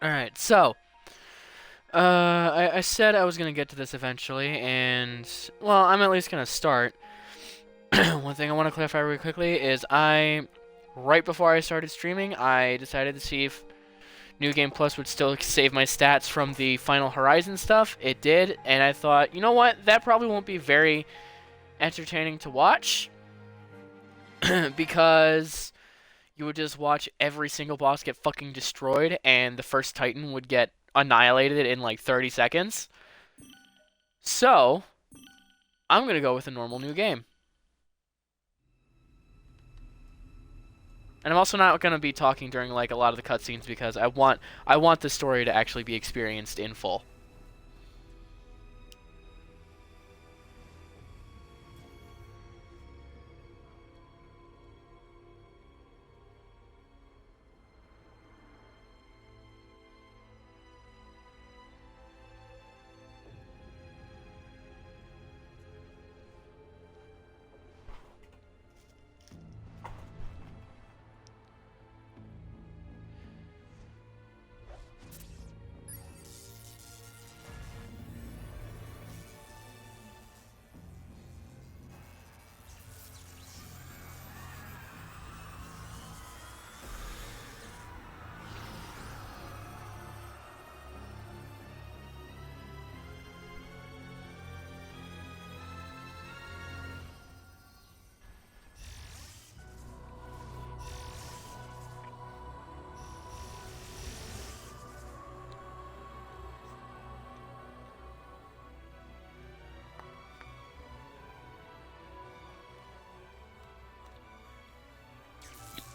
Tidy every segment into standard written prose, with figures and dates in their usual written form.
Alright, so, I said I was gonna get to this eventually, and, well, I'm at least gonna start. One thing I want to clarify really quickly is right before I started streaming, I decided to see if New Game Plus would still save my stats from the Final Horizon stuff. It did, and I thought, you know what, that probably won't be very entertaining to watch, because you would just watch every single boss get fucking destroyed, and the first Titan would get annihilated in like 30 seconds. So, I'm gonna go with a normal new game. And I'm also not gonna be talking during like a lot of the cutscenes because I want the story to actually be experienced in full.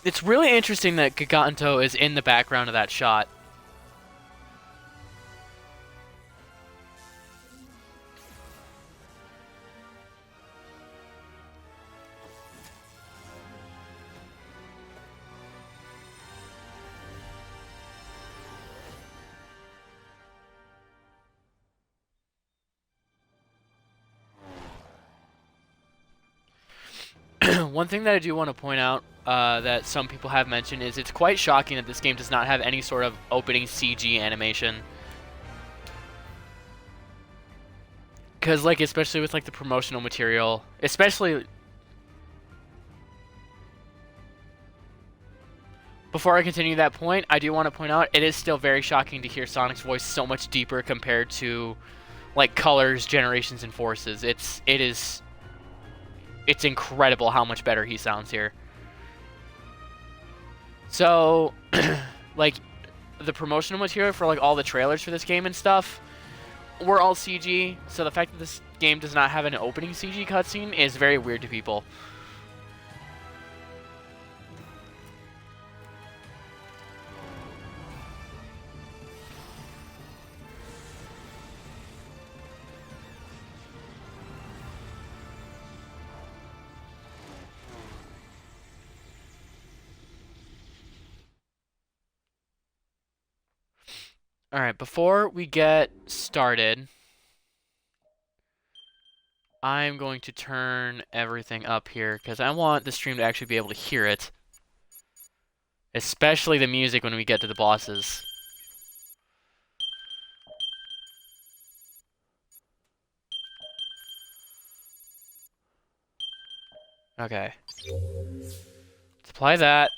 It's really interesting that Giganto is in the background of that shot. One thing that I do want to point out that some people have mentioned is it's quite shocking that this game does not have any sort of opening CG animation. Because, like, especially with, like, the promotional material, especially... Before I continue that point, I do want to point out it is still very shocking to hear Sonic's voice so much deeper compared to, like, Colors, Generations, and Forces. It's incredible how much better he sounds here. So, like, the promotional material for, like, all the trailers for this game and stuff were all CG, so the fact that this game does not have an opening CG cutscene is very weird to people. Alright, before we get started, I'm going to turn everything up here, because I want the stream to actually be able to hear it. Especially the music when we get to the bosses. Okay. Let's apply that.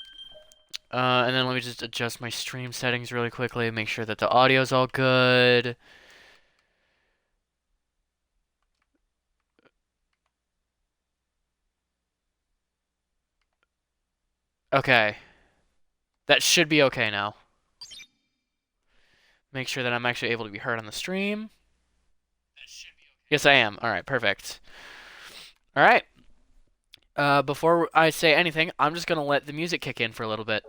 And then let me just adjust my stream settings really quickly, make sure that the audio's all good. Okay. That should be okay now. Make sure that I'm actually able to be heard on the stream. Yes, I am. Alright, perfect. Alright. Before I say anything, I'm just gonna let the music kick in for a little bit.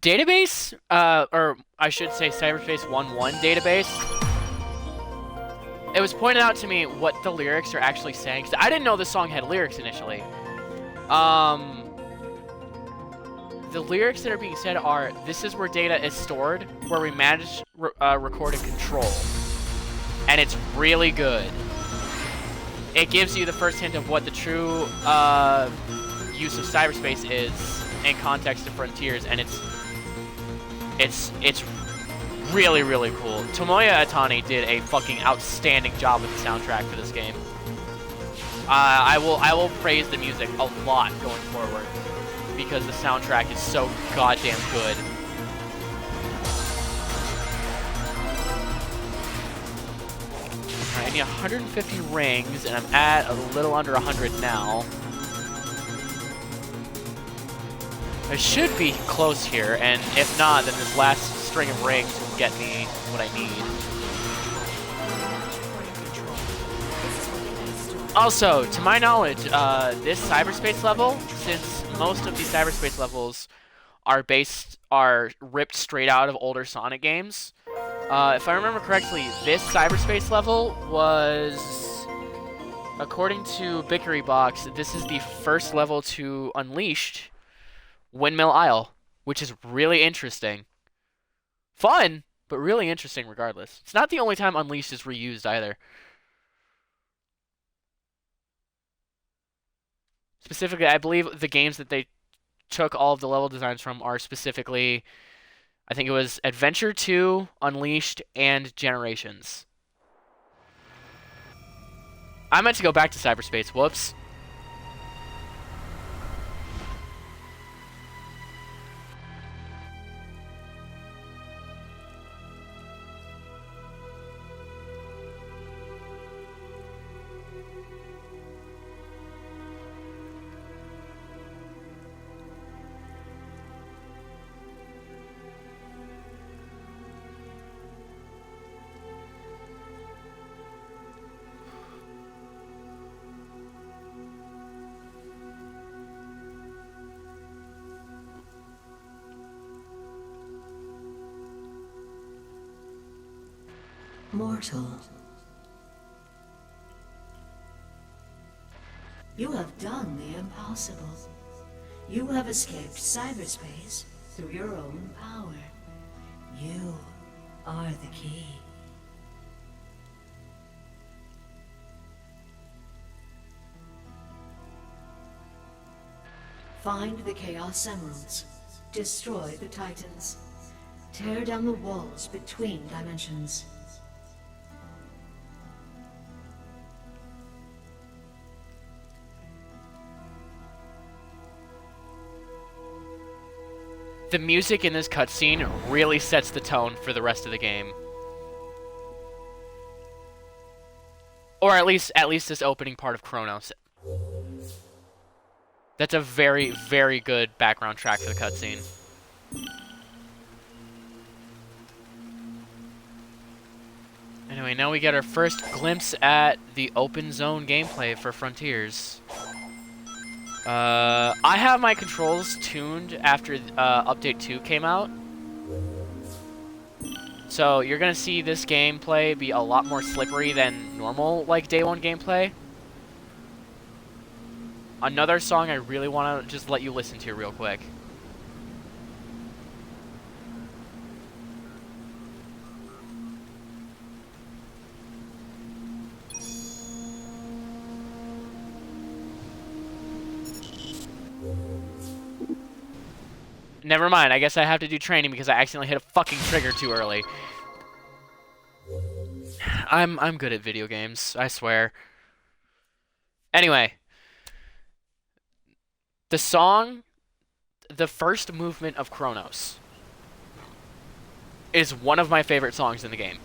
database, or I should say Cyberspace 1.1 database, it was pointed out to me what the lyrics are actually saying, because I didn't know this song had lyrics initially. The lyrics that are being said are, "This is where data is stored, where we manage, record, and control." And it's really good. It gives you the first hint of what the true use of cyberspace is in context of Frontiers, and it's really, really cool. Tomoya Atani did a fucking outstanding job with the soundtrack for this game. I will praise the music a lot going forward, because the soundtrack is so goddamn good. Alright, I need 150 rings, and I'm at a little under 100 now. I should be close here, and if not, then this last string of rings will get me what I need. Also, to my knowledge, this cyberspace level, since most of these cyberspace levels are ripped straight out of older Sonic games, if I remember correctly, this cyberspace level was, according to Bickery Box, this is the first level to Unleashed Windmill Isle, which is really interesting. Fun, but really interesting regardless. It's not the only time Unleashed is reused either. Specifically, I believe the games that they took all of the level designs from are specifically, I think it was Adventure 2, Unleashed, and Generations. I meant to go back to cyberspace. Whoops. Mortal, you have done the impossible. You have escaped cyberspace through your own power. You are the key. Find the Chaos Emeralds. Destroy the Titans. Tear down the walls between dimensions. The music in this cutscene really sets the tone for the rest of the game. Or at least this opening part of Chronos. That's a very, very good background track for the cutscene. Anyway, now we get our first glimpse at the open zone gameplay for Frontiers. I have my controls tuned after Update 2 came out. So you're gonna see this gameplay be a lot more slippery than normal, like, Day 1 gameplay. Another song I really want to just let you listen to real quick. Never mind, I guess I have to do training because I accidentally hit a fucking trigger too early. I'm good at video games, I swear. Anyway. The song, the first movement of Chronos, is one of my favorite songs in the game.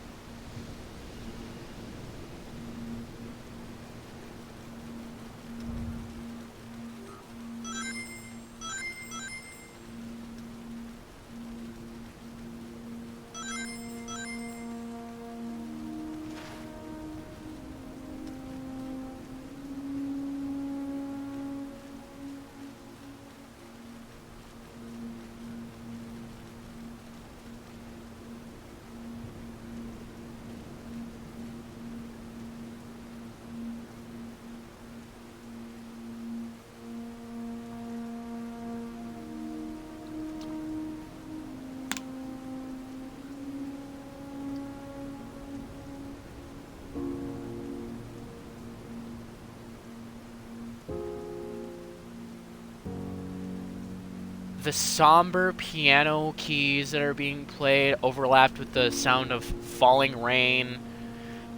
the somber piano keys that are being played overlapped with the sound of falling rain,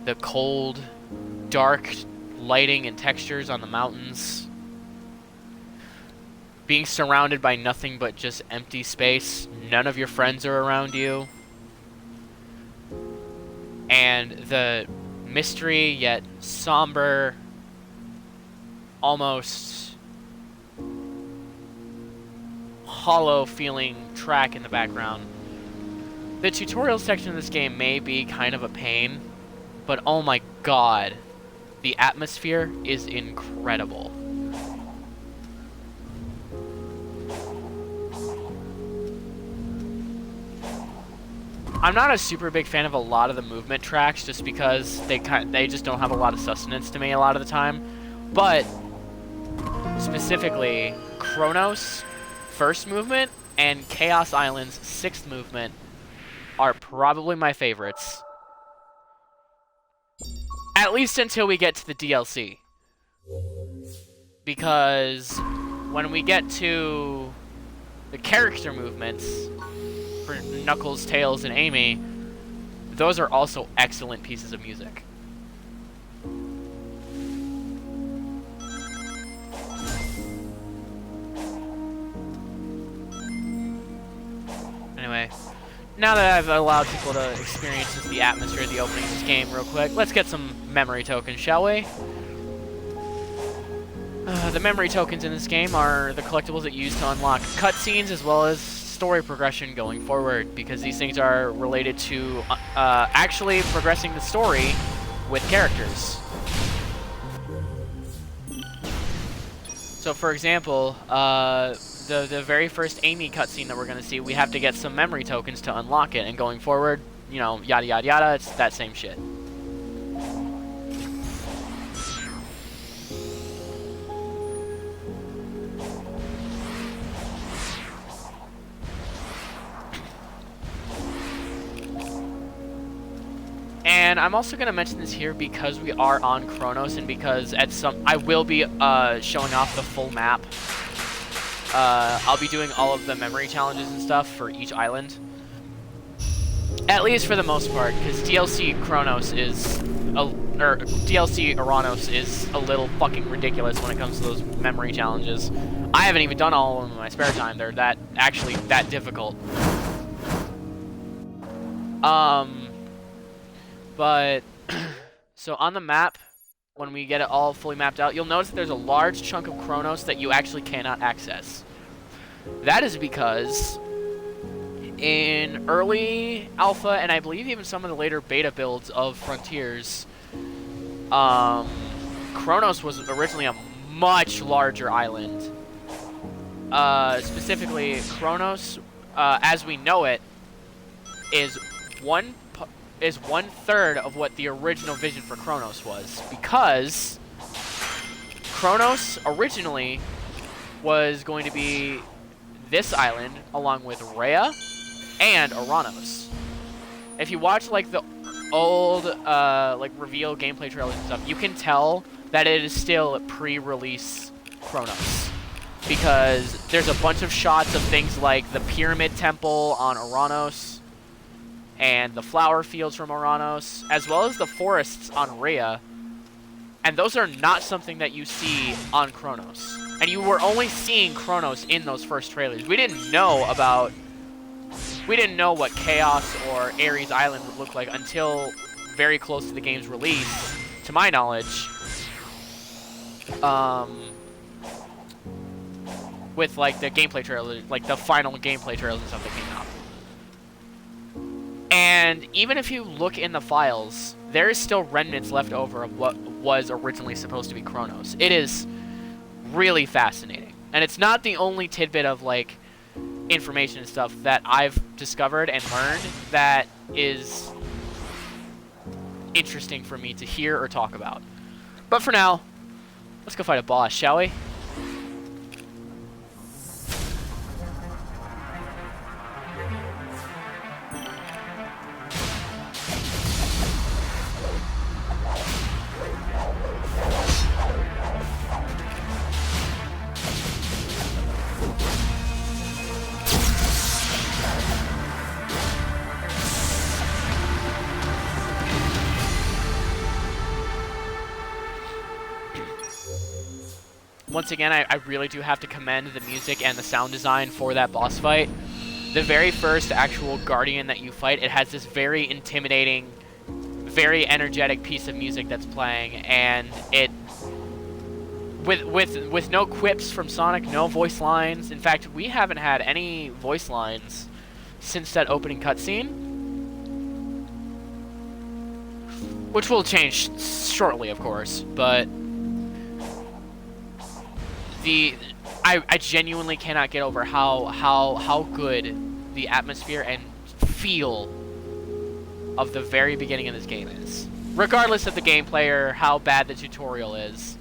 the cold, dark lighting and textures on the mountains, being surrounded by nothing but just empty space. None of your friends are around you. And the mystery yet somber, almost hollow feeling track in the background. The tutorial section of this game may be kind of a pain, but oh my god, the atmosphere is incredible. I'm not a super big fan of a lot of the movement tracks just because they just don't have a lot of sustenance to me a lot of the time. But specifically, Chronos' first movement and Chaos Island's sixth movement are probably my favorites. At least until we get to the DLC. Because when we get to the character movements for Knuckles, Tails, and Amy, those are also excellent pieces of music. Anyway, now that I've allowed people to experience the atmosphere of the opening of this game real quick, let's get some memory tokens, shall we? The memory tokens in this game are the collectibles that you use to unlock cutscenes as well as story progression going forward, because these things are related to actually progressing the story with characters. So for example, the very first Amy cutscene that we're going to see, we have to get some memory tokens to unlock it, and going forward, you know, yada yada yada, it's that same shit. And I'm also going to mention this here because we are on Chronos, and because I will be showing off the full map. I'll be doing all of the memory challenges and stuff for each island. At least for the most part, because DLC Chronos DLC Uranos is a little fucking ridiculous when it comes to those memory challenges. I haven't even done all of them in my spare time. They're actually that difficult. But, so on the map, when we get it all fully mapped out, you'll notice that there's a large chunk of Chronos that you actually cannot access. That is because in early alpha, and I believe even some of the later beta builds of Frontiers, Chronos was originally a much larger island. Specifically, Chronos, as we know it, is one third of what the original vision for Chronos was, because Chronos originally was going to be this island along with Rhea and Uranos. If you watch like the old like reveal gameplay trailers and stuff, you can tell that it is still pre-release Chronos, because there's a bunch of shots of things like the Pyramid Temple on Uranos and the flower fields from Uranos, as well as the forests on Rhea. And those are not something that you see on Chronos. And you were only seeing Chronos in those first trailers. We didn't know what Chaos or Ares Island would look like until very close to the game's release, to my knowledge. With like the gameplay trailers, like the final gameplay trailers and stuff that came out. And even if you look in the files, there is still remnants left over of what was originally supposed to be Chronos. It is really fascinating. And it's not the only tidbit of, like, information and stuff that I've discovered and learned that is interesting for me to hear or talk about. But for now, let's go fight a boss, shall we? once again, I really do have to commend the music and the sound design for that boss fight. The very first actual Guardian that you fight, it has this very intimidating, very energetic piece of music that's playing, and it, with no quips from Sonic, no voice lines. In fact, we haven't had any voice lines since that opening cutscene, which will change shortly, of course, but I genuinely cannot get over how good the atmosphere and feel of the very beginning of this game is. Regardless of the gameplay or how bad the tutorial is,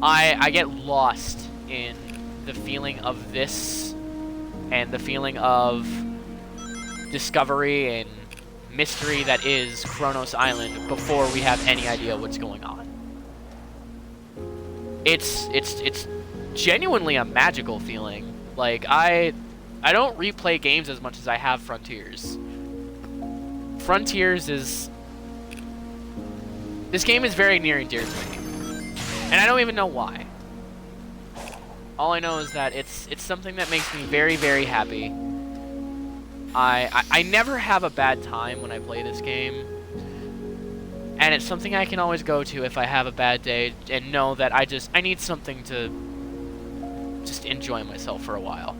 I get lost in the feeling of this and the feeling of discovery and mystery that is Kronos Island before we have any idea what's going on. It's genuinely a magical feeling. Like, I don't replay games as much as I have Frontiers. Frontiers is... This game is very near and dear to me. And I don't even know why. All I know is that it's something that makes me very, very happy. I never have a bad time when I play this game. And it's something I can always go to if I have a bad day and know that I need something to just enjoy myself for a while.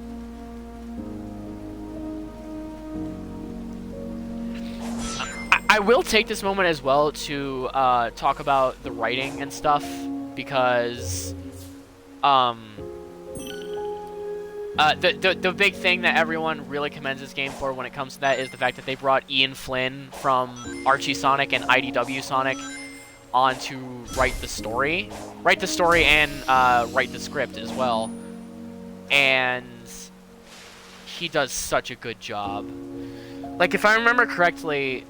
I will take this moment as well to talk about the writing and stuff, because the big thing that everyone really commends this game for when it comes to that is the fact that they brought Ian Flynn from Archie Sonic and IDW Sonic on to write the story and write the script as well. And he does such a good job. Like, if I remember correctly,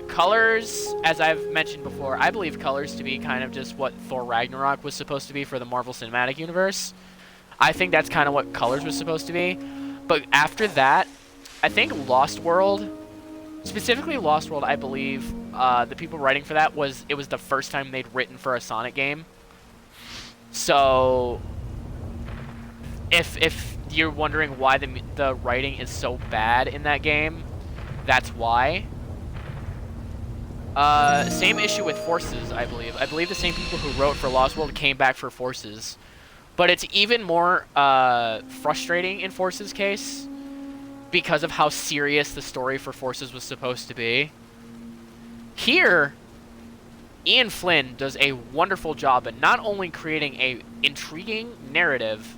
Colors, as I've mentioned before, I believe Colors to be kind of just what Thor Ragnarok was supposed to be for the Marvel Cinematic Universe. I think that's kind of what Colors was supposed to be. But after that, I think Lost World, specifically Lost World, I believe the people writing for that was the first time they'd written for a Sonic game. So if you're wondering why the writing is so bad in that game, that's why. Same issue with Forces, I believe. I believe the same people who wrote for Lost World came back for Forces. But it's even more frustrating in Forces' case because of how serious the story for Forces was supposed to be. Here, Ian Flynn does a wonderful job in not only creating a intriguing narrative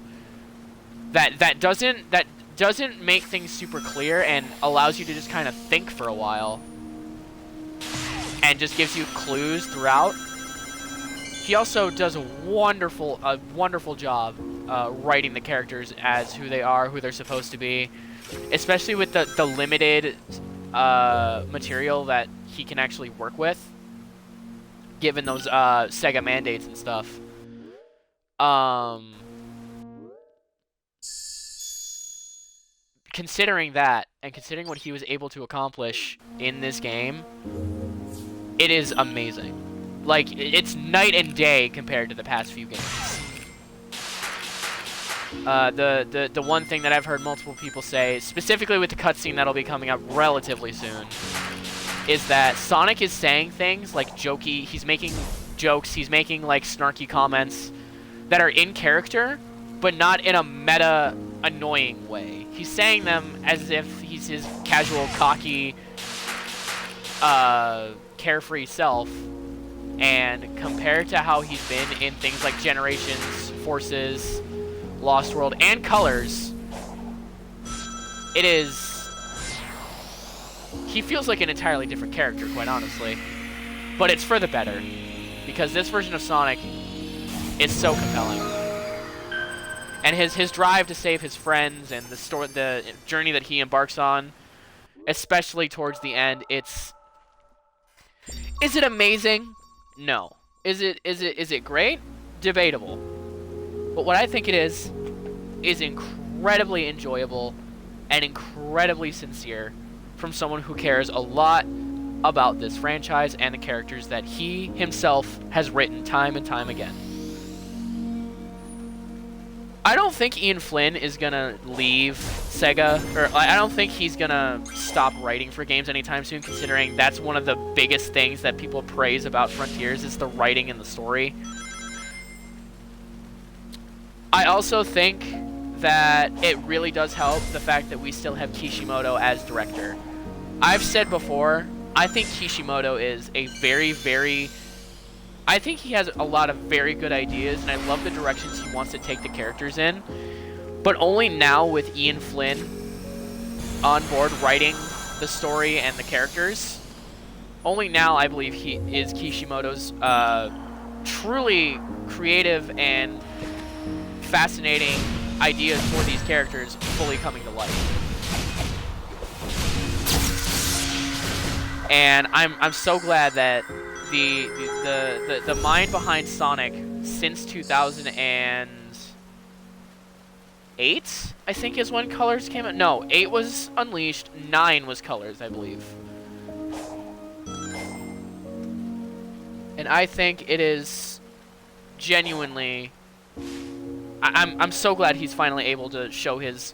that doesn't make things super clear and allows you to just kind of think for a while and just gives you clues throughout. He also does a wonderful job writing the characters as who they are, who they're supposed to be, especially with the limited material that he can actually work with, given those Sega mandates and stuff. Considering that, and considering what he was able to accomplish in this game, it is amazing. Like, it's night and day compared to the past few games. The one thing that I've heard multiple people say, specifically with the cutscene that'll be coming up relatively soon, is that Sonic is saying things like jokey, he's making jokes, he's making like snarky comments that are in character, but not in a meta, annoying way. He's saying them as if he's his casual, cocky, carefree self. And compared to how he's been in things like Generations, Forces, Lost World, and Colors, it is... He feels like an entirely different character, quite honestly. But it's for the better, because this version of Sonic is so compelling. And his drive to save his friends and the journey that he embarks on, especially towards the end, it's... Is it amazing? No. Is it great? Debatable. But what I think it is incredibly enjoyable and incredibly sincere from someone who cares a lot about this franchise and the characters that he himself has written time and time again. I don't think Ian Flynn is gonna leave Sega, or I don't think he's gonna stop writing for games anytime soon, considering that's one of the biggest things that people praise about Frontiers is the writing and the story. I also think that it really does help the fact that we still have Kishimoto as director. I've said before, I think Kishimoto is a I think he has a lot of very good ideas, and I love the directions he wants to take the characters in. But only now with Ian Flynn on board writing the story and the characters, only now I believe he is Kishimoto's truly creative and fascinating ideas for these characters fully coming to life. And I'm so glad that the mind behind Sonic since 2008, I think, is when Colors came out. No, 8 was Unleashed, 9 was Colors, I believe. And I think it is genuinely, I'm so glad he's finally able to show his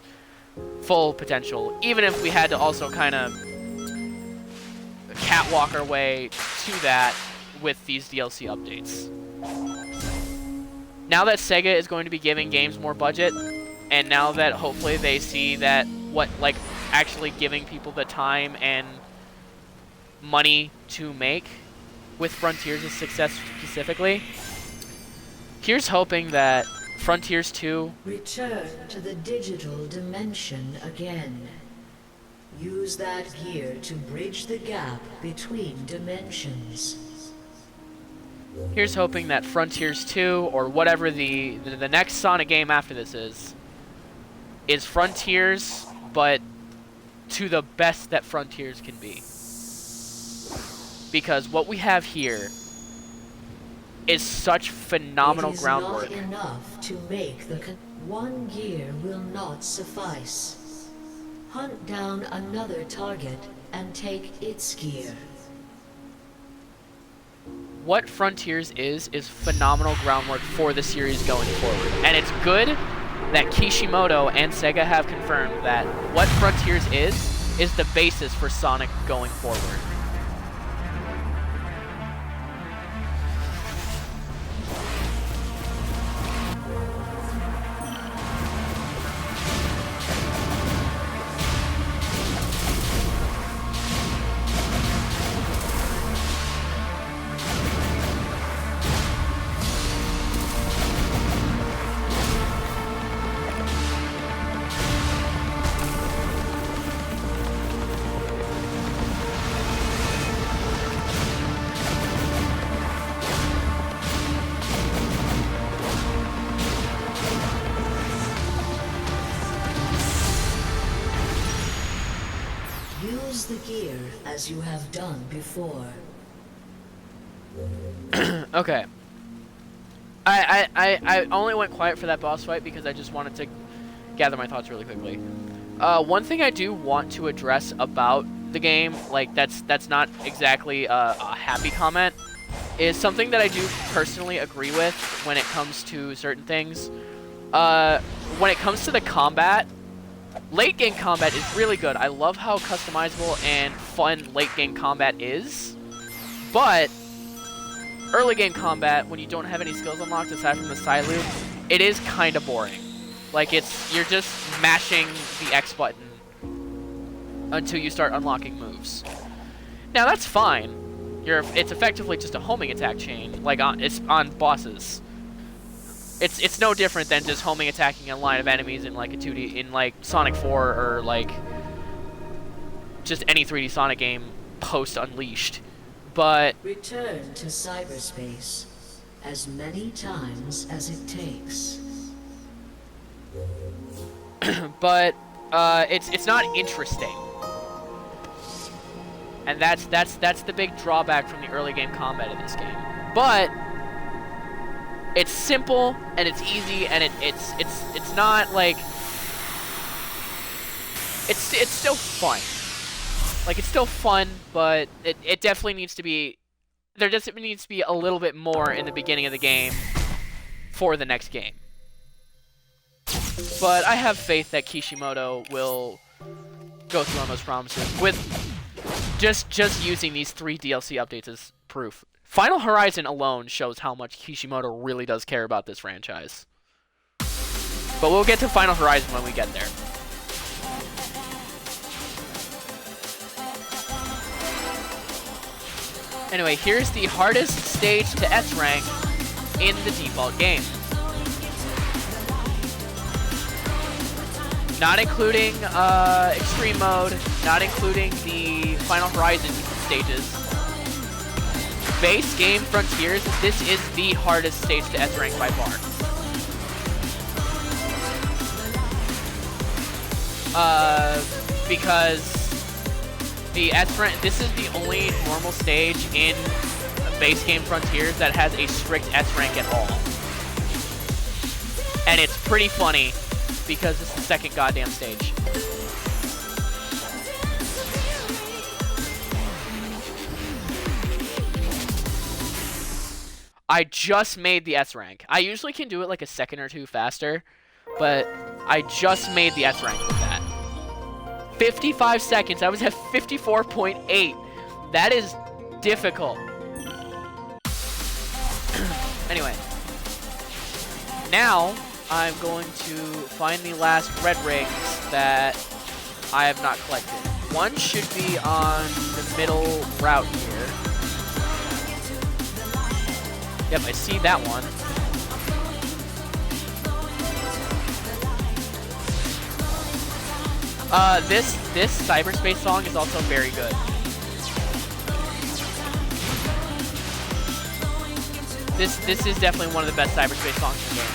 full potential, even if we had to also kind of catwalk our way to that with these DLC updates. Now that Sega is going to be giving games more budget, and now that hopefully they see that actually giving people the time and money to make with Frontiers' success specifically, here's hoping that Frontiers 2 return to the digital dimension again. Use that gear to bridge the gap between dimensions. Here's hoping that Frontiers 2, or whatever the next Sonic game after this is Frontiers, but to the best that Frontiers can be. Because what we have here is such phenomenal groundwork. It is not enough to make the one gear will not suffice. Hunt down another target and take its gear. What Frontiers is phenomenal groundwork for the series going forward. And it's good that Kishimoto and Sega have confirmed that what Frontiers is the basis for Sonic going forward. Use the gear as you have done before. Okay. I only went quiet for that boss fight because I just wanted to gather my thoughts really quickly. One thing I do want to address about the game, like that's not exactly a happy comment, is something that I do personally agree with when it comes to certain things. When it comes to the combat, late game combat is really good. I love how customizable and fun late game combat is, but early game combat, when you don't have any skills unlocked aside from the side loop, it is kind of boring. Like you're just mashing the X button until you start unlocking moves. Now that's fine. It's effectively just a homing attack chain, like it's on bosses. It's no different than just homing attacking a line of enemies in like a 2D in like Sonic 4 or like just any 3D Sonic game post Unleashed. But return to cyberspace as many times as it takes. but it's not interesting. And that's the big drawback from the early game combat in this game. But it's simple and it's easy and it's not like it's still fun. Like, it's still fun, but it definitely needs to be... There definitely needs to be a little bit more in the beginning of the game for the next game. But I have faith that Kishimoto will go through on those promises with just using these 3 DLC updates as proof. Final Horizon alone shows how much Kishimoto really does care about this franchise. But we'll get to Final Horizon when we get there. Anyway, here's the hardest stage to S rank in the default game. Not including Extreme Mode, not including the Final Horizon stages. Base game Frontiers, this is the hardest stage to S rank by far. Because the S rank, this is the only normal stage in base game Frontiers that has a strict S rank at all. And it's pretty funny because it's the second goddamn stage. I just made the S rank. I usually can do it like a second or two faster, but I just made the S rank with that. 55 seconds. I was at 54.8. That is difficult. Anyway. Now, I'm going to find the last red rings that I have not collected. One should be on the middle route here. Yep, I see that one. This cyberspace song is also very good. This is definitely one of the best cyberspace songs in the game.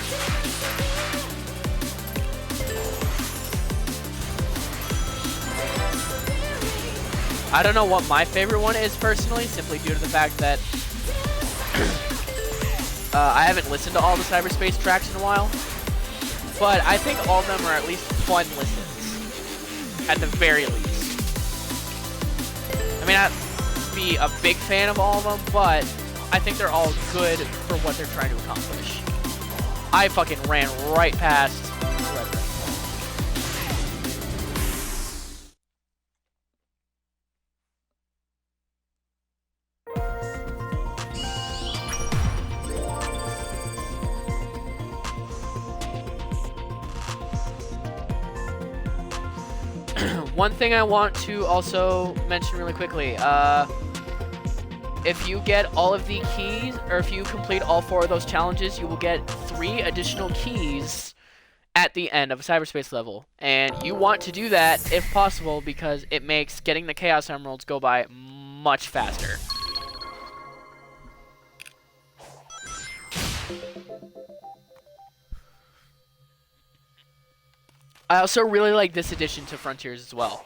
I don't know what my favorite one is personally, simply due to the fact that I haven't listened to all the cyberspace tracks in a while. But I think all of them are at least fun listens, at the very least. I may not be a big fan of all of them, but I think they're all good for what they're trying to accomplish. I fucking ran right past Red Ring. One thing I want to also mention really quickly, if you get all of the keys, or if you complete all 4 of those challenges, you will get 3 additional keys at the end of a cyberspace level. And you want to do that, if possible, because it makes getting the Chaos Emeralds go by much faster. I also really like this addition to Frontiers as well.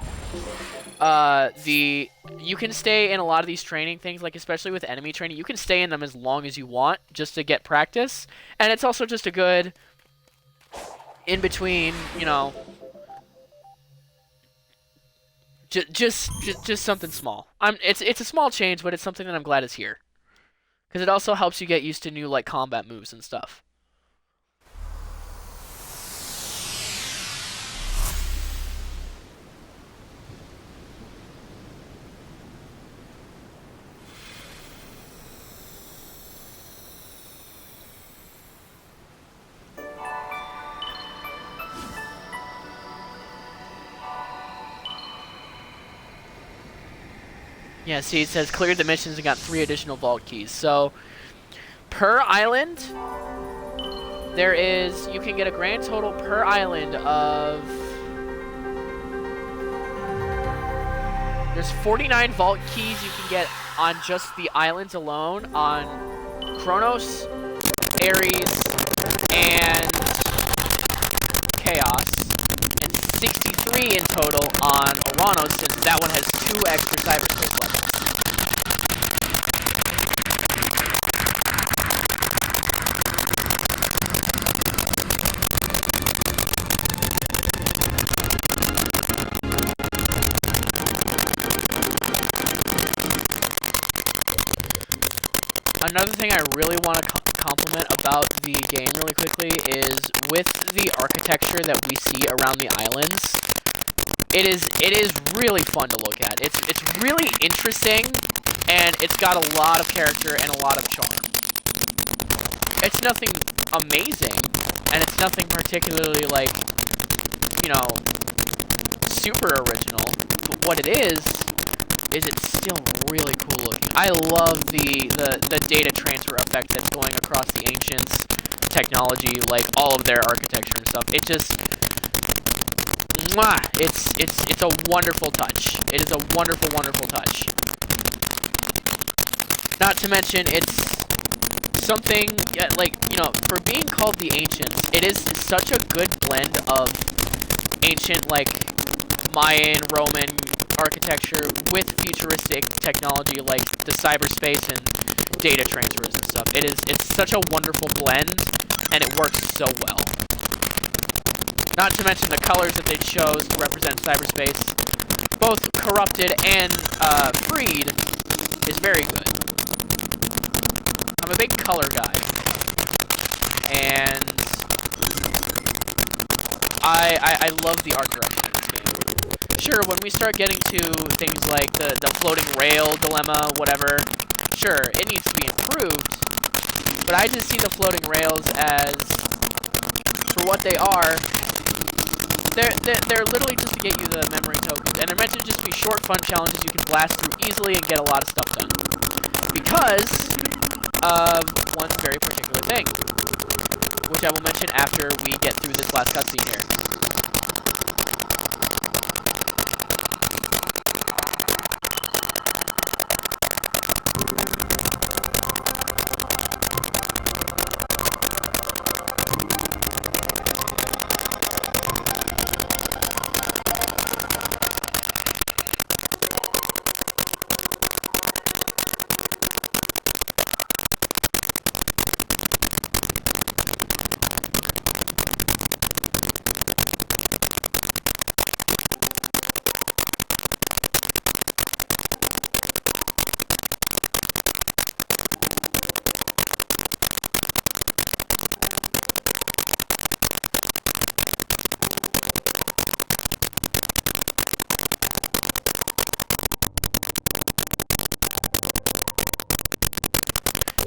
You can stay in a lot of these training things, like especially with enemy training, you can stay in them as long as you want just to get practice. And it's also just a good in between, you know, just something small. It's a small change, but it's something that I'm glad is here. Because it also helps you get used to new like combat moves and stuff. Yeah, see, it says cleared the missions and got 3 additional vault keys. So, per island, you can get a grand total per island of... There's 49 vault keys you can get on just the islands alone, on Kronos, Ares, and Chaos. 63 in total on Oranos, since that one has 2 extra cyberspace levels. Another thing I really want to compliment about the game really quickly is with the architecture that we see around the islands. It is really fun to look at. It's really interesting, and it's got a lot of character and a lot of charm. It's nothing amazing, and it's nothing particularly like, you know, super original. But what it is it's still really cool looking. I love the data transfer effect that's going across the Ancients' technology, like all of their architecture and stuff. It just, mwah, it's a wonderful touch. It is a wonderful, wonderful touch. Not to mention, it's something, like, you know, for being called the Ancients, it is such a good blend of ancient, like, Mayan, Roman architecture with futuristic technology like the cyberspace and data transfers and stuff. It's such a wonderful blend, and it works so well. Not to mention the colors that they chose to represent cyberspace, both corrupted and freed, is very good. I'm a big color guy, and I love the art direction. Sure, when we start getting to things like the floating rail dilemma, whatever, sure, it needs to be improved, but I just see the floating rails as, for what they are, they're literally just to get you the memory tokens, and they're meant to just be short, fun challenges you can blast through easily and get a lot of stuff done. Because of one very particular thing, which I will mention after we get through this last cutscene here.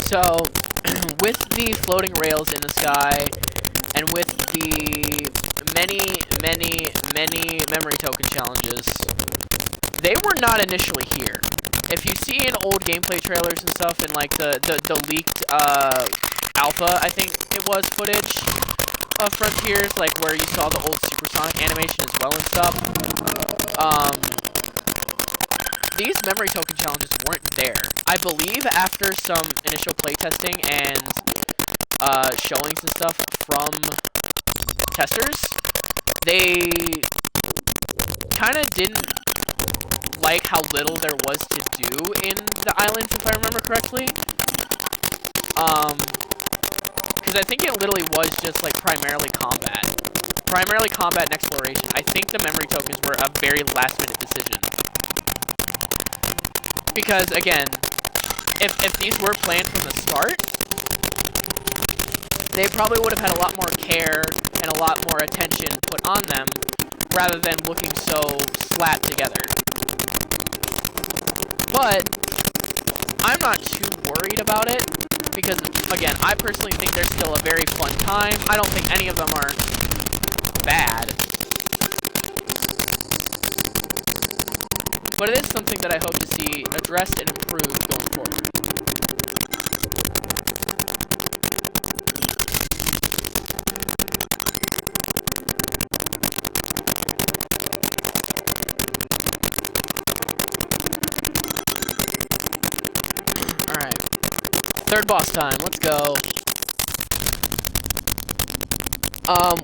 So, with the floating rails in the sky, and with the many memory token challenges, they were not initially here. If you see in old gameplay trailers and stuff, and like the leaked alpha, I think it was, footage of Frontiers, like where you saw the old supersonic animation as well and stuff, these memory token challenges weren't there. I believe after some initial playtesting and showings and stuff from testers, they kind of didn't like how little there was to do in the islands, if I remember correctly. Because I think it literally was just like primarily combat and exploration. I think the memory tokens were a very last-minute decision. Because, again, if these were planned from the start, they probably would have had a lot more care and a lot more attention put on them, rather than looking so slapped together. But I'm not too worried about it, because, again, I personally think they're still a very fun time. I don't think any of them are bad. But it is something that I hope to see addressed and improved going forward. Alright. Third boss time. Let's go.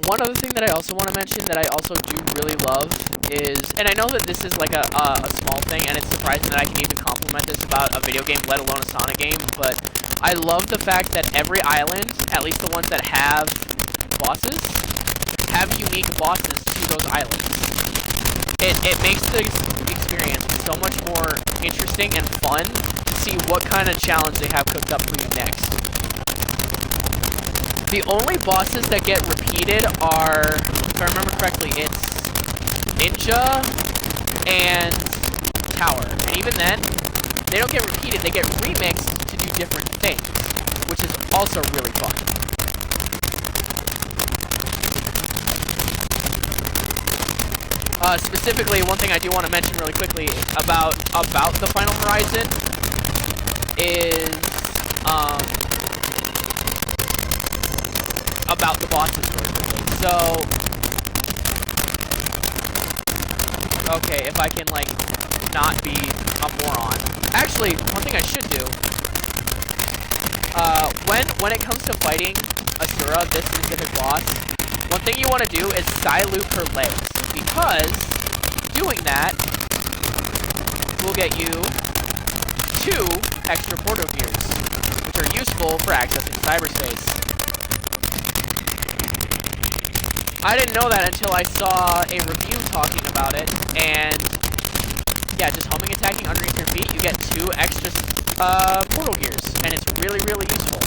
One other thing that I also want to mention that I also do really love is, and I know that this is like a small thing, and it's surprising that I can even compliment this about a video game, let alone a Sonic game, but I love the fact that every island, at least the ones that have bosses, have unique bosses to those islands. It makes the experience so much more interesting and fun to see what kind of challenge they have cooked up for you next. The only bosses that get repeated are, if I remember correctly, it's Ninja and Tower. And even then, they don't get repeated, they get remixed to do different things, which is also really fun. Specifically, one thing I do want to mention really quickly about the Final Horizon is about the bosses really quickly. So, okay, if I can like not be a moron. Actually, one thing I should do. When it comes to fighting Asura, this specific boss, one thing you want to do is Psy-loop her legs. Because doing that will get you 2 extra portal gears, which are useful for accessing cyberspace. I didn't know that until I saw a review talking about it, and yeah, just homing attacking underneath your feet, you get 2 extra portal gears, and it's really, really useful.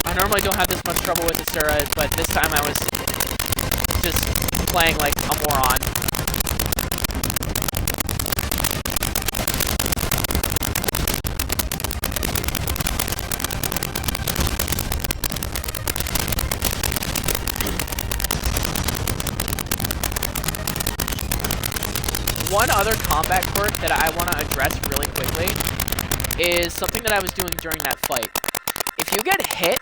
I normally don't have this much trouble with Asura, but this time I was just playing like a moron. One other combat quirk that I want to address really quickly is something that I was doing during that fight. If you get hit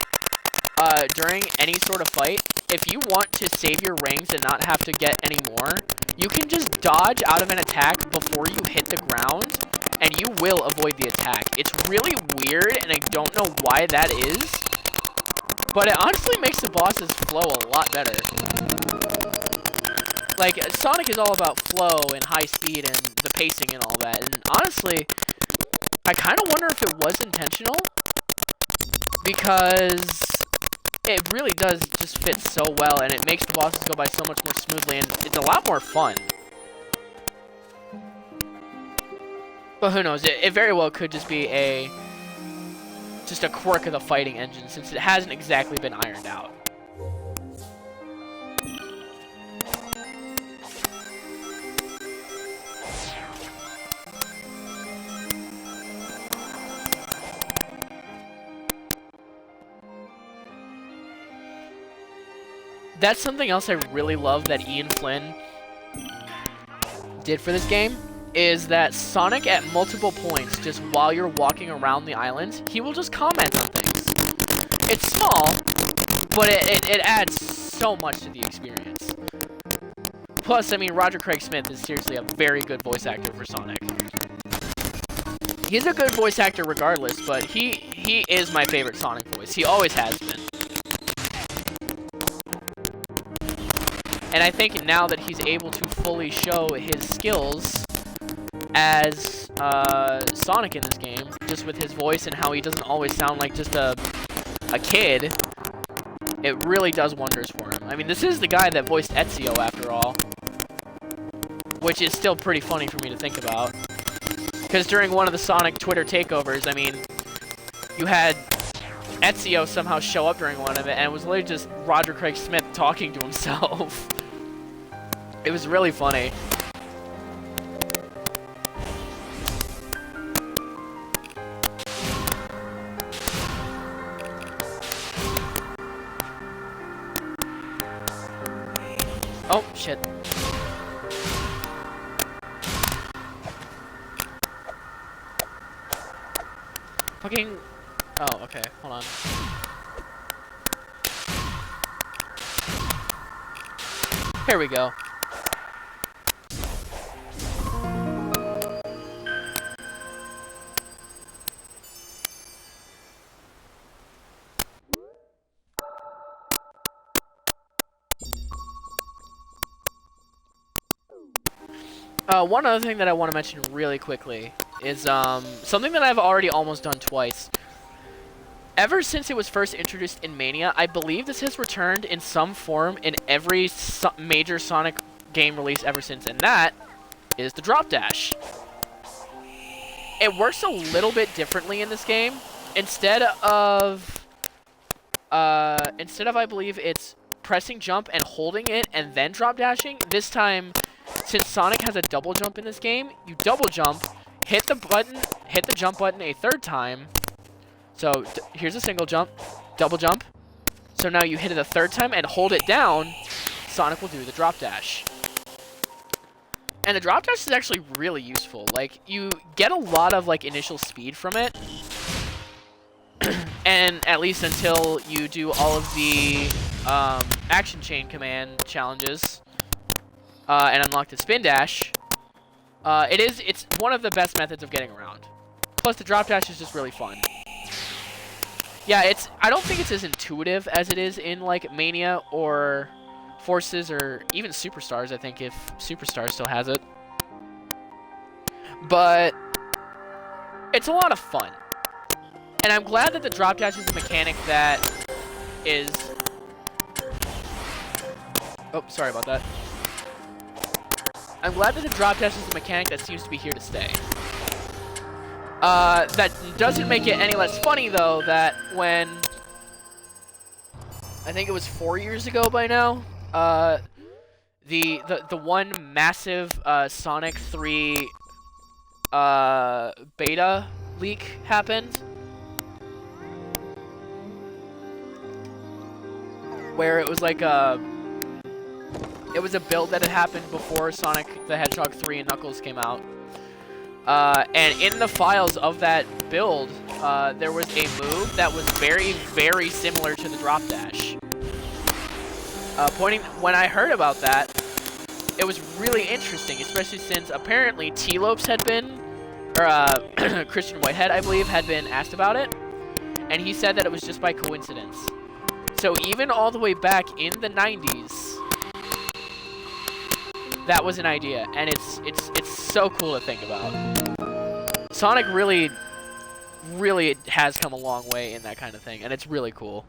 during any sort of fight, if you want to save your rings and not have to get any more, you can just dodge out of an attack before you hit the ground, and you will avoid the attack. It's really weird, and I don't know why that is, but it honestly makes the bosses flow a lot better. Like, Sonic is all about flow and high speed and the pacing and all that, and honestly, I kind of wonder if it was intentional, because it really does just fit so well, and it makes the bosses go by so much more smoothly, and it's a lot more fun. But who knows, it very well could just be just a quirk of the fighting engine, since it hasn't exactly been ironed out. That's something else I really love that Ian Flynn did for this game, is that Sonic at multiple points, just while you're walking around the island, he will just comment on things. It's small, but it adds so much to the experience. Plus, I mean, Roger Craig Smith is seriously a very good voice actor for Sonic. He's a good voice actor regardless, but he is my favorite Sonic voice. He always has been. And I think now that he's able to fully show his skills as Sonic in this game, just with his voice and how he doesn't always sound like just a kid, it really does wonders for him. I mean, this is the guy that voiced Ezio, after all, which is still pretty funny for me to think about. Because during one of the Sonic Twitter takeovers, I mean, you had Ezio somehow show up during one of it, and it was literally just Roger Craig Smith talking to himself. It was really funny. Oh, shit. Fucking... Oh, okay. Hold on. Here we go. One other thing that I want to mention really quickly is something that I've already almost done twice. Ever since it was first introduced in Mania, I believe this has returned in some form in every major Sonic game release ever since, and that is the drop dash. It works a little bit differently in this game. Instead of I believe it's pressing jump and holding it and then drop dashing, this time, since Sonic has a double jump in this game, you double jump, hit the jump button a third time. So here's a single jump, double jump. So now you hit it a third time and hold it down, Sonic will do the drop dash. And the drop dash is actually really useful. Like, you get a lot of like initial speed from it. And at least until you do all of the action chain command challenges and unlock the spin dash, it's one of the best methods of getting around. Plus, the drop dash is just really fun. Yeah, I don't think it's as intuitive as it is in like Mania or Forces or even Superstars. I think if Superstars still has it, but it's a lot of fun. And I'm glad that the drop dash is a mechanic that is... Oh, sorry about that. I'm glad that the drop dash is a mechanic that seems to be here to stay. That doesn't make it any less funny, though, that when... I think it was 4 years ago by now, the one massive Sonic 3 beta leak happened, where it was like it was a build that had happened before Sonic the Hedgehog 3 and Knuckles came out. And in the files of that build, there was a move that was very, very similar to the drop dash. When I heard about that, it was really interesting, especially since apparently T-Lopes had been, or Christian Whitehead, I believe, had been asked about it, and he said that it was just by coincidence. So even all the way back in the 90s, that was an idea, and it's so cool to think about. Sonic really has come a long way in that kind of thing, and it's really cool.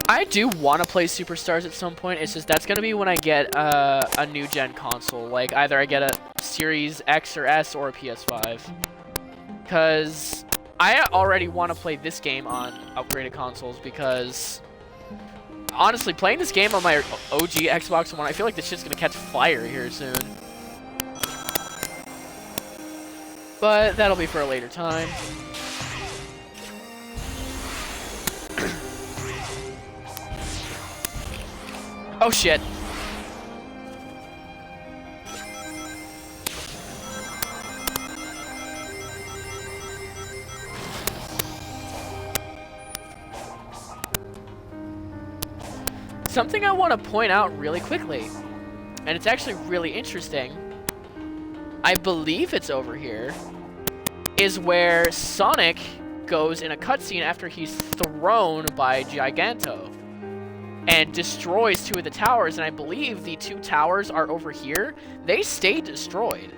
I do want to play Superstars at some point. It's just that's going to be when I get a new gen console. Like, either I get a Series X or S or a PS5. Because I already want to play this game on upgraded consoles because, honestly, playing this game on my OG Xbox One, I feel like this shit's going to catch fire here soon. But that'll be for a later time. Oh shit. Something I want to point out really quickly, and it's actually really interesting, I believe it's over here, is where Sonic goes in a cutscene after he's thrown by Giganto and destroys 2 of the towers, and I believe the 2 towers are over here. They stay destroyed.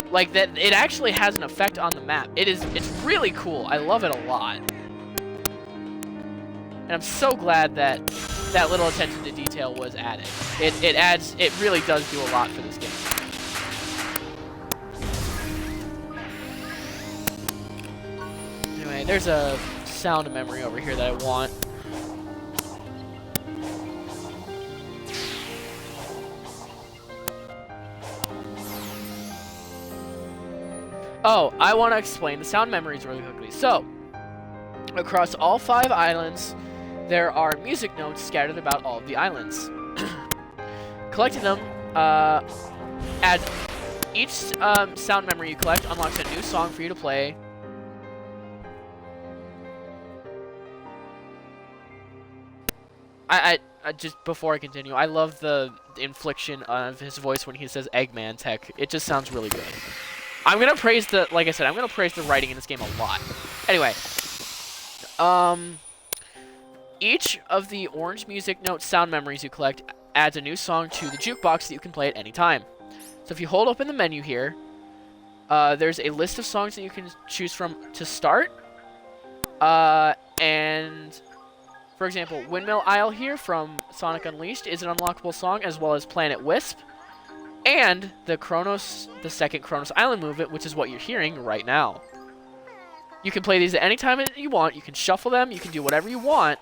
Like, that, it actually has an effect on the map. It's really cool. I love it a lot. And I'm so glad that that little attention to detail was added. It really does do a lot for this game. Anyway, there's a sound memory over here that I want. Oh, I want to explain the sound memories really quickly. So, across all 5 islands, there are music notes scattered about all of the islands. Collecting them adds each sound memory you collect unlocks a new song for you to play. I just, before I continue, I love the inflection of his voice when he says Eggman Tech. It just sounds really good. I'm gonna praise the, like I said, I'm gonna praise the writing in this game a lot. Anyway, Um, each of the orange music note sound memories you collect adds a new song to the jukebox that you can play at any time. So if you hold open the menu here, there's a list of songs that you can choose from to start. And for example, Windmill Isle here from Sonic Unleashed is an unlockable song, as well as Planet Wisp, and the second Kronos Island movement, which is what you're hearing right now. You can play these at any time that you want. You can shuffle them. You can do whatever you want.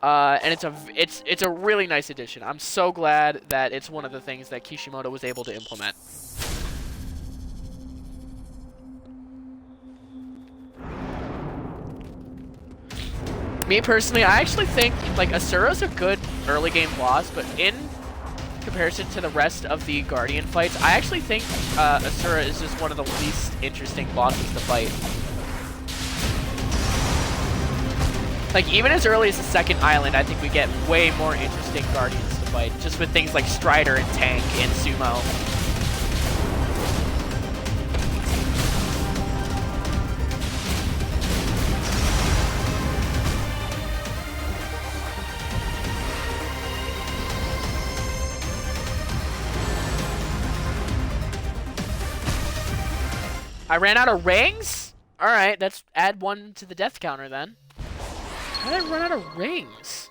And it's a really nice addition. I'm so glad that it's one of the things that Kishimoto was able to implement. Me personally, I actually think like Asura's a good early game boss, but in comparison to the rest of the Guardian fights, I actually think Asura is just one of the least interesting bosses to fight. Like, even as early as the second island, I think we get way more interesting Guardians to fight, just with things like Strider and Tank and Sumo. I ran out of rings? Alright, let's add one to the death counter then. How did I run out of rings?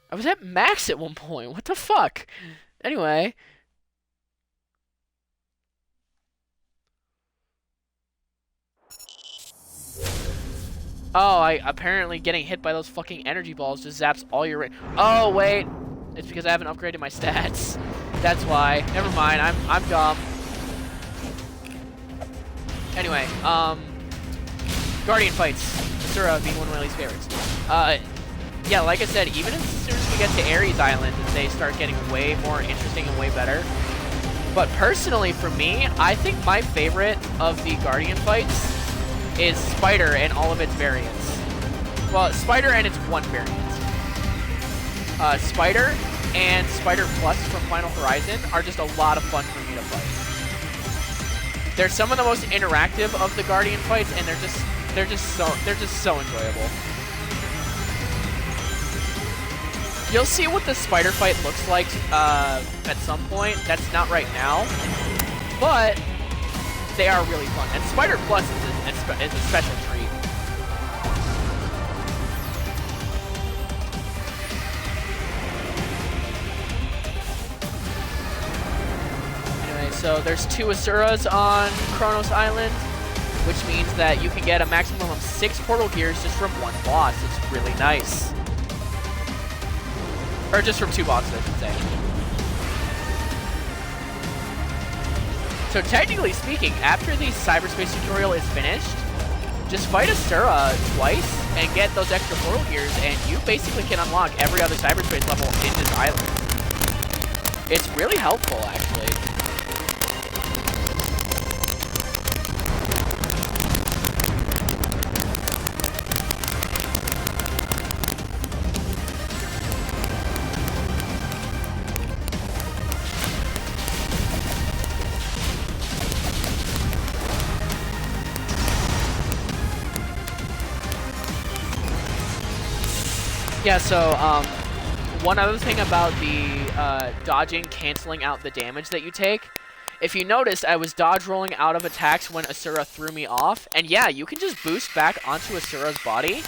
I was at max at one point. What the fuck? Anyway. Oh, apparently getting hit by those fucking energy balls just zaps all your rings. Oh, wait. It's because I haven't upgraded my stats. That's why. Never mind. I'm dumb. Anyway, Guardian fights. Asura being one of my least favorites. Yeah, like I said, even as soon as we get to Ares Island, they start getting way more interesting and way better. But personally, for me, I think my favorite of the Guardian fights is Spider and all of its variants. Well, Spider and its one variant. Spider and Spider Plus from Final Horizon are just a lot of fun for me to fight. They're some of the most interactive of the Guardian fights, and they're just so enjoyable. You'll see what the spider fight looks like at some point. That's not right now, but they are really fun. And Spider Plus is a special treat. So there's 2 Asuras on Kronos Island, which means that you can get a maximum of 6 portal gears just from one boss. It's really nice. Or just from 2 bosses, I should say. So technically speaking, after the cyberspace tutorial is finished, just fight Asura twice and get those extra portal gears, and you basically can unlock every other cyberspace level in this island. It's really helpful, actually. Yeah, so, one other thing about the dodging, canceling out the damage that you take. If you noticed, I was dodge rolling out of attacks when Asura threw me off. And yeah, you can just boost back onto Asura's body,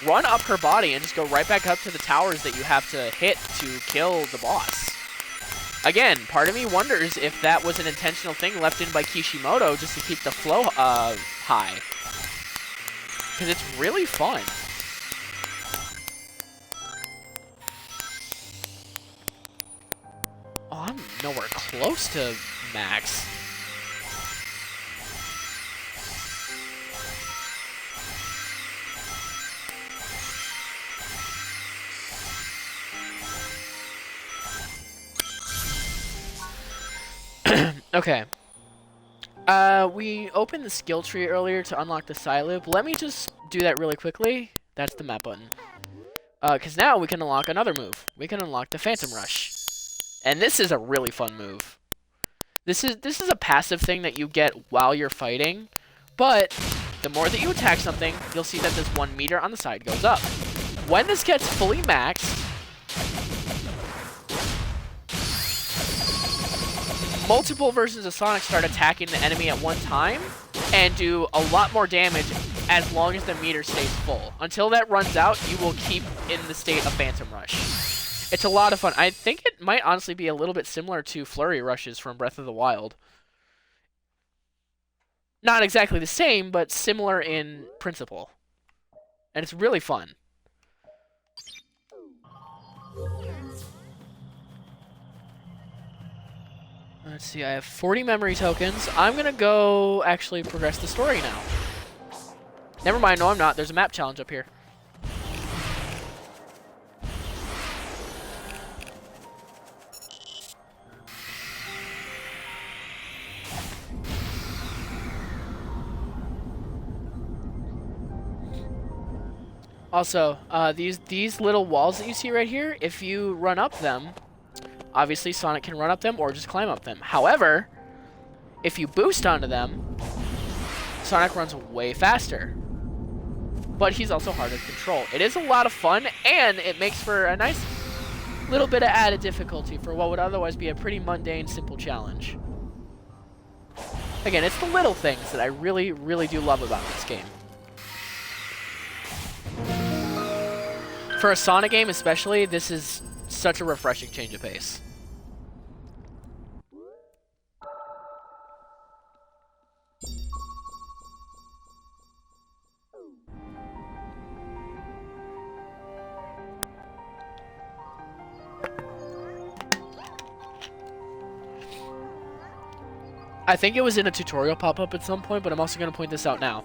run up her body, and just go right back up to the towers that you have to hit to kill the boss. Again, part of me wonders if that was an intentional thing left in by Kishimoto just to keep the flow high. Because it's really fun. Oh, I'm nowhere close to max. Okay. We opened the skill tree earlier to unlock the side loop. Let me just do that really quickly. That's the map button. Because now we can unlock another move. We can unlock the Phantom Rush. And this is a really fun move. This is a passive thing that you get while you're fighting, but The more that you attack something, you'll see that this 1 meter on the side goes up. When this gets fully maxed, multiple versions of Sonic start attacking the enemy at one time and do a lot more damage as long as the meter stays full. Until that runs out, you will keep in the state of Phantom Rush. It's a lot of fun. I think it might honestly be a little bit similar to Flurry Rushes from Breath of the Wild. Not exactly the same, but similar in principle. And it's really fun. Let's see, I have 40 memory tokens. I'm gonna go actually progress the story now. Never mind, no I'm not. There's a map challenge up here. Also, these little walls that you see right here, if you run up them, obviously Sonic can run up them or just climb up them. However, if you boost onto them, Sonic runs way faster. But he's also harder to control. It is a lot of fun, and it makes for a nice little bit of added difficulty for what would otherwise be a pretty mundane, simple challenge. Again, it's the little things that I really, really do love about this game. For a Sonic game especially, this is such a refreshing change of pace. I think it was in a tutorial pop-up at some point, but I'm also going to point this out now.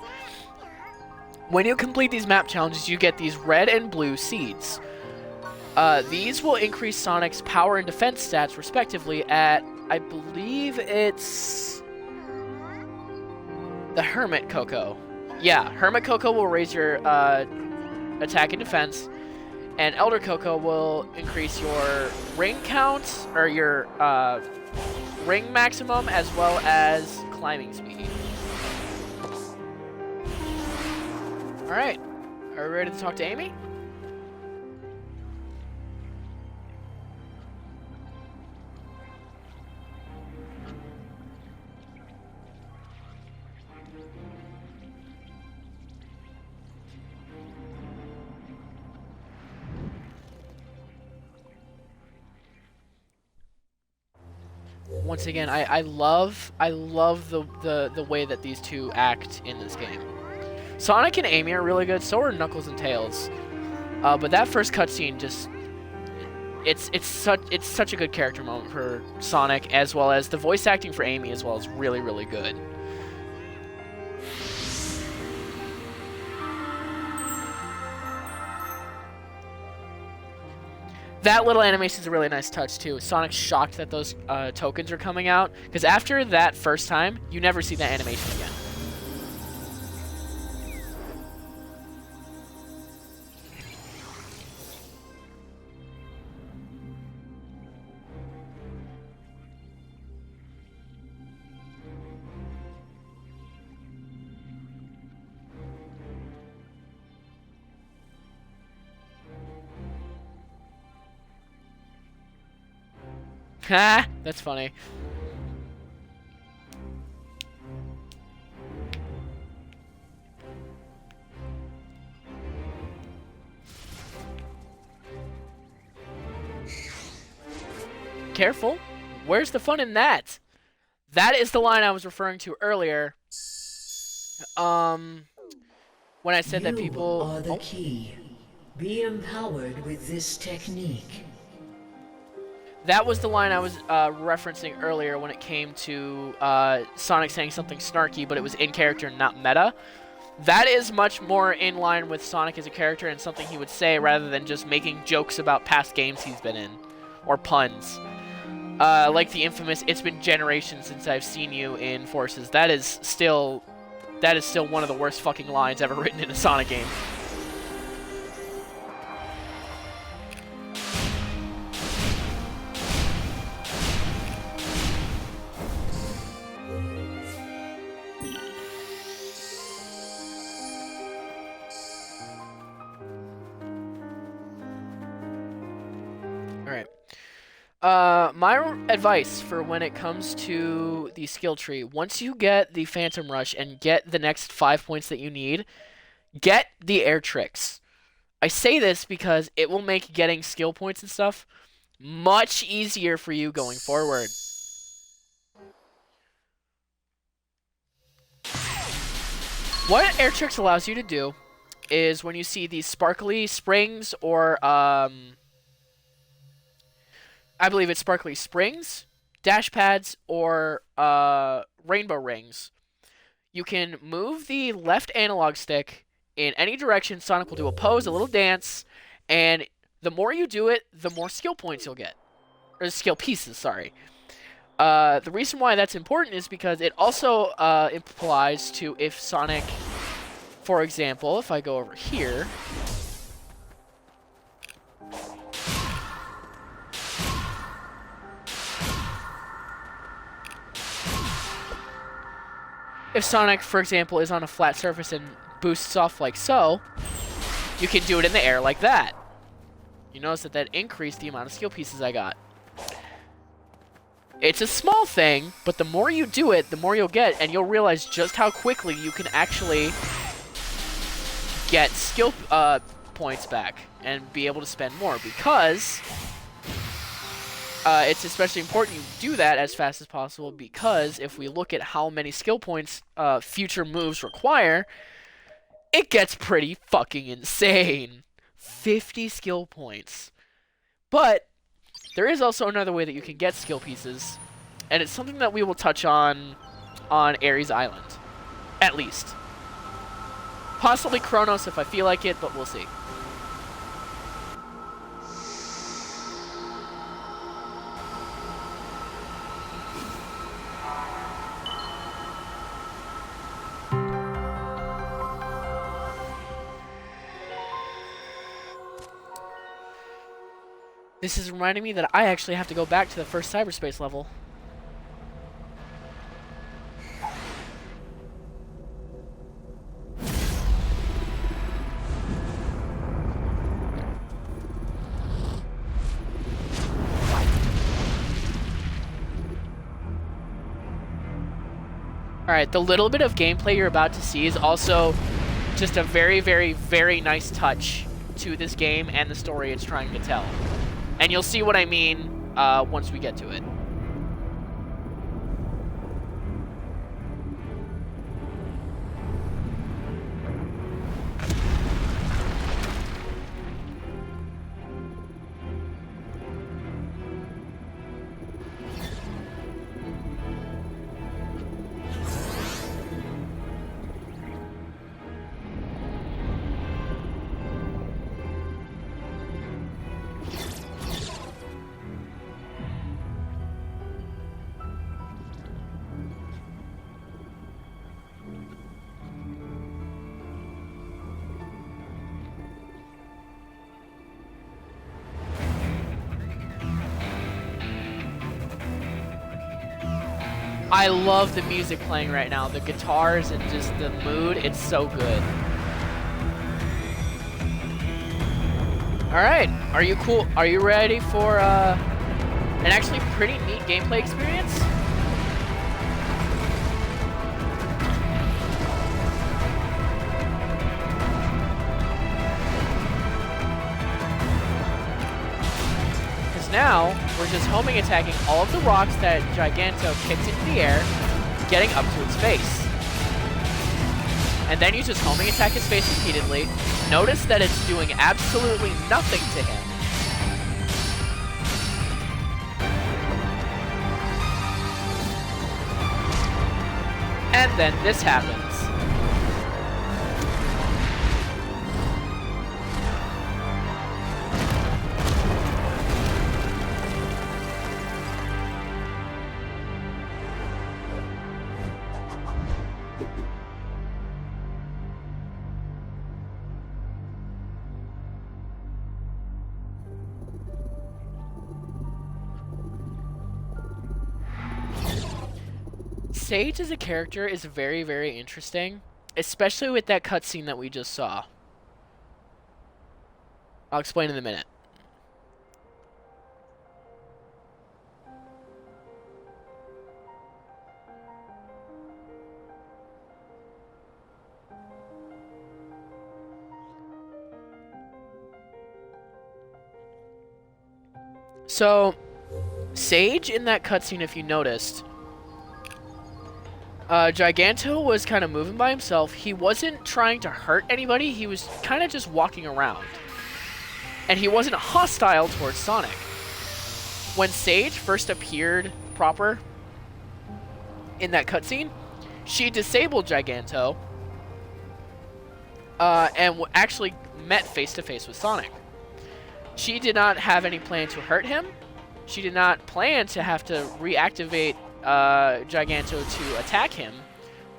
When you complete these map challenges, you get these red and blue seeds. These will increase Sonic's power and defense stats, respectively, at, I believe it's the Hermit Cocoa. Yeah, Hermit Cocoa will raise your attack and defense, and Elder Cocoa will increase your ring count, or your ring maximum, as well as climbing speed. Alright, are we ready to talk to Amy? Once again, I love the way that these two act in this game. Sonic and Amy are really good, so are Knuckles and Tails. But that first cutscene just it's such a good character moment for Sonic, as well as the voice acting for Amy as well is really, really good. That little animation is a really nice touch too. Sonic's shocked that those tokens are coming out, because after that first time, you never see that animation again. Ha! That's funny. Careful. Where's the fun in that? That is the line I was referring to earlier. When I said that people... You are the key. Be empowered with this technique. That was the line I was referencing earlier when it came to Sonic saying something snarky, but it was in character, not meta. That is much more in line with Sonic as a character and something he would say rather than just making jokes about past games he's been in. Or puns. Like the infamous, "It's been generations since I've seen you in Forces." That is still one of the worst fucking lines ever written in a Sonic game. My advice for when it comes to the skill tree, once you get the Phantom Rush and get the next 5 points that you need, get the air tricks. I say this because it will make getting skill points and stuff much easier for you going forward. What air tricks allows you to do is when you see these sparkly springs or I believe it's sparkly springs, dash pads, or rainbow rings. You can move the left analog stick in any direction. Sonic will do a pose, a little dance, and the more you do it, the more skill points you'll get. Or skill pieces, sorry. The reason why that's important is because it also applies to if Sonic, for example, if I go over here, if Sonic, for example, is on a flat surface and boosts off like so, you can do it in the air like that. You notice that that increased the amount of skill pieces I got. It's a small thing, but the more you do it, the more you'll get, and you'll realize just how quickly you can actually get skill points back and be able to spend more, because it's especially important you do that as fast as possible, because if we look at how many skill points future moves require, it gets pretty fucking insane. 50 skill points. But there is also another way that you can get skill pieces, and it's something that we will touch on Ares Island, at least. Possibly Kronos if I feel like it, but we'll see. This is reminding me that I actually have to go back to the first cyberspace level. Alright, the little bit of gameplay you're about to see is also just a very, very, very nice touch to this game and the story it's trying to tell. And you'll see what I mean once we get to it. I love the music playing right now. The guitars and just the mood, it's so good. Alright, are you cool? Are you ready for an actually pretty neat gameplay experience? Now, we're just homing attacking all of the rocks that Giganto kicked into the air, getting up to its face. And then you just homing attack its face repeatedly. Notice that it's doing absolutely nothing to him. And then this happens. Sage as a character is very, very interesting, especially with that cutscene that we just saw. I'll explain in a minute. So, Sage in that cutscene, if you noticed, Giganto was kind of moving by himself. He wasn't trying to hurt anybody. He was kind of just walking around. And he wasn't hostile towards Sonic. When Sage first appeared proper in that cutscene, she disabled Giganto and actually met face-to-face with Sonic. She did not have any plan to hurt him. She did not plan to have to reactivate Giganto to attack him,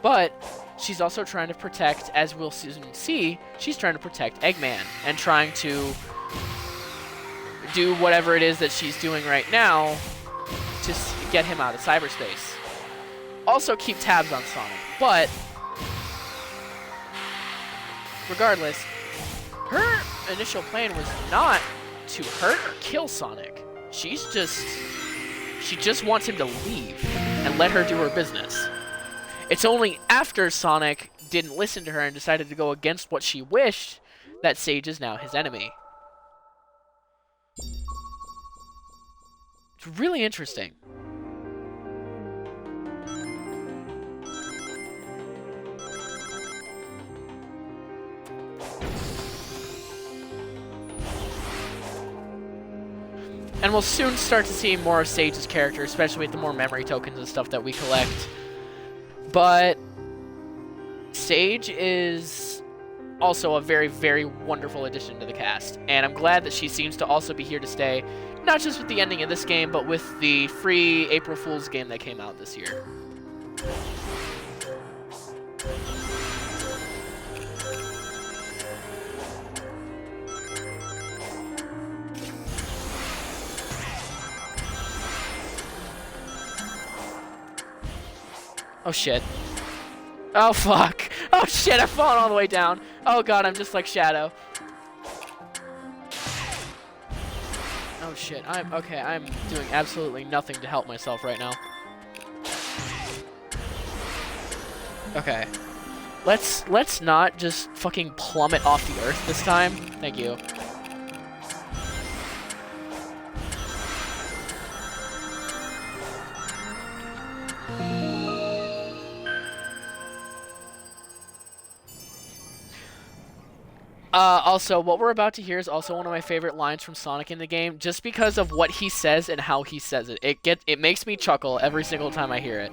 but she's also trying to protect, as we'll soon see, she's trying to protect Eggman and trying to do whatever it is that she's doing right now to get him out of cyberspace. Also keep tabs on Sonic, but regardless, her initial plan was not to hurt or kill Sonic. She just wants him to leave and let her do her business. It's only after Sonic didn't listen to her and decided to go against what she wished that Sage is now his enemy. It's really interesting. And we'll soon start to see more of Sage's character, especially with the more memory tokens and stuff that we collect. But Sage is also a very, very wonderful addition to the cast. And I'm glad that she seems to also be here to stay, not just with the ending of this game, but with the free April Fool's game that came out this year. Oh shit. Oh fuck. Oh shit, I've fallen all the way down. Oh god, I'm just like Shadow. Oh shit, I'm doing absolutely nothing to help myself right now. Okay. Let's not just fucking plummet off the earth this time. Thank you. Also, what we're about to hear is also one of my favorite lines from Sonic in the game, just because of what he says and how he says it. It makes me chuckle every single time I hear it.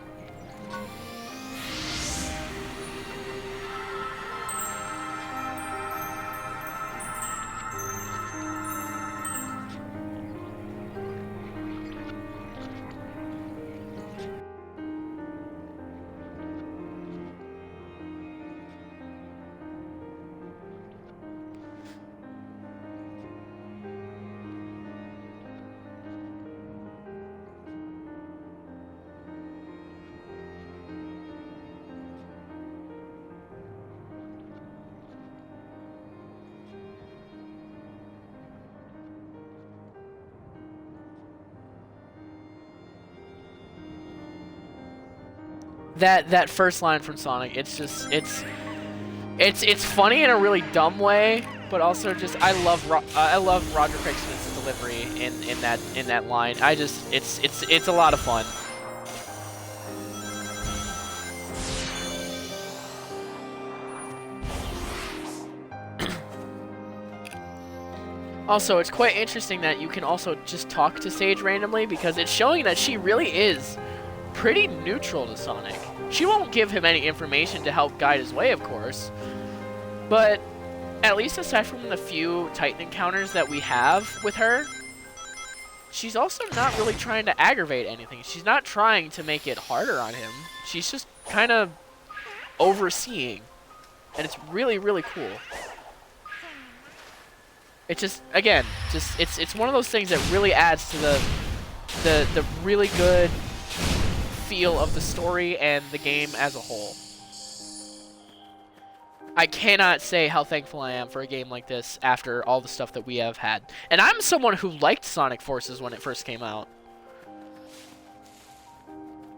That first line from Sonic, it's just it's funny in a really dumb way, but also just I love Roger Craig Smith's delivery in that line. It's a lot of fun. Also, it's quite interesting that you can also just talk to Sage randomly, because it's showing that she really is pretty neutral to Sonic. She won't give him any information to help guide his way, of course, but at least aside from the few Titan encounters that we have with her, she's also not really trying to aggravate anything. She's not trying to make it harder on him. She's just kind of overseeing, and it's really, really cool. It just, again, it's one of those things that really adds to the really good feel of the story and the game as a whole. I cannot say how thankful I am for a game like this after all the stuff that we have had. And I'm someone who liked Sonic Forces when it first came out.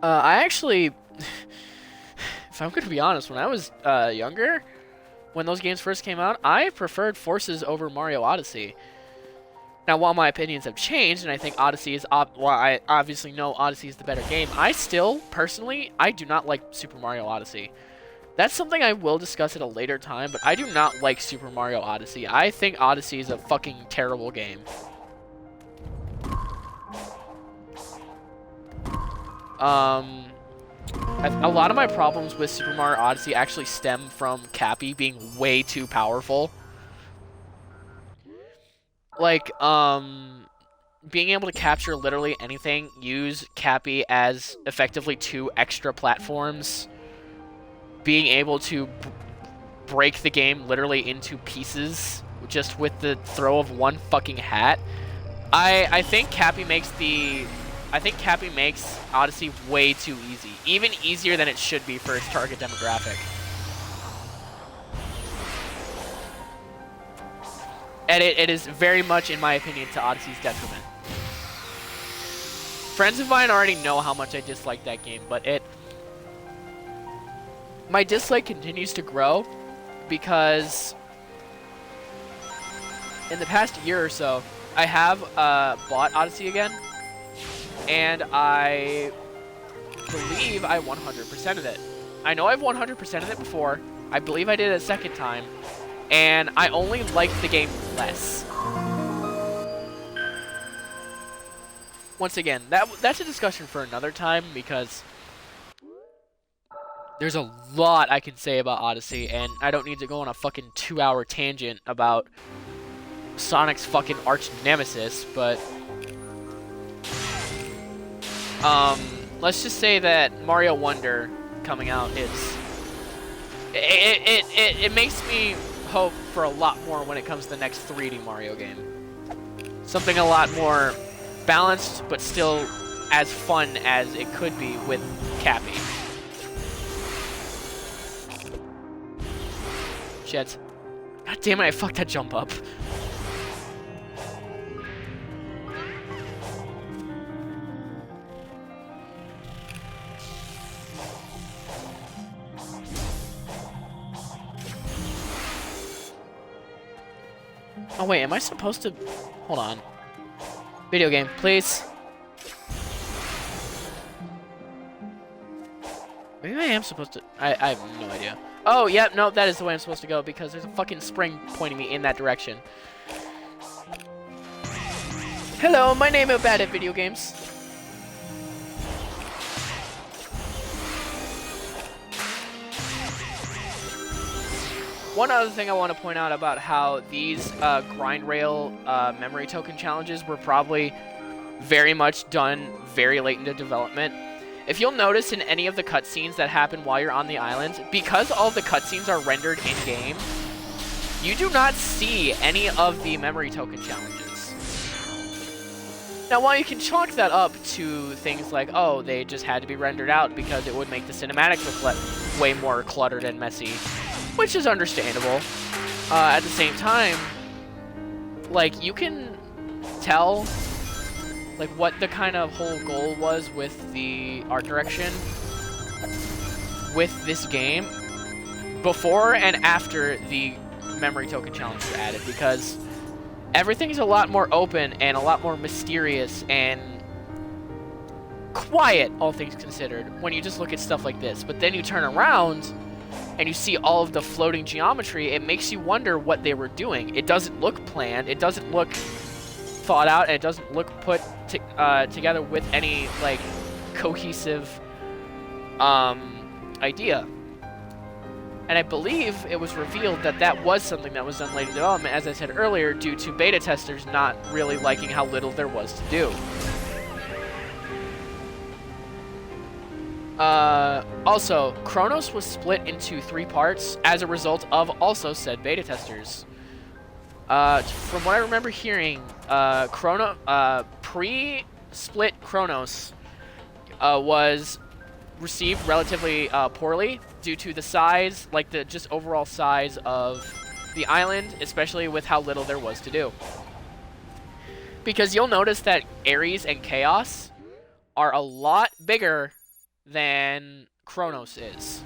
I actually, if I'm going to be honest, when I was younger, when those games first came out, I preferred Forces over Mario Odyssey. Now, while my opinions have changed, and I think Odyssey is, well, I obviously know Odyssey is the better game, I still, personally, I do not like Super Mario Odyssey. That's something I will discuss at a later time, but I do not like Super Mario Odyssey. I think Odyssey is a fucking terrible game. A lot of my problems with Super Mario Odyssey actually stem from Cappy being way too powerful. Like, being able to capture literally anything, use Cappy as effectively 2 extra platforms, being able to break the game literally into pieces just with the throw of 1 fucking hat. I think Cappy makes Odyssey way too easy. Even easier than it should be for its target demographic. And it is very much, in my opinion, to Odyssey's detriment. Friends of mine already know how much I dislike that game, but my dislike continues to grow because in the past year or so, I have bought Odyssey again, and I believe I 100%ed it. I know I've 100%ed it before. I believe I did it a second time, and I only liked the game less. Once again, that's a discussion for another time because there's a lot I can say about Odyssey, and I don't need to go on a fucking 2-hour tangent about Sonic's fucking arch nemesis, but let's just say that Mario Wonder coming out is it makes me hope for a lot more when it comes to the next 3D Mario game. Something a lot more balanced, but still as fun as it could be with Cappy. Shit. God damn it, I fucked that jump up. Oh wait, am I supposed to... Hold on. Video game, please. Maybe I am supposed to... I have no idea. Oh, yep, no, that is the way I'm supposed to go because there's a fucking spring pointing me in that direction. Hello, my name is bad at video games. One other thing I want to point out about how these grind rail memory token challenges were probably very much done very late into development. If you'll notice in any of the cutscenes that happen while you're on the island, because all the cutscenes are rendered in-game, you do not see any of the memory token challenges. Now, while you can chalk that up to things like, oh, they just had to be rendered out because it would make the cinematics look way more cluttered and messy, which is understandable. At the same time, like, you can tell, like, what the kind of whole goal was with the art direction with this game before and after the memory token challenge were added, because everything's a lot more open and a lot more mysterious and quiet, all things considered, when you just look at stuff like this. But then you turn around and you see all of the floating geometry, it makes you wonder what they were doing. It doesn't look planned, it doesn't look thought out, and it doesn't look put together with any, like, cohesive idea. And I believe it was revealed that that was something that was done late in development, as I said earlier, due to beta testers not really liking how little there was to do. Also, Chronos was split into 3 parts as a result of also said beta testers. From what I remember hearing, pre-split Chronos was received relatively poorly due to the size, like the just overall size of the island, especially with how little there was to do. Because you'll notice that Ares and Chaos are a lot bigger than Chronos is.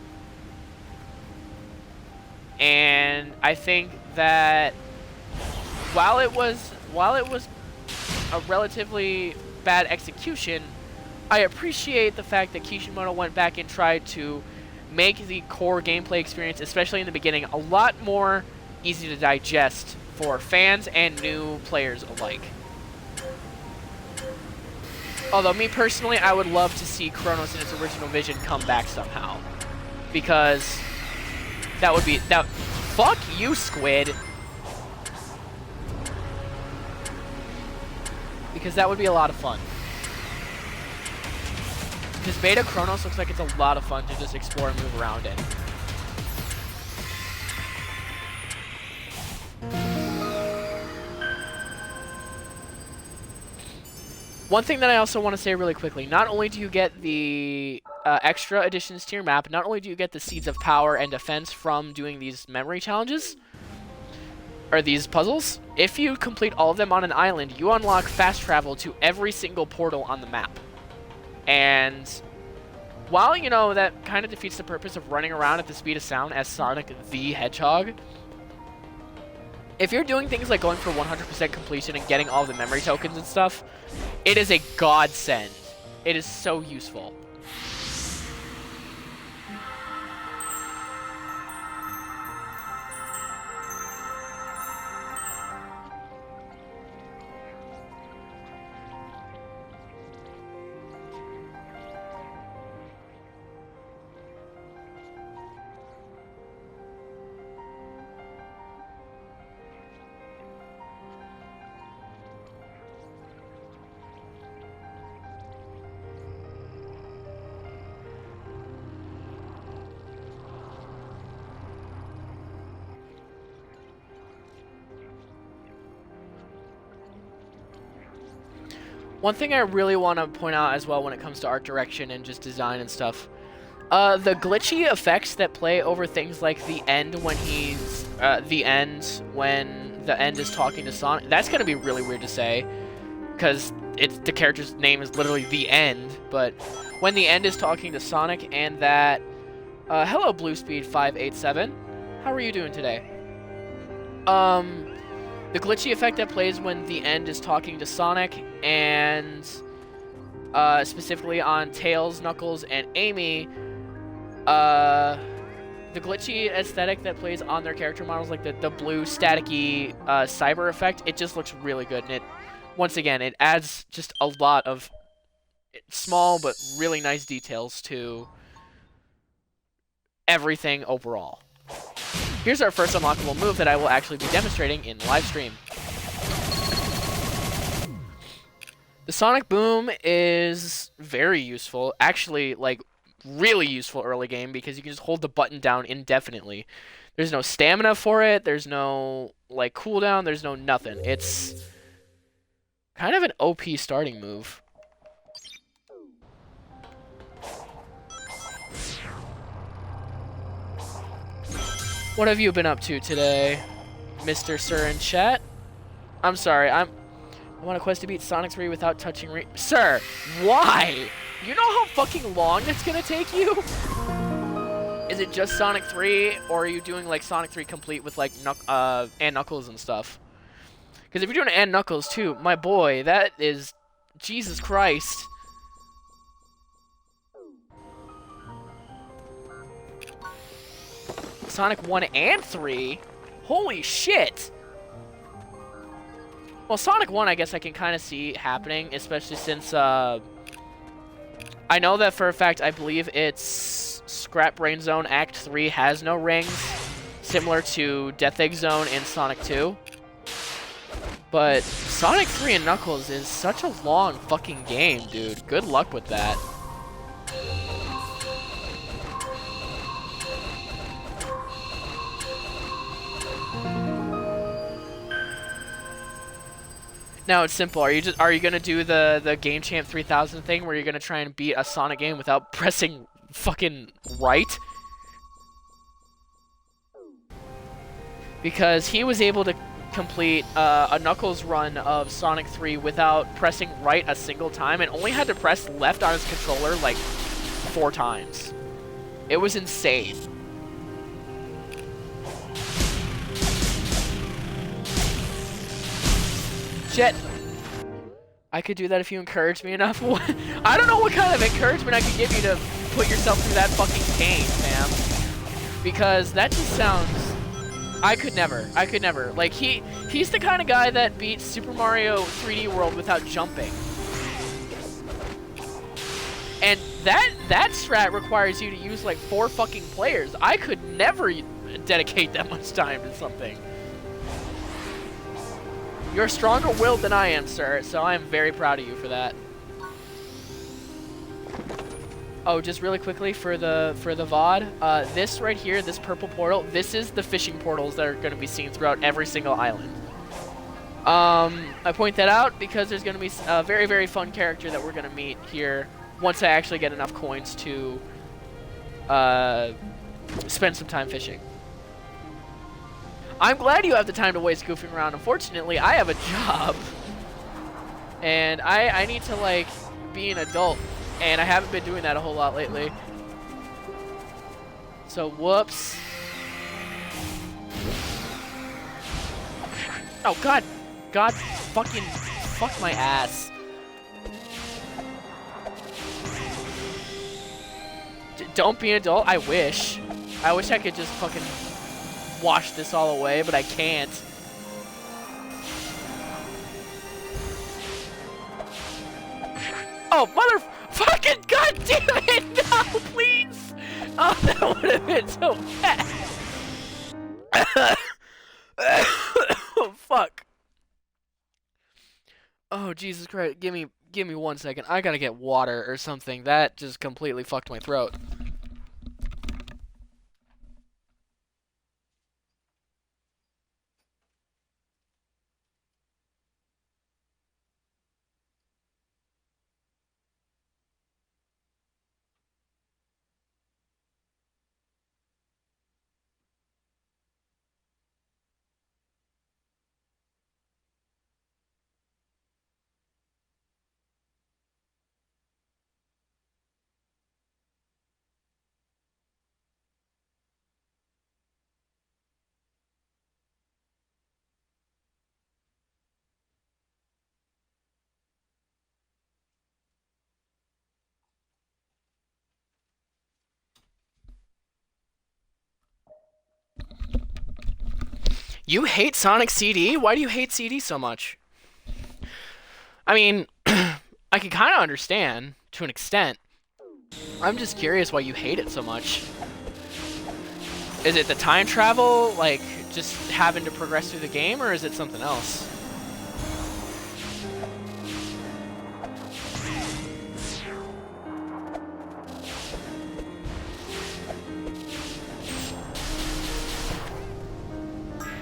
And I think that while it was a relatively bad execution, I appreciate the fact that Kishimoto went back and tried to make the core gameplay experience, especially in the beginning, a lot more easy to digest for fans and new players alike. Although, me personally, I would love to see Chronos in its original vision come back somehow. Because that would be... Fuck you, Squid! Because that would be a lot of fun. Because Beta Chronos looks like it's a lot of fun to just explore and move around in. One thing that I also want to say really quickly, not only do you get the extra additions to your map, not only do you get the Seeds of Power and Defense from doing these memory challenges, or these puzzles, if you complete all of them on an island, you unlock fast travel to every single portal on the map. And while, you know, that kind of defeats the purpose of running around at the speed of sound as Sonic the Hedgehog, if you're doing things like going for 100% completion and getting all the memory tokens and stuff, it is a godsend. It is so useful. One thing I really want to point out as well when it comes to art direction and just design and stuff, the glitchy effects that play over things like the end when he's, when the end is talking to Sonic, that's going to be really weird to say, because the character's name is literally the end, but when the end is talking to Sonic and that, hello Bluespeed587, how are you doing today? The glitchy effect that plays when the end is talking to Sonic and specifically on Tails, Knuckles, and Amy, the glitchy aesthetic that plays on their character models, like the blue staticky cyber effect, it just looks really good. And it, once again, it adds just a lot of small but really nice details to everything overall. Here's our first unlockable move that I will actually be demonstrating in live stream. The Sonic Boom is very useful, actually, like, really useful early game, because you can just hold the button down indefinitely. There's no stamina for it, there's no, like, cooldown, there's no nothing. It's kind of an OP starting move. What have you been up to today, Mr. Sir in chat? I'm sorry, I want a quest to beat Sonic 3 without touching Sir, why? You know how fucking long that's gonna take you? Is it just Sonic 3, or are you doing like Sonic 3 complete with like and Knuckles and stuff? Because if you're doing and Knuckles too, my boy, that is Jesus Christ. Sonic 1 and 3? Holy shit! Well, Sonic 1 I guess I can kind of see happening, especially since, I know that for a fact, I believe it's Scrap Brain Zone Act 3 has no rings, similar to Death Egg Zone in Sonic 2. But Sonic 3 and Knuckles is such a long fucking game, dude. Good luck with that. Now it's simple. Are you gonna do the Game Champ 3000 thing where you're gonna try and beat a Sonic game without pressing fucking right? Because he was able to complete a Knuckles run of Sonic 3 without pressing right a single time, and only had to press left on his controller like 4 times. It was insane. Jet. I could do that if you encourage me enough. I don't know what kind of encouragement I could give you to put yourself through that fucking game, fam. Because that just sounds... I could never. I could never. Like, he's the kind of guy that beats Super Mario 3D World without jumping. And that strat requires you to use, like, 4 fucking players. I could never dedicate that much time to something. You're stronger willed than I am, sir, so I am very proud of you for that. Oh, just really quickly for the VOD, this right here, this purple portal, this is the fishing portals that are going to be seen throughout every single island. I point that out because there's going to be a very, very fun character that we're going to meet here once I actually get enough coins to spend some time fishing. I'm glad you have the time to waste goofing around. Unfortunately, I have a job. And I need to, like, be an adult. And I haven't been doing that a whole lot lately. So, whoops. Oh, God. God fucking fuck my ass. Don't be an adult? I wish. I wish I could just fucking wash this all away, but I can't. Oh, motherfucking goddamn it! No, please! Oh, that would have been so bad. Oh, fuck. Oh, Jesus Christ. Give me 1 second. I gotta get water or something. That just completely fucked my throat. You hate Sonic CD? Why do you hate CD so much? I mean, I can kind of understand, to an extent. I'm just curious why you hate it so much. Is it the time travel, like, just having to progress through the game, or is it something else?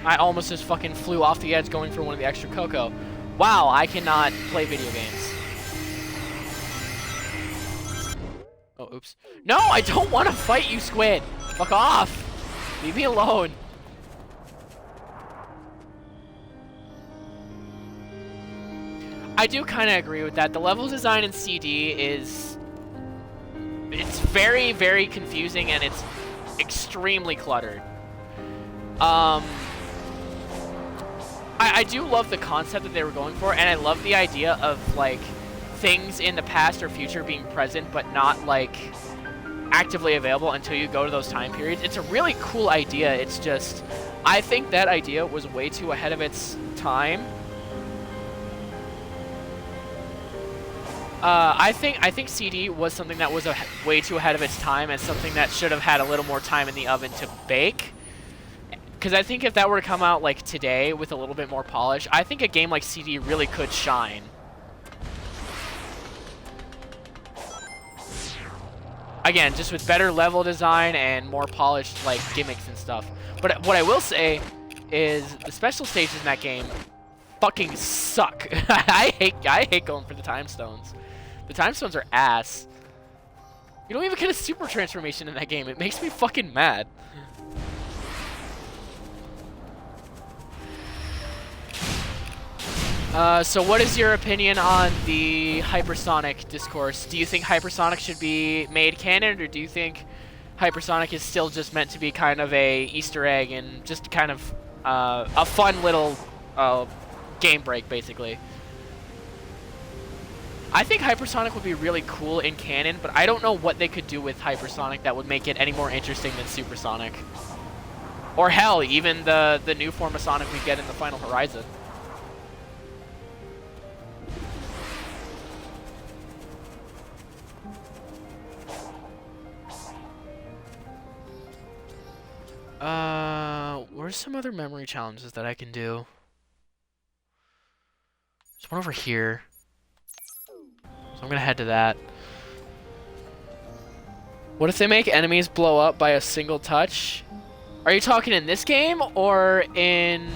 I almost just fucking flew off the edge going for one of the extra cocoa. Wow, I cannot play video games. Oh, oops. No, I don't want to fight you, Squid! Fuck off! Leave me alone. I do kind of agree with that. The level design in CD is... It's very, very confusing, and it's extremely cluttered. I do love the concept that they were going for, and I love the idea of, like, things in the past or future being present, but not, like, actively available until you go to those time periods. It's a really cool idea. It's just, I think that idea was way too ahead of its time. I think CD was something that was way too ahead of its time, and something that should have had a little more time in the oven to bake. Because I think if that were to come out, like, today with a little bit more polish, I think a game like CD really could shine. Again, just with better level design and more polished, like, gimmicks and stuff. But what I will say is the special stages in that game fucking suck. I hate going for the time stones. The time stones are ass. You don't even get a super transformation in that game. It makes me fucking mad. So what is your opinion on the hypersonic discourse? Do you think hypersonic should be made canon, or do you think hypersonic is still just meant to be kind of a Easter egg and just kind of a fun little game break, basically? I think hypersonic would be really cool in canon, but I don't know what they could do with hypersonic that would make it any more interesting than supersonic. Or hell, even the new form of Sonic we get in the Final Horizon. Where's some other memory challenges that I can do? There's one over here. So I'm gonna head to that. What if they make enemies blow up by a single touch? Are you talking in this game or in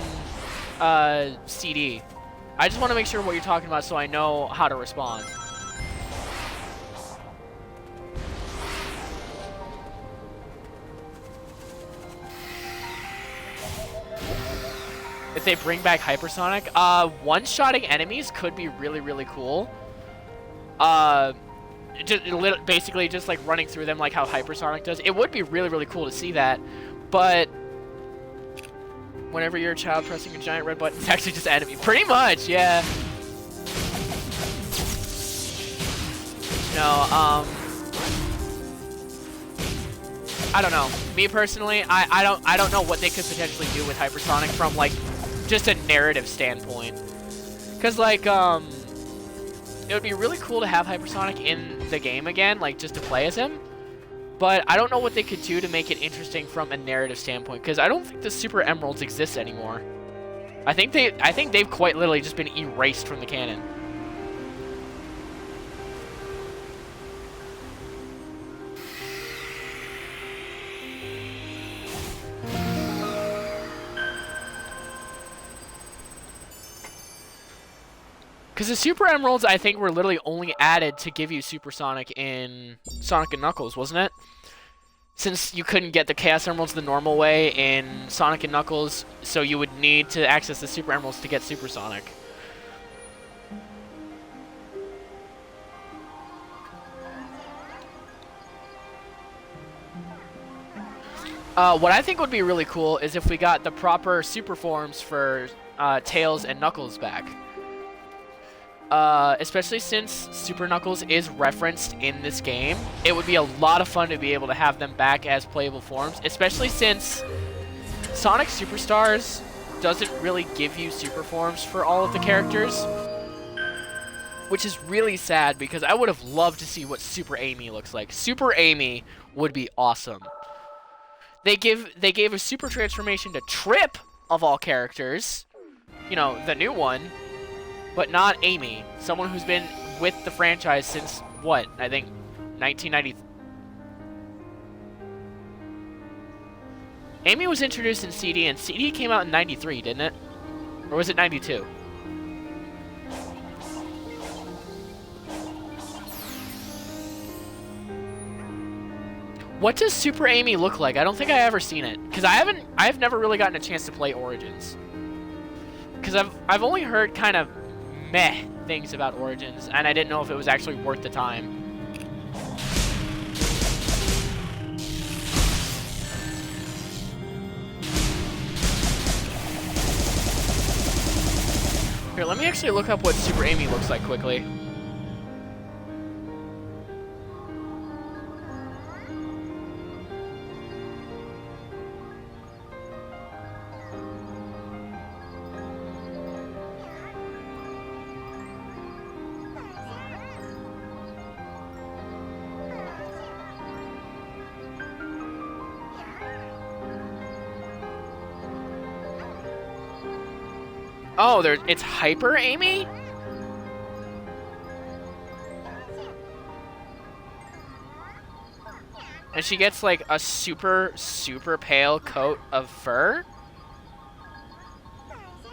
CD? I just want to make sure what you're talking about so I know how to respond. If they bring back hypersonic, one-shotting enemies could be really, really cool. Basically just like running through them like how hypersonic does. It would be really, really cool to see that. But whenever you're a child pressing a giant red button, it's actually just enemy. Pretty much, yeah. No, I don't know. Me personally, I don't know what they could potentially do with hypersonic from like just a narrative standpoint. Cause like it would be really cool to have hypersonic in the game again, like just to play as him. But I don't know what they could do to make it interesting from a narrative standpoint, because I don't think the Super Emeralds exist anymore. I think they've quite literally just been erased from the canon. Because the Super Emeralds, I think, were literally only added to give you Supersonic in Sonic and Knuckles, wasn't it? Since you couldn't get the Chaos Emeralds the normal way in Sonic and Knuckles, so you would need to access the Super Emeralds to get Supersonic. What I think would be really cool is if we got the proper super forms for Tails and Knuckles back. Especially since Super Knuckles is referenced in this game, it would be a lot of fun to be able to have them back as playable forms, especially since Sonic Superstars doesn't really give you super forms for all of the characters, which is really sad because I would have loved to see what Super Amy looks like. Super Amy would be awesome. They gave a super transformation to Trip, of all characters, you know, the new one, but not Amy, someone who's been with the franchise since, what, I think 1990. Amy was introduced in CD, and CD came out in 93, didn't it? Or was it 92? What does Super Amy look like? I don't think I ever seen it, because I've never really gotten a chance to play Origins. Because I've only heard kind of meh things about Origins, and I didn't know if it was actually worth the time. Here, let me actually look up what Super Amy looks like quickly. Oh, it's Hyper Amy? And she gets like a super, super pale coat of fur?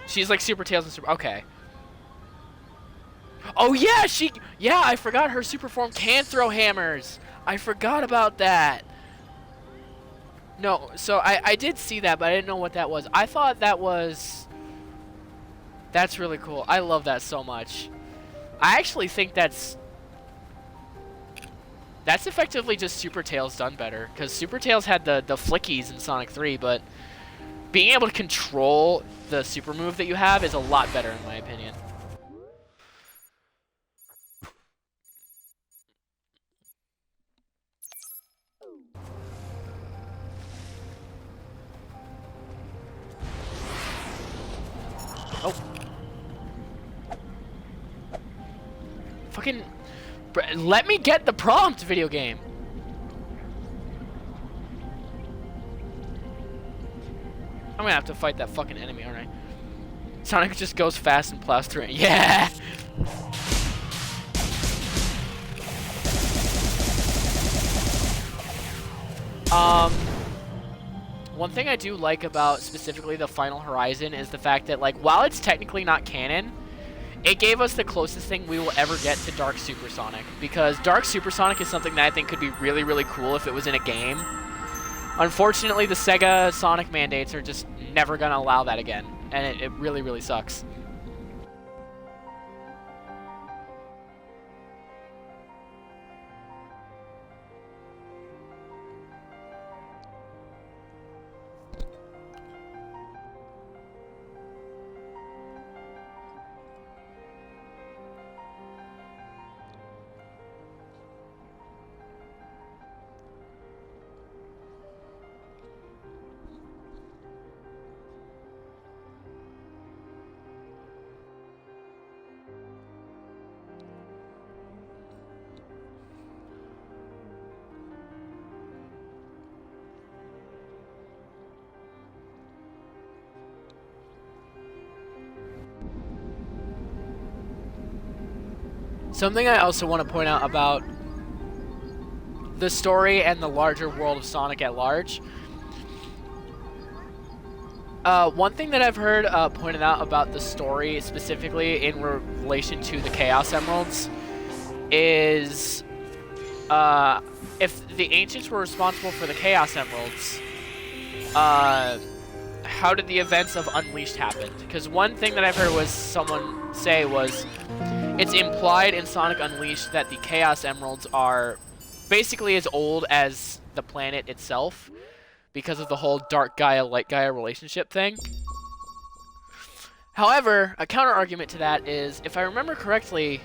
She's like Super Tails and Super... Okay. Oh yeah, yeah, I forgot her super form can throw hammers. I forgot about that. No, so I did see that, but I didn't know what that was. I thought that was... That's really cool. I love that so much. I actually think that's effectively just Super Tails done better, because Super Tails had the flickies in Sonic 3, but being able to control the super move that you have is a lot better in my opinion. Oh. Fucking... Let me get the prompt, video game. I'm gonna have to fight that fucking enemy, aren't I? Sonic just goes fast and plows through it. Yeah! One thing I do like about specifically the Final Horizon is the fact that, like, while it's technically not canon, it gave us the closest thing we will ever get to Dark Supersonic. Because Dark Supersonic is something that I think could be really, really cool if it was in a game. Unfortunately, the Sega Sonic mandates are just never going to allow that again. And it really, really sucks. Something I also want to point out about the story and the larger world of Sonic at large. One thing that I've heard pointed out about the story, specifically in relation to the Chaos Emeralds, is if the Ancients were responsible for the Chaos Emeralds, how did the events of Unleashed happen? Because one thing that I've heard was someone say was, it's implied in Sonic Unleashed that the Chaos Emeralds are basically as old as the planet itself because of the whole Dark Gaia, Light Gaia relationship thing. However, a counter-argument to that is, if I remember correctly,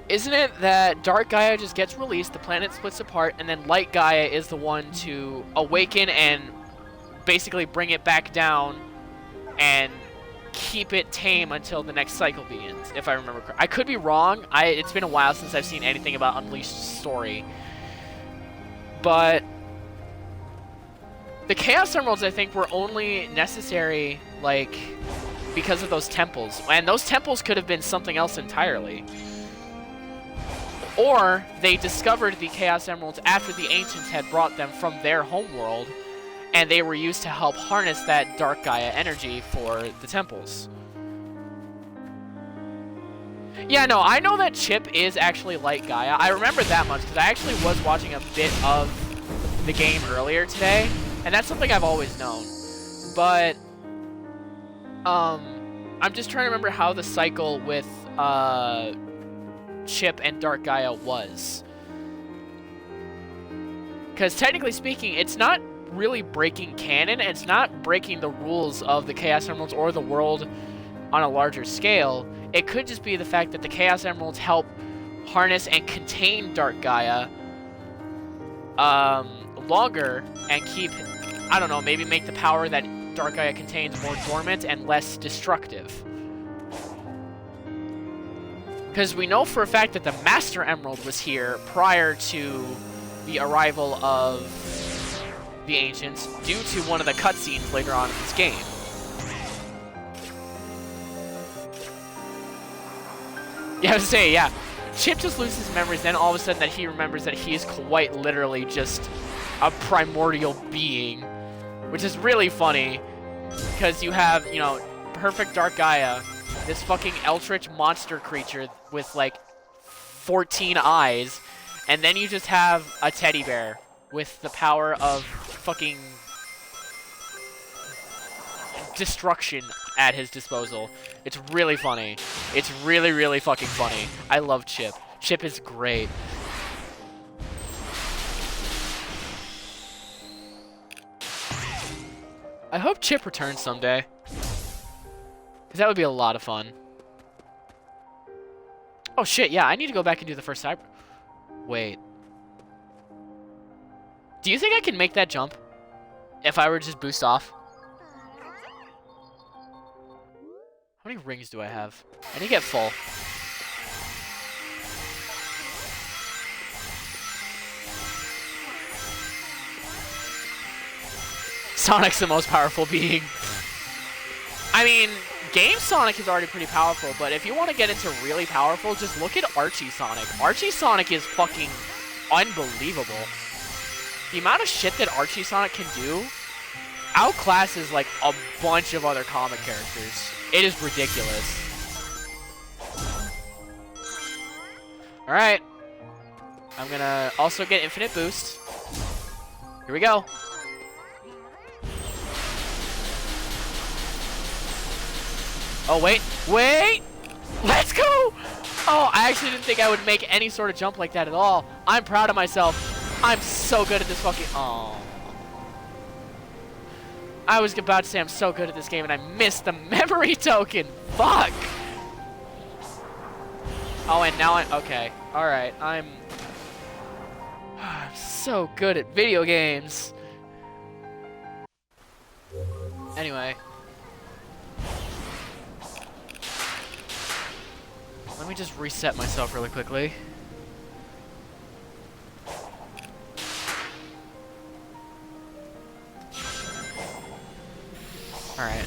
isn't it that Dark Gaia just gets released, the planet splits apart, and then Light Gaia is the one to awaken and basically bring it back down and keep it tame until the next cycle begins, if I remember correctly. I could be wrong. It's been a while since I've seen anything about Unleashed's story. But the Chaos Emeralds, I think, were only necessary, like, because of those temples. And those temples could have been something else entirely. Or they discovered the Chaos Emeralds after the Ancients had brought them from their homeworld, and they were used to help harness that Dark Gaia energy for the temples. Yeah, no, I know that Chip is actually Light Gaia. I remember that much because I actually was watching a bit of the game earlier today, and that's something I've always known. But I'm just trying to remember how the cycle with Chip and Dark Gaia was. Because technically speaking, it's not really breaking canon, and it's not breaking the rules of the Chaos Emeralds or the world on a larger scale. It could just be the fact that the Chaos Emeralds help harness and contain Dark Gaia longer and keep, I don't know, maybe make the power that Dark Gaia contains more dormant and less destructive. Because we know for a fact that the Master Emerald was here prior to the arrival of the Ancients due to one of the cutscenes later on in this game. Yeah, I was saying, yeah. Chip just loses his memories, then all of a sudden that he remembers that he is quite literally just a primordial being, which is really funny, because you have, you know, perfect Dark Gaia, this fucking eldritch monster creature with, like, 14 eyes, and then you just have a teddy bear with the power of fucking destruction at his disposal. It's really funny. It's really, really fucking funny. I love Chip. Chip is great. I hope Chip returns someday, because that would be a lot of fun. Oh shit, yeah, I need to go back and do the first cyber... Wait. Do you think I can make that jump if I were to just boost off? How many rings do I have? I need to get full. Sonic's the most powerful being. I mean, Game Sonic is already pretty powerful, but if you want to get into really powerful, just look at Archie Sonic. Archie Sonic is fucking unbelievable. The amount of shit that Archie Sonic can do outclasses like a bunch of other comic characters. It is ridiculous. Alright. I'm gonna also get infinite boost. Here we go. Oh, wait. Wait! Let's go! Oh, I actually didn't think I would make any sort of jump like that at all. I'm proud of myself. I'm so good at this fucking... Oh. I was about to say I'm so good at this game and I missed the memory token. Fuck! Oh, and now I'm... Okay. Alright. I'm so good at video games. Anyway. Let me just reset myself really quickly. Alright.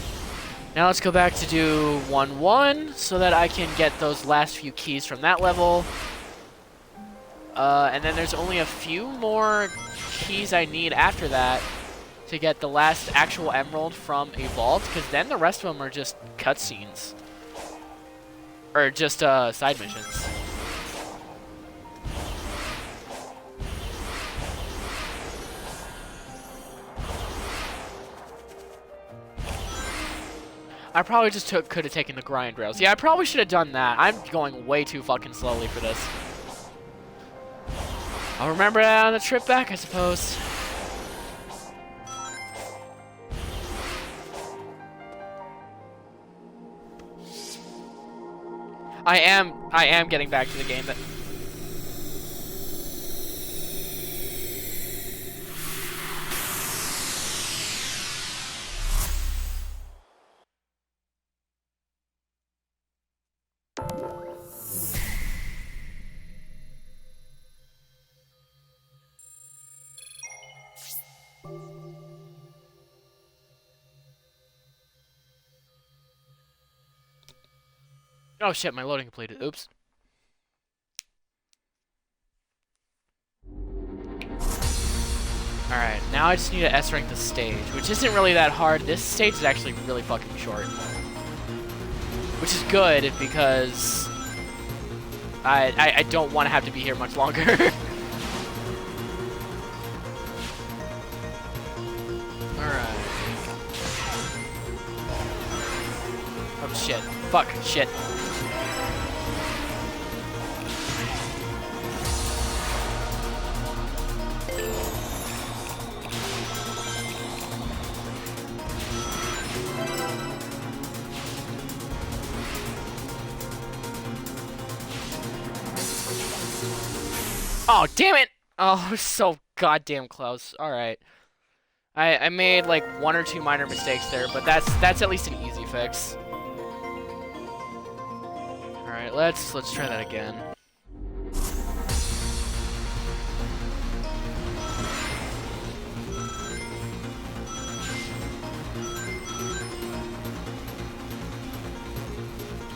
Now let's go back to do 1-1 so that I can get those last few keys from that level. And then there's only a few more keys I need after that to get the last actual emerald from a vault, because then the rest of them are just cutscenes. Or just side missions. I probably just could have taken the grind rails. Yeah, I probably should have done that. I'm going way too fucking slowly for this. I'll remember that on the trip back, I suppose. I am getting back to the game that... Oh shit, my loading completed. Oops. Alright, now I just need to S-rank the stage, which isn't really that hard. This stage is actually really fucking short. Which is good, because I don't want to have to be here much longer. Alright. Oh shit. Fuck. Shit. Oh, damn it! Oh, so goddamn close. Alright. I made like 1 or 2 minor mistakes there, but that's at least an easy fix. Alright, let's try that again.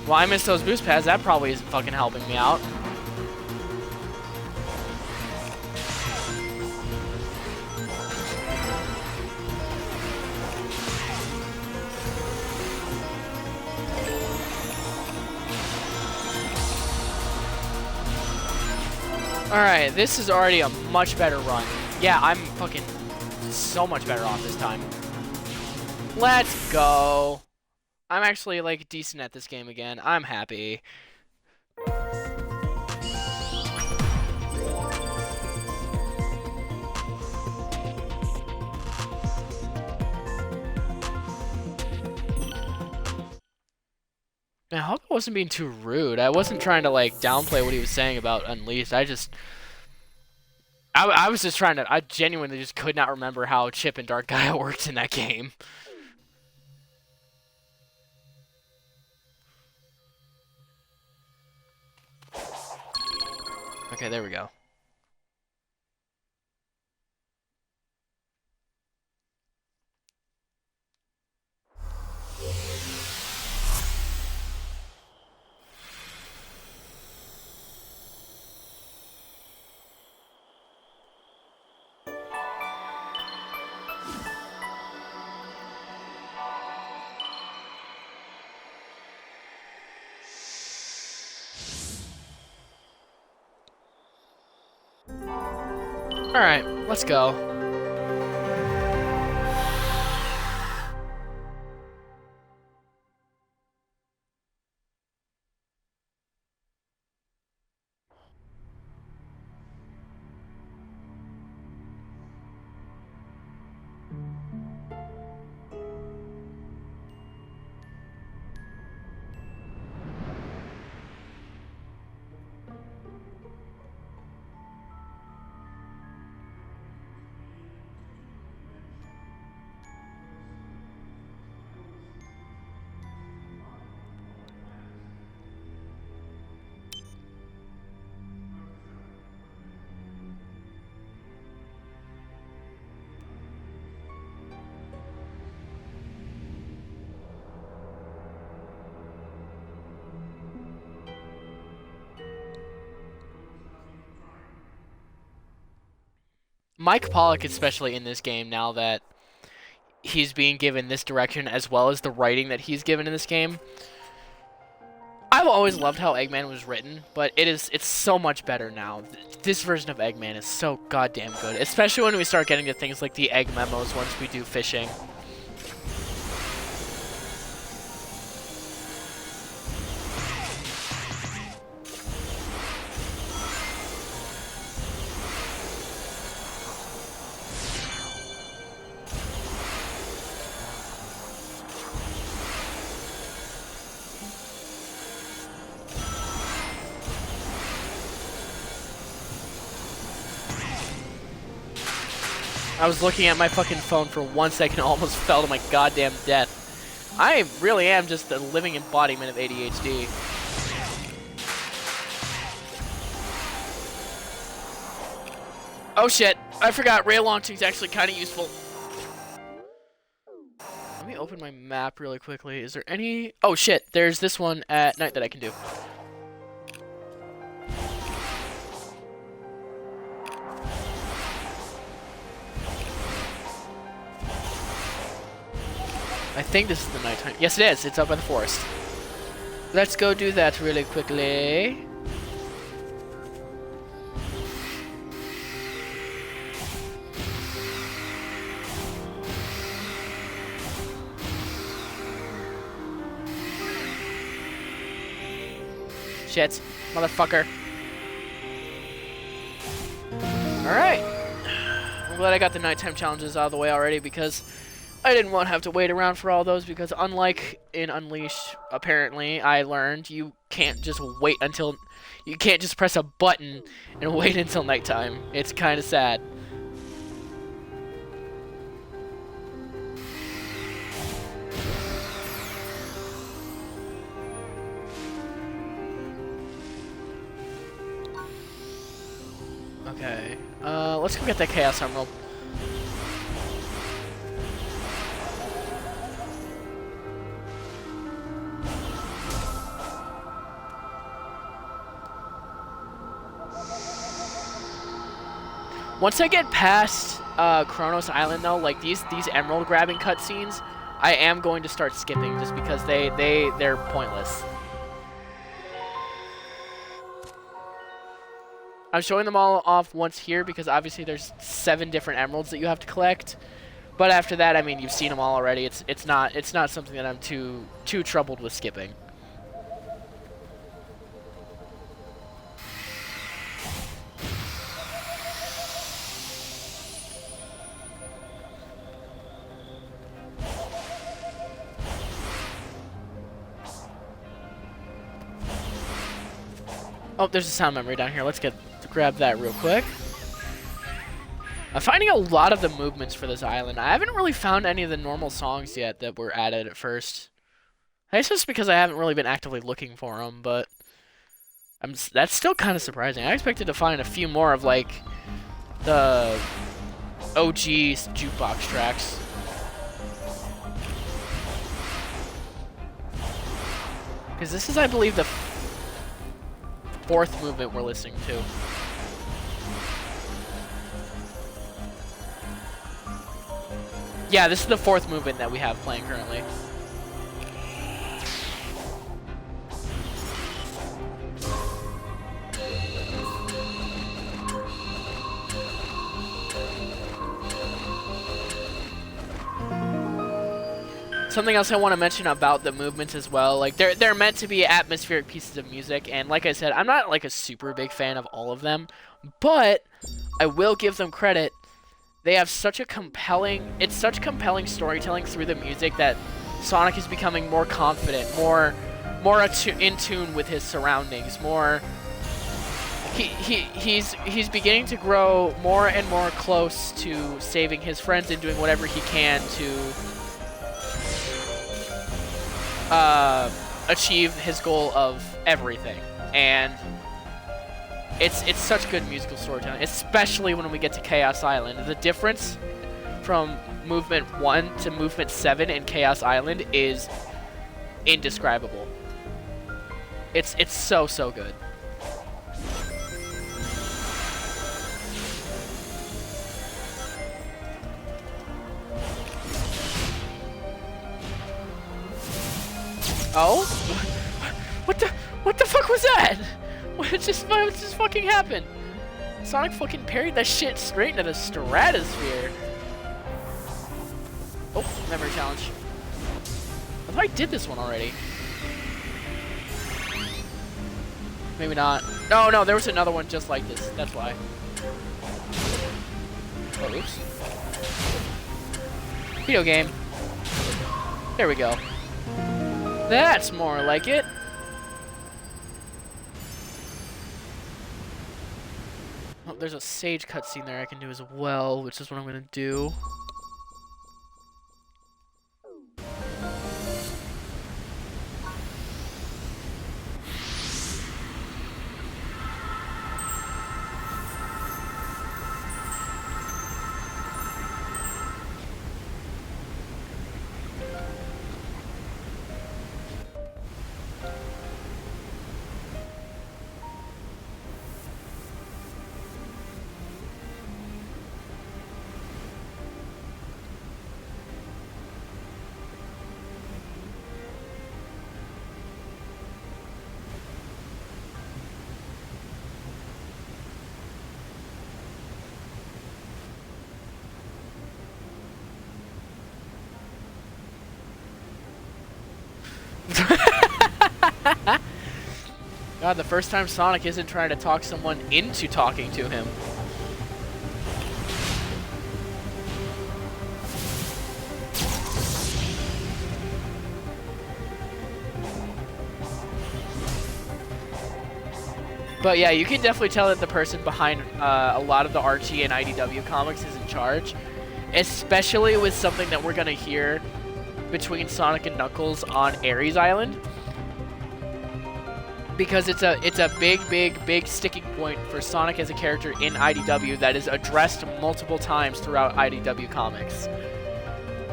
Well, I missed those boost pads. That probably isn't fucking helping me out. Alright, this is already a much better run. Yeah, I'm fucking so much better off this time. Let's go. I'm actually, like, decent at this game again. I'm happy. Man, I hope I wasn't being too rude. I wasn't trying to, like, downplay what he was saying about Unleashed. I was just trying to... I genuinely just could not remember how Chip and Dark Gaia worked in that game. Okay, there we go. Alright, let's go. Mike Pollock, especially in this game, now that he's being given this direction as well as the writing that he's given in this game. I've always loved how Eggman was written, but it's so much better now. This version of Eggman is so goddamn good, especially when we start getting to things like the egg memos once we do fishing. I was looking at my fucking phone for 1 second and almost fell to my goddamn death. I really am just a living embodiment of ADHD. Oh shit, I forgot rail launching is actually kind of useful. Let me open my map really quickly. Is there any... Oh shit, there's this one at night that I can do. I think this is the nighttime. Yes, it is. It's up by the forest. Let's go do that really quickly. Shit. Motherfucker. Alright. I'm glad I got the nighttime challenges out of the way already because I didn't want to have to wait around for all those because unlike in Unleashed, apparently, I learned you can't just wait until... You can't just press a button and wait until nighttime. It's kind of sad. Okay. Let's go get that Chaos Emerald. Once I get past Kronos Island, though, like these emerald grabbing cutscenes, I am going to start skipping just because they're pointless. I'm showing them all off once here because obviously there's 7 different emeralds that you have to collect. But after that, I mean, you've seen them all already. It's not something that I'm too troubled with skipping. Oh, there's a sound memory down here. Let's grab that real quick. I'm finding a lot of the movements for this island. I haven't really found any of the normal songs yet that were added at first. I guess it's because I haven't really been actively looking for them, but That's still kind of surprising. I expected to find a few more of like the OG jukebox tracks. Because this is, I believe, the fourth movement we're listening to. Yeah, this is the fourth movement that we have playing currently. Something else I want to mention about the movements as well, like they're meant to be atmospheric pieces of music, and like I said, I'm not like a super big fan of all of them, but I will give them credit. They have such a it's such compelling storytelling through the music that Sonic is becoming more confident, more in tune with his surroundings, more he's beginning to grow more and more close to saving his friends and doing whatever he can to achieve his goal of everything. And it's such good musical storytelling, especially when we get to Chaos Island. The difference from movement 1 to movement 7 in Chaos Island is indescribable. It's so good. Oh? What the fuck was that? What just fucking happened? Sonic fucking parried that shit straight into the stratosphere. Oh, memory challenge. I thought I did this one already. Maybe not. No, there was another one just like this. That's why. Oh, oops. Video game. There we go. That's more like it. Oh, there's a Sage cutscene there I can do as well, which is what I'm gonna do. God, the first time Sonic isn't trying to talk someone into talking to him. But yeah, you can definitely tell that the person behind a lot of the Archie and IDW comics is in charge. Especially with something that we're going to hear between Sonic and Knuckles on Ares Island. Because it's a big sticking point for Sonic as a character in IDW that is addressed multiple times throughout IDW comics.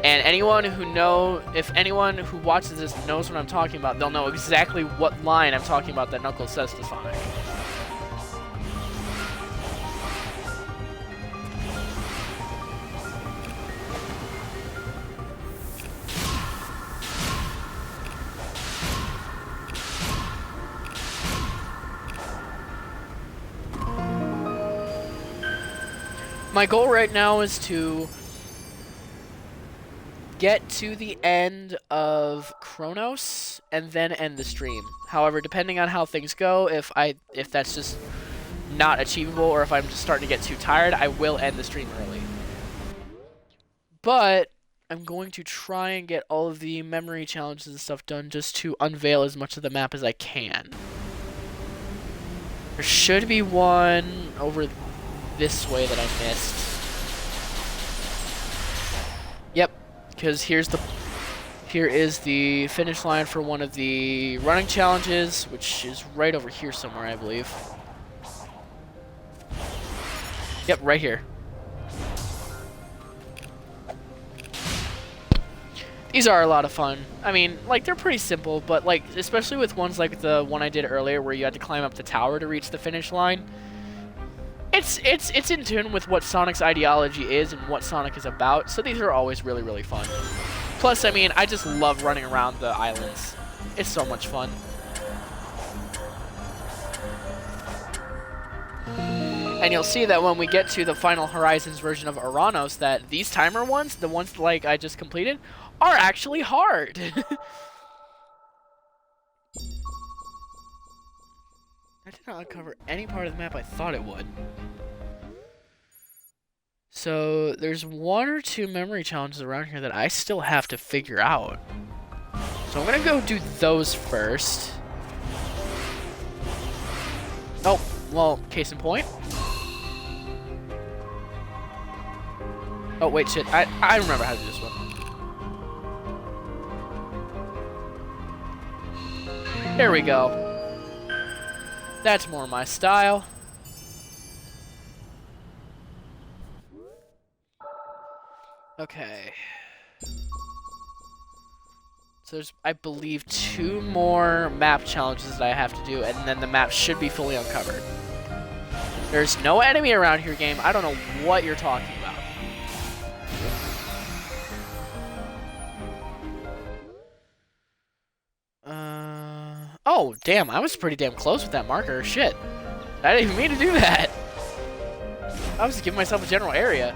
And if anyone who watches this knows what I'm talking about, they'll know exactly what line I'm talking about that Knuckles says to Sonic. My goal right now is to get to the end of Chronos and then end the stream. However, depending on how things go, if that's just not achievable or if I'm just starting to get too tired, I will end the stream early. But I'm going to try and get all of the memory challenges and stuff done just to unveil as much of the map as I can. There should be one over this way that I missed. Yep, because here's the Here is the finish line for one of the running challenges, which is right over here somewhere, I believe. Yep, right here. These are a lot of fun. I mean, like, they're pretty simple, but, like, especially with ones like the one I did earlier where you had to climb up the tower to reach the finish line, it's in tune with what Sonic's ideology is and what Sonic is about, so these are always really, really fun. Plus, I mean, I just love running around the islands. It's so much fun. And you'll see that when we get to the Final Horizons version of Uranos, that these timer ones, the ones like I just completed, are actually hard. I did not uncover any part of the map I thought it would. So there's one or two memory challenges around here that I still have to figure out. So I'm gonna go do those first. Oh, well, case in point. Oh, wait, shit. I remember how to do this one. There we go. That's more my style. Okay. So there's, I believe, 2 more map challenges that I have to do, and then the map should be fully uncovered. There's no enemy around here, game. I don't know what you're talking about. Oh, damn, I was pretty damn close with that marker. Shit. I didn't even mean to do that. I was just giving myself a general area.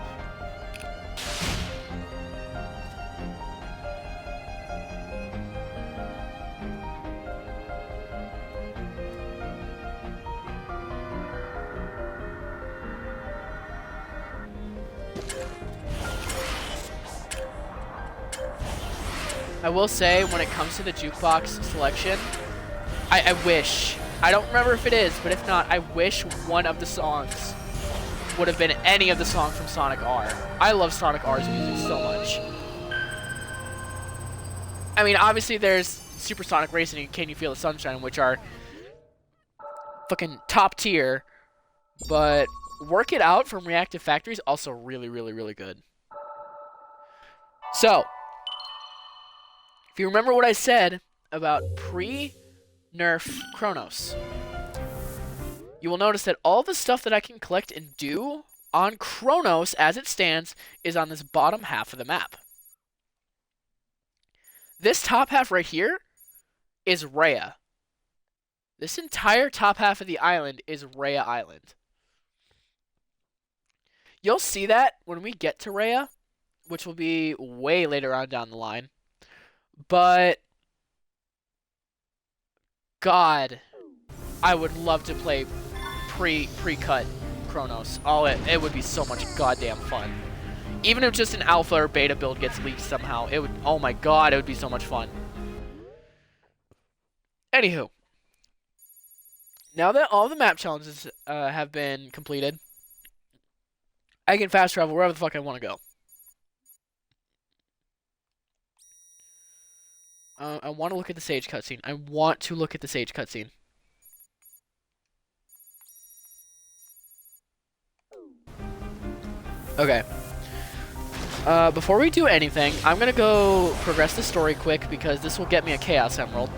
I will say, when it comes to the jukebox selection, I wish, I don't remember if it is, but if not, I wish one of the songs would have been any of the songs from Sonic R. I love Sonic R's music so much. I mean, obviously there's Supersonic Racing and Can You Feel the Sunshine, which are fucking top tier, but Work It Out from Reactive Factory is also really, really, really good. So, if you remember what I said about pre-nerf Chronos, you will notice that all the stuff that I can collect and do on Chronos as it stands is on this bottom half of the map. This top half right here is Rhea. This entire top half of the island is Rhea Island. You'll see that when we get to Rhea, which will be way later on down the line. But God, I would love to play pre-cut Chronos. Oh, it would be so much goddamn fun. Even if just an alpha or beta build gets leaked somehow, it would, oh my God, it would be so much fun. Anywho, now that all the map challenges have been completed, I can fast travel wherever the fuck I want to go. I want to look at the Sage cutscene. I want to look at the Sage cutscene. Okay. Before we do anything, I'm gonna go progress the story quick because this will get me a Chaos Emerald.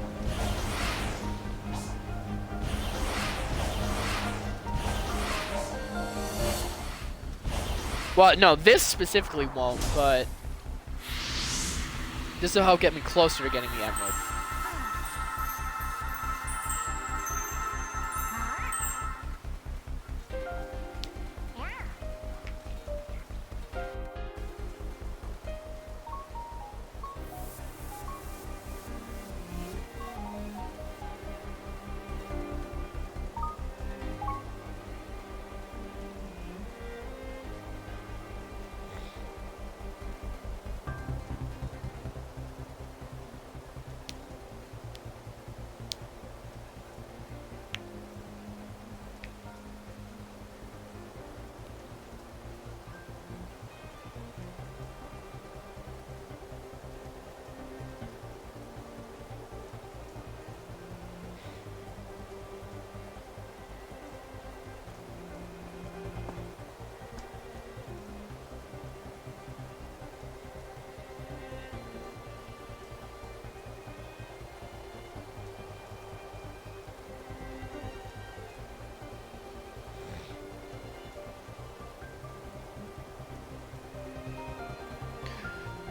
Well, no, this specifically won't, but this will help get me closer to getting the emerald.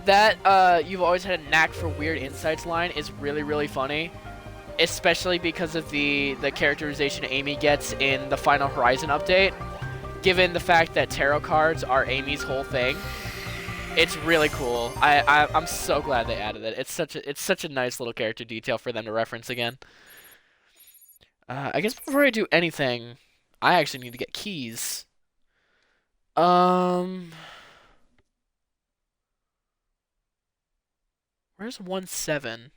That you've always had a knack for weird insights line is really, really funny. Especially because of the characterization Amy gets in the Final Horizon update. Given the fact that tarot cards are Amy's whole thing. It's really cool. I'm so glad they added it. It's such a nice little character detail for them to reference again. I guess before I do anything, I actually need to get keys. Um, where's 1-7?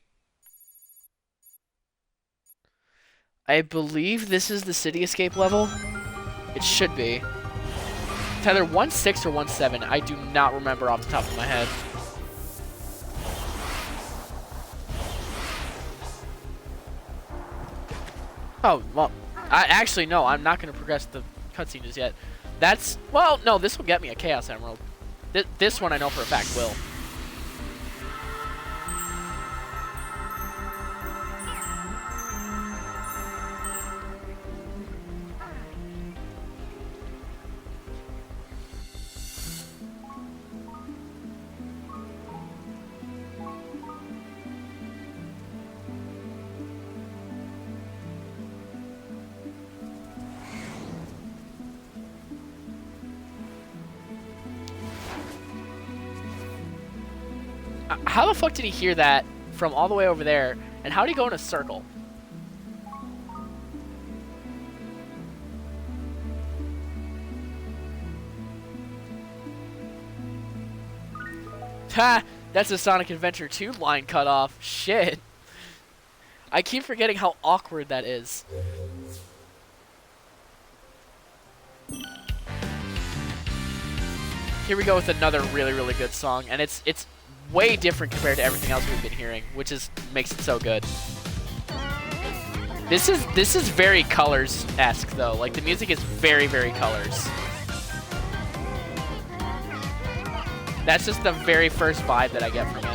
I believe this is the city escape level. It should be. It's either 1-6 or 1-7. I do not remember off the top of my head. Oh, well, actually, no, I'm not going to progress the cutscene just yet. That's, well, no, this will get me a Chaos Emerald. This one I know for a fact will. How the fuck did he hear that from all the way over there? And how did he go in a circle? Ha! That's a Sonic Adventure 2 line cut off. Shit. I keep forgetting how awkward that is. Here we go with another really, really good song, and it's way different compared to everything else we've been hearing, which makes it so good. This is very Colors-esque though. Like the music is very, very Colors. That's just the very first vibe that I get from it.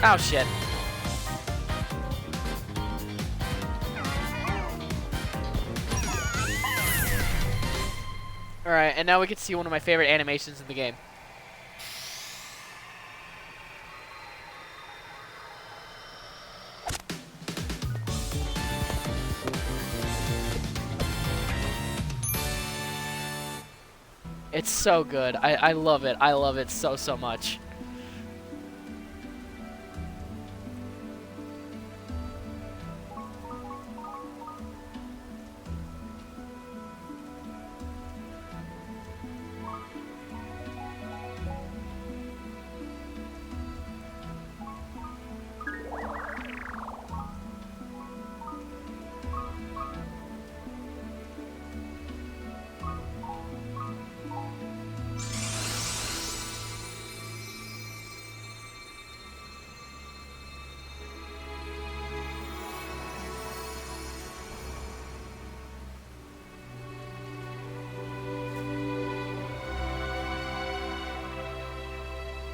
Oh shit. Alright, and now we can see one of my favorite animations in the game. It's so good. I love it. I love it so, so much.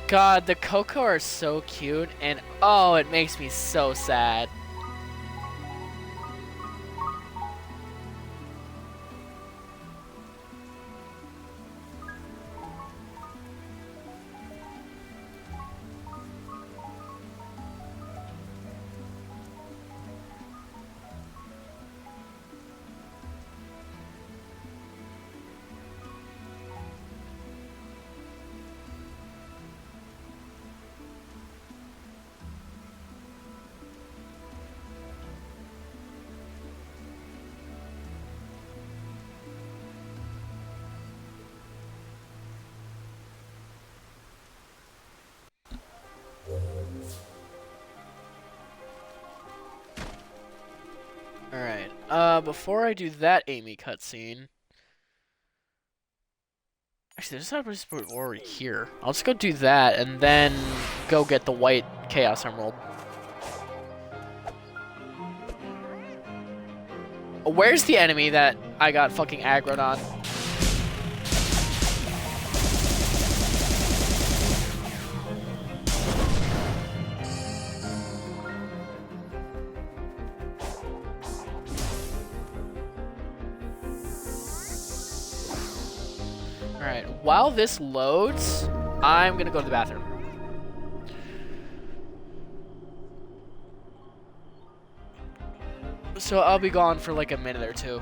God, the Coco are so cute, and oh, it makes me so sad. Alright, before I do that Amy cutscene... Actually, there's not supposed to be already here. I'll just go do that, and then go get the white Chaos Emerald. Where's the enemy that I got fucking aggroed on? Alright, while this loads, I'm gonna go to the bathroom. So I'll be gone for like a minute or two.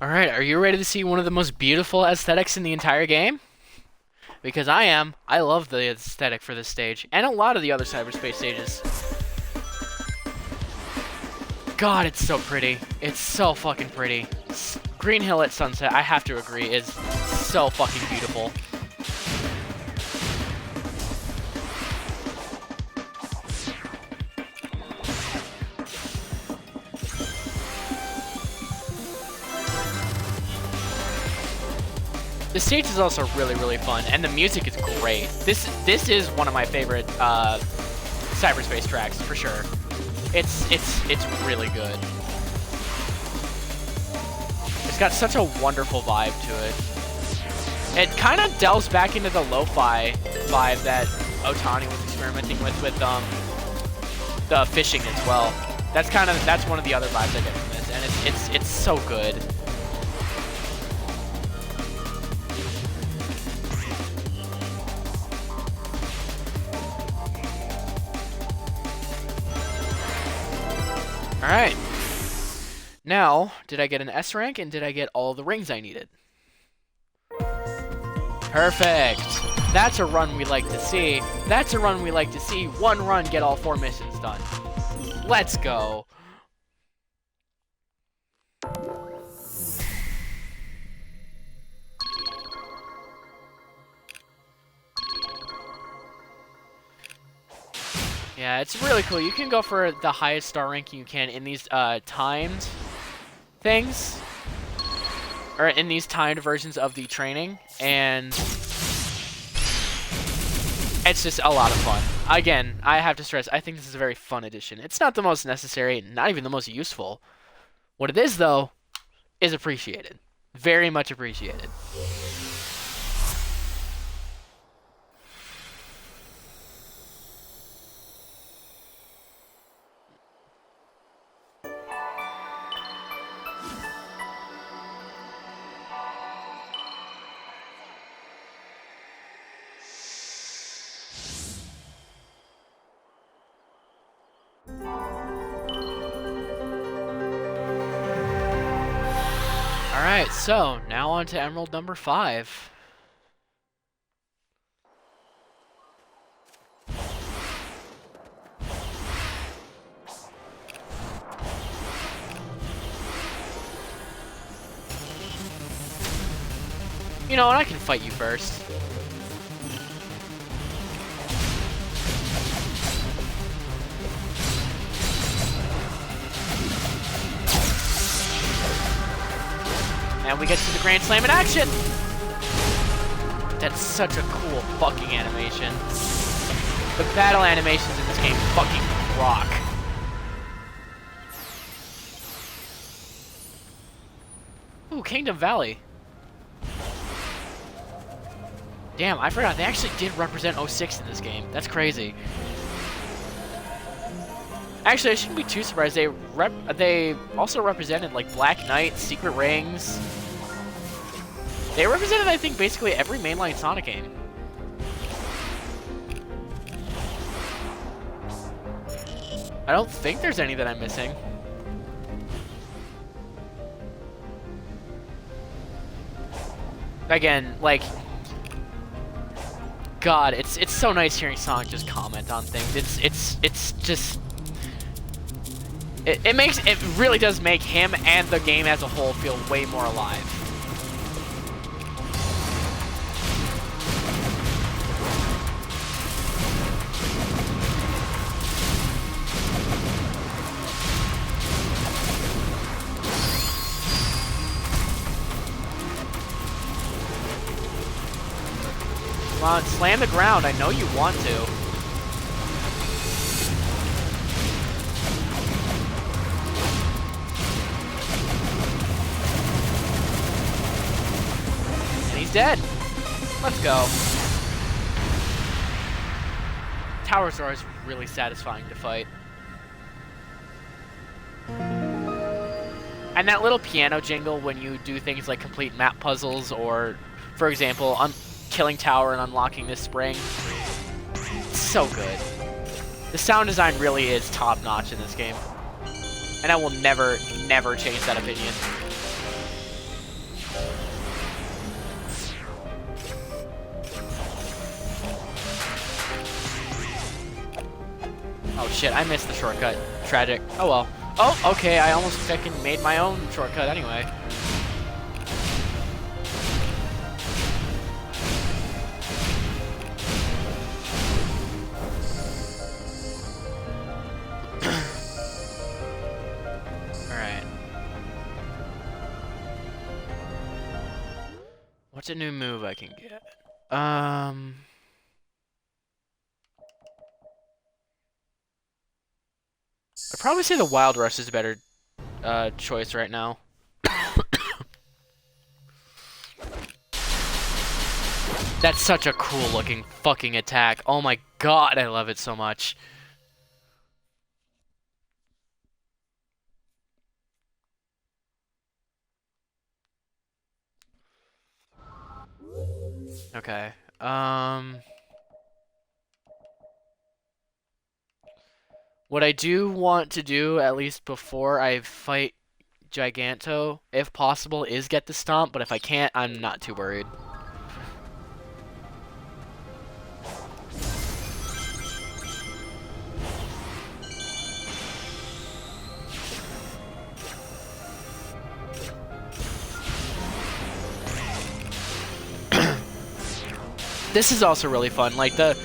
Alright, are you ready to see one of the most beautiful aesthetics in the entire game? Because I am. I love the aesthetic for this stage, and a lot of the other cyberspace stages. God, it's so pretty. It's so fucking pretty. Green Hill at sunset, I have to agree, is so fucking beautiful. The stage is also really, really fun, and the music is great. This is one of my favorite cyberspace tracks for sure. It's really good. It's got such a wonderful vibe to it. It kind of delves back into the lo-fi vibe that Otani was experimenting with the fishing as well. That's one of the other vibes I get from this, and it's so good. Alright. Now, did I get an S rank and did I get all the rings I needed? Perfect. That's a run we like to see. That's a run we like to see. One run, get all 4 missions done. Let's go. Yeah, it's really cool. You can go for the highest star ranking you can in these timed things, or in these timed versions of the training, and it's just a lot of fun. Again, I have to stress, I think this is a very fun addition. It's not the most necessary, not even the most useful. What it is, though, is appreciated. Very much appreciated. Alright, so now on to Emerald number 5. You know what, I can fight you first. And we get to the Grand Slam in action! That's such a cool fucking animation. The battle animations in this game fucking rock. Ooh, Kingdom Valley. Damn, I forgot, they actually did represent 06 in this game. That's crazy. Actually, I shouldn't be too surprised. They also represented like Black Knight, Secret Rings. They represented, I think, basically every mainline Sonic game. I don't think there's any that I'm missing. Again, like, God, it's so nice hearing Sonic just comment on things. It's just it really does make him and the game as a whole feel way more alive. Come on, slam the ground. I know you want to. And he's dead. Let's go. Towers are always really satisfying to fight. And that little piano jingle when you do things like complete map puzzles or, for example, killing tower and unlocking this spring. It's so good. The sound design really is top-notch in this game. And I will never, never change that opinion. Oh shit, I missed the shortcut. Tragic. Oh well. Oh, okay, I almost fucking made my own shortcut anyway. Alright. What's a new move I can get? I'd probably say the Wild Rush is a better choice right now. That's such a cool looking fucking attack. Oh my god, I love it so much. Okay. What I do want to do, at least before I fight Giganto, if possible, is get the Stomp, but if I can't, I'm not too worried. This is also really fun. Like, the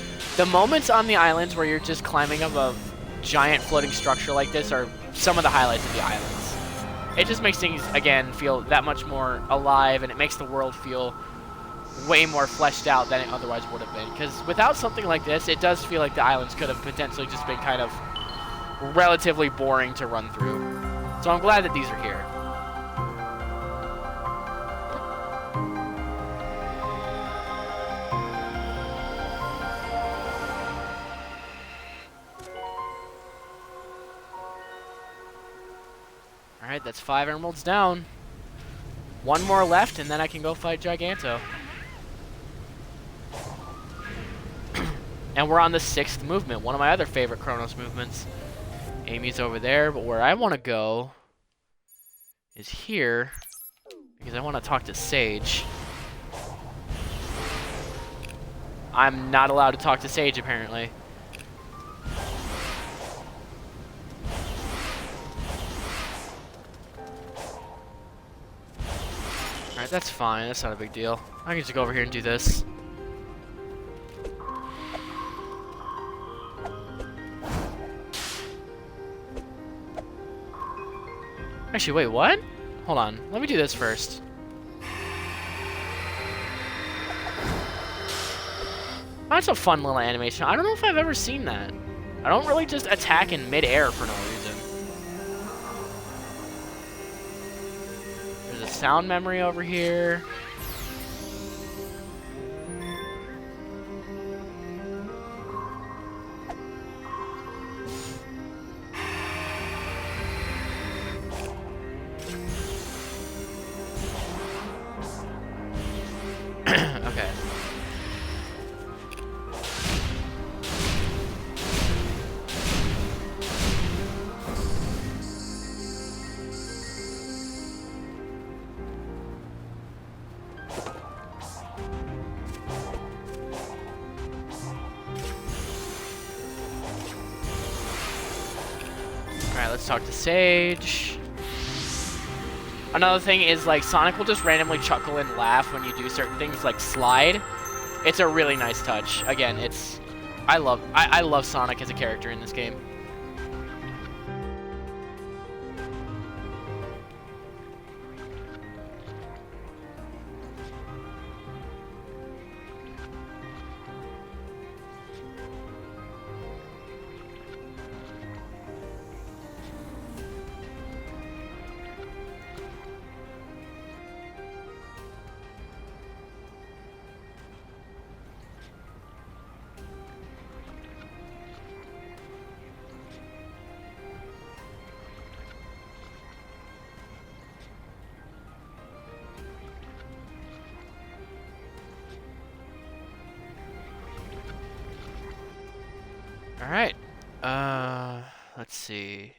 moments on the islands where you're just climbing up a giant floating structure like this are some of the highlights of the islands. It just makes things, again, feel that much more alive, and it makes the world feel way more fleshed out than it otherwise would have been. Because without something like this, it does feel like the islands could have potentially just been kind of relatively boring to run through. So I'm glad that these are here. Alright, that's 5 emeralds down. One more left, and then I can go fight Giganto. And we're on the 6th movement, one of my other favorite Chronos movements. Amy's over there, but where I want to go is here, because I want to talk to Sage. I'm not allowed to talk to Sage, apparently. Alright, that's fine. That's not a big deal. I can just go over here and do this. Actually, wait, what? Hold on. Let me do this first. That's a fun little animation. I don't know if I've ever seen that. I don't really just attack in mid-air for no reason. There's a sound memory over here. Alright, let's talk to Sage. Another thing is, like, Sonic will just randomly chuckle and laugh when you do certain things, like slide. It's a really nice touch. Again, it's... I love Sonic as a character in this game. Alright. Let's see.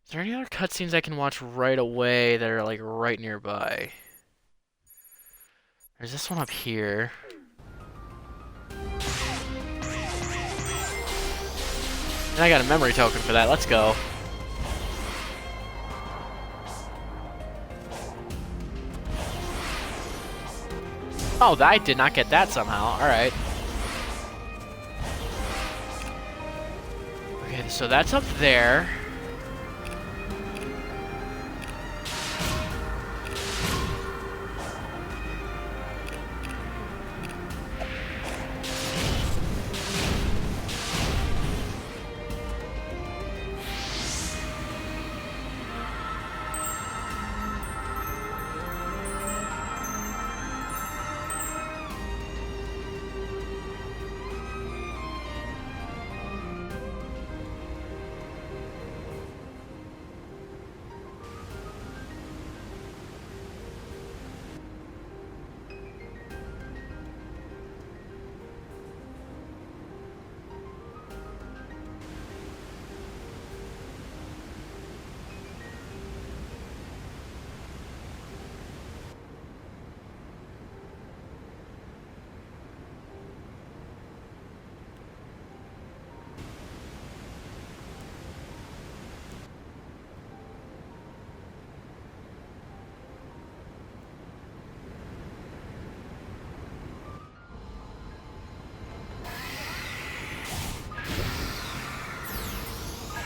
Is there any other cutscenes I can watch right away that are, like, right nearby? There's this one up here. And I got a memory token for that. Let's go. Oh, I did not get that somehow. Alright. Okay, so that's up there.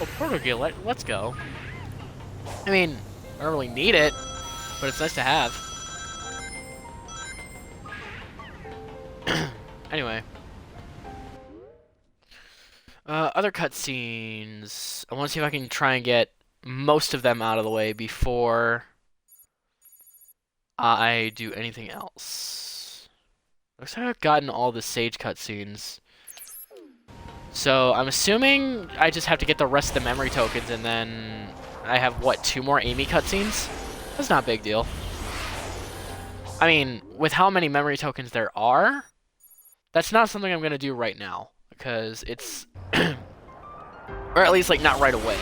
Oh, Proto-Gear, let's go. I mean, I don't really need it, but it's nice to have. Anyway. Other cutscenes. I want to see if I can try and get most of them out of the way before I do anything else. Looks like I've gotten all the Sage cutscenes. So, I'm assuming I just have to get the rest of the memory tokens, and then I have, what, 2 more Amy cutscenes? That's not a big deal. I mean, with how many memory tokens there are, that's not something I'm going to do right now, because it's... or at least, like, not right away.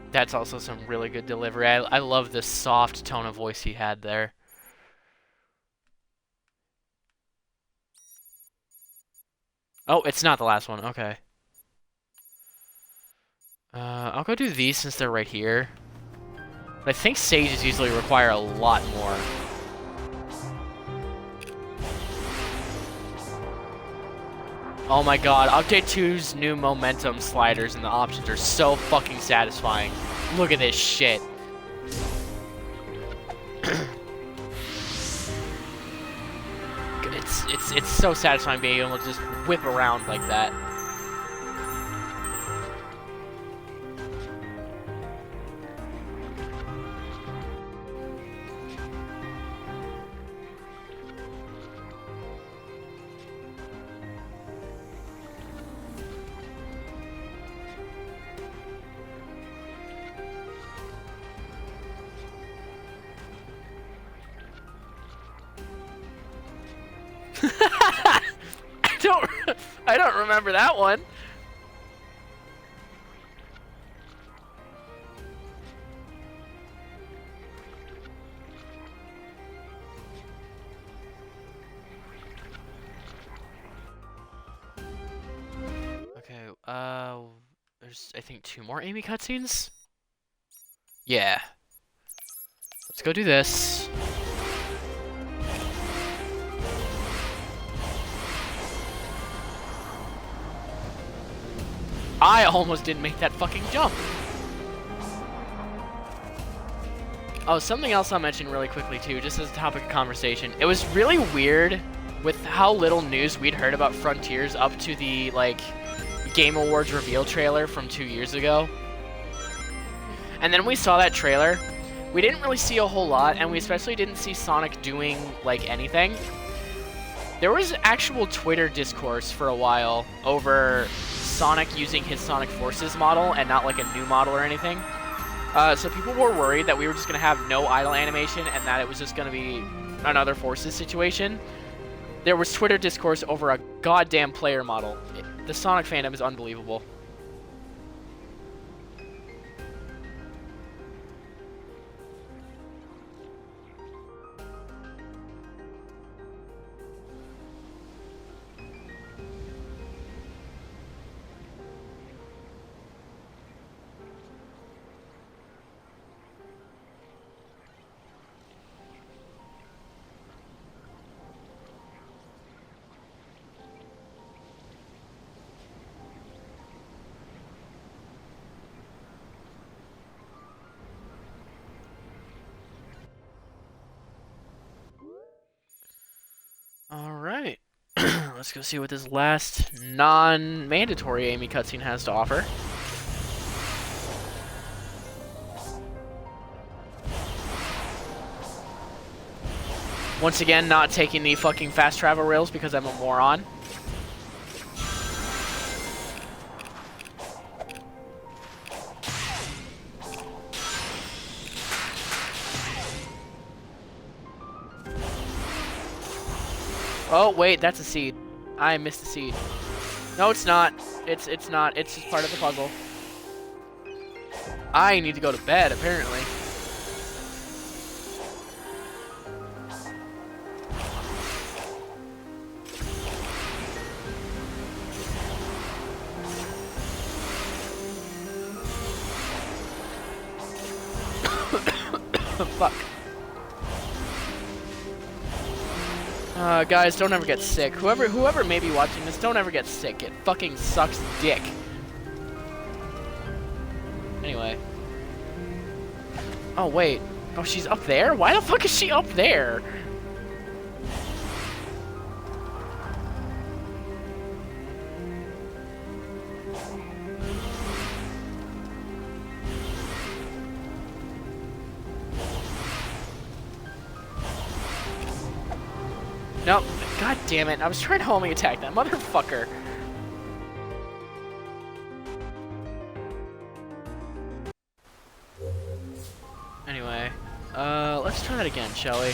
That's also some really good delivery. I love the soft tone of voice he had there. Oh, it's not the last one. Okay. I'll go do these since they're right here. But I think Sages usually require a lot more. Oh my god, Update 2's new momentum sliders and the options are so fucking satisfying. Look at this shit. it's so satisfying being able to just whip around like that. I don't remember that one. Okay, there's I think 2 more Amy cutscenes. Yeah. Let's go do this. I almost didn't make that fucking jump. Oh, something else I'll mention really quickly too, just as a topic of conversation. It was really weird with how little news we'd heard about Frontiers up to the, like, Game Awards reveal trailer from 2 years ago. And then we saw that trailer. We didn't really see a whole lot, and we especially didn't see Sonic doing, like, anything. There was actual Twitter discourse for a while over Sonic using his Sonic Forces model and not like a new model or anything. So people were worried that we were just going to have no idle animation and that it was just going to be another Forces situation. There was Twitter discourse over a goddamn player model. The Sonic fandom is unbelievable. Alright, let's go see what this last non-mandatory Amy cutscene has to offer. Once again, not taking the fucking fast travel rails because I'm a moron. Oh, wait, that's a seed. I missed a seed. No, it's not. It's not. It's just part of the puzzle. I need to go to bed, apparently. Fuck. Guys, don't ever get sick. Whoever may be watching this, don't ever get sick. It fucking sucks dick. Anyway. Oh, wait. Oh, she's up there? Why the fuck is she up there? Nope. God damn it. I was trying to homing attack that motherfucker. Anyway. Let's try that again, shall we?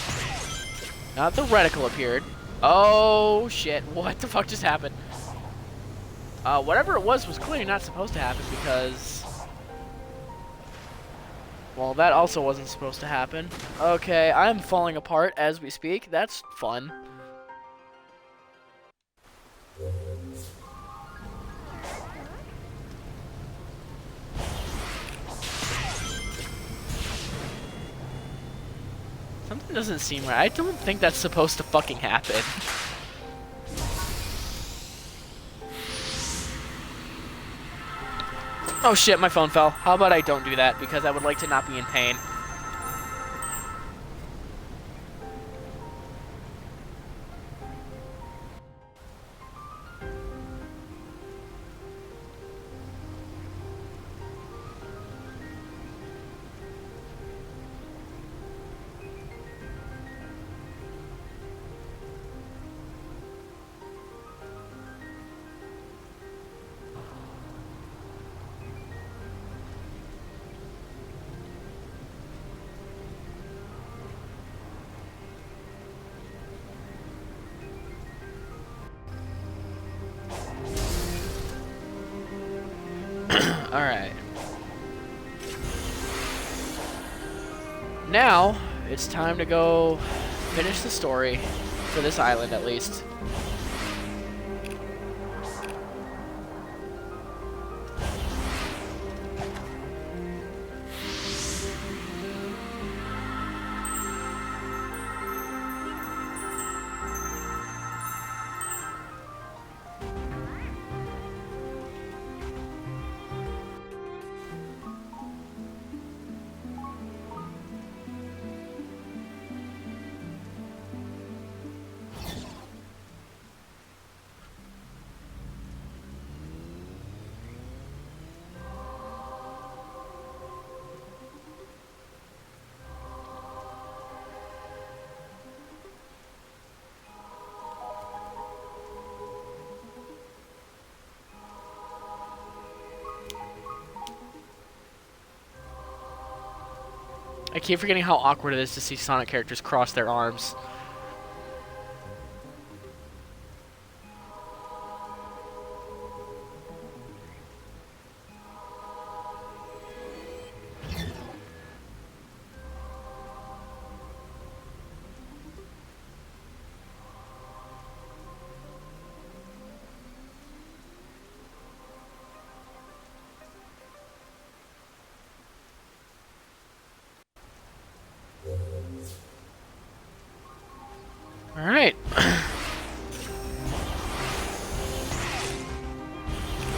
Now that the reticle appeared. Oh, shit. What the fuck just happened? Whatever it was clearly not supposed to happen because... Well, that also wasn't supposed to happen. Okay, I'm falling apart as we speak. That's fun. Something doesn't seem right. I don't think that's supposed to fucking happen. Oh shit, my phone fell. How about I don't do that, because I would like to not be in pain. Alright. Now, it's time to go finish the story, for this island at least. I keep forgetting how awkward it is to see Sonic characters cross their arms. Alright.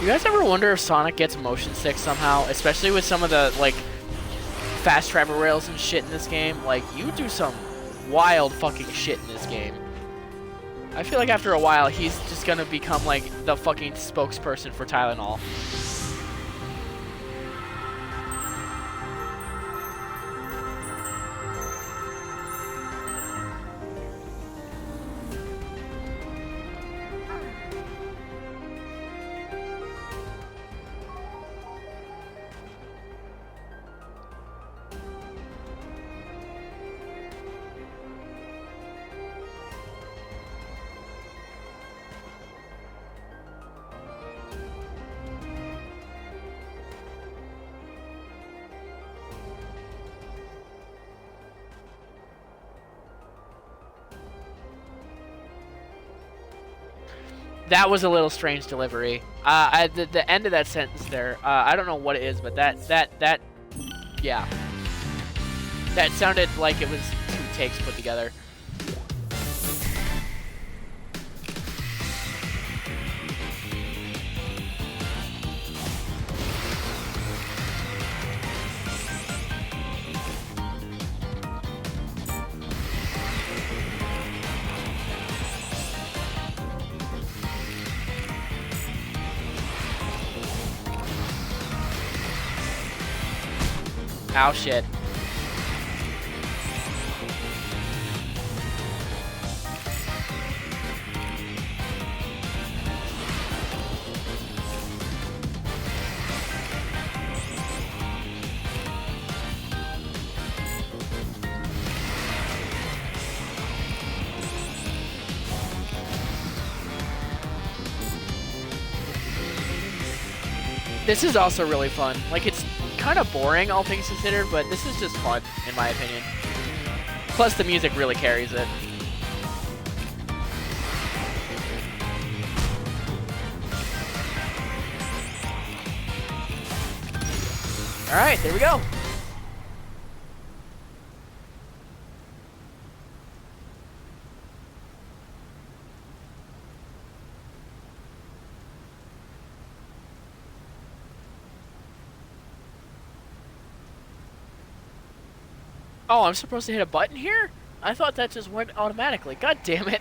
You guys ever wonder if Sonic gets motion sick somehow? Especially with some of the, like, fast travel rails and shit in this game. Like, you do some wild fucking shit in this game. I feel like after a while, he's just gonna become, like, the fucking spokesperson for Tylenol. That was a little strange delivery. The end of that sentence there, I don't know what it is, but yeah. That sounded like it was 2 takes put together. Ow, shit. This is also really fun. Like, it's kind of boring, all things considered, but this is just fun, in my opinion. Plus, the music really carries it. Alright, there we go. Oh, I'm supposed to hit a button here? I thought that just went automatically. God damn it.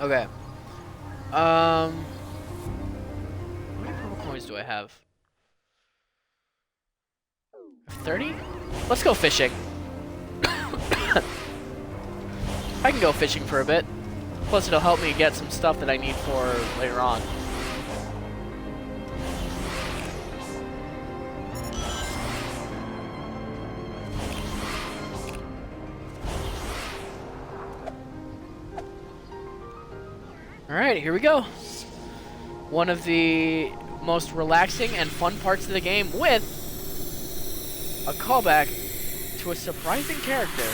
Okay. How many purple coins do I have? 30? Let's go fishing. I can go fishing for a bit. Plus, it'll help me get some stuff that I need for later on. Alright, here we go. One of the most relaxing and fun parts of the game with a callback to a surprising character.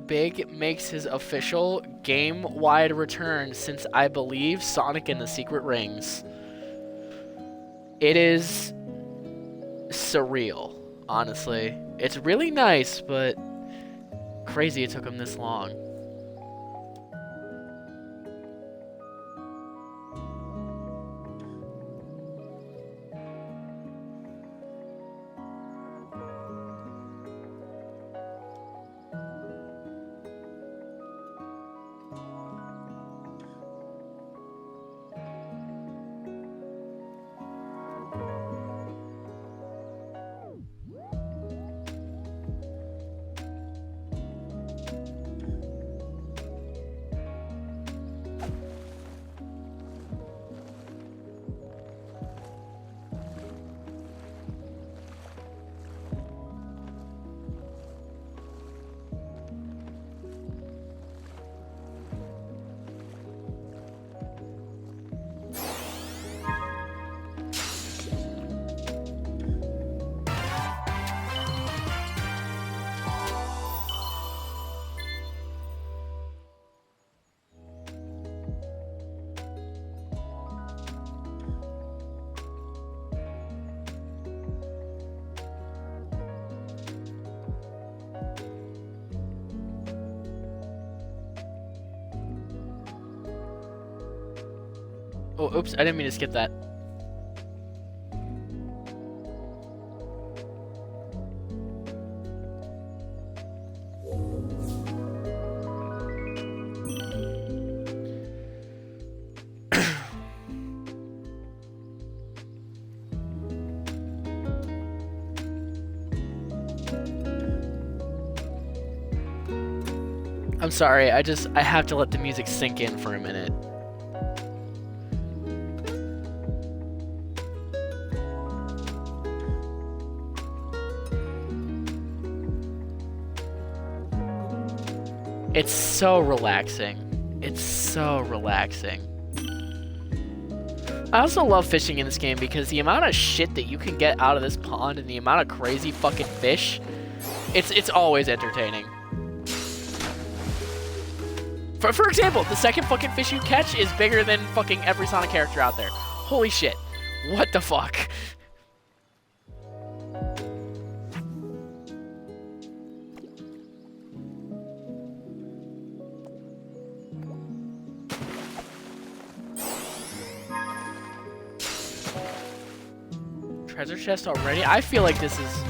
Big makes his official game-wide return since, I believe, Sonic and the Secret Rings. It is surreal, honestly. It's really nice, but crazy it took him this long. Oh, oops, I didn't mean to skip that. I'm sorry, I have to let the music sink in for a minute. It's so relaxing. It's so relaxing. I also love fishing in this game because the amount of shit that you can get out of this pond and the amount of crazy fucking fish, it's always entertaining. For example, the second fucking fish you catch is bigger than fucking every Sonic character out there. Holy shit. What the fuck? Treasure chest already? I feel like this is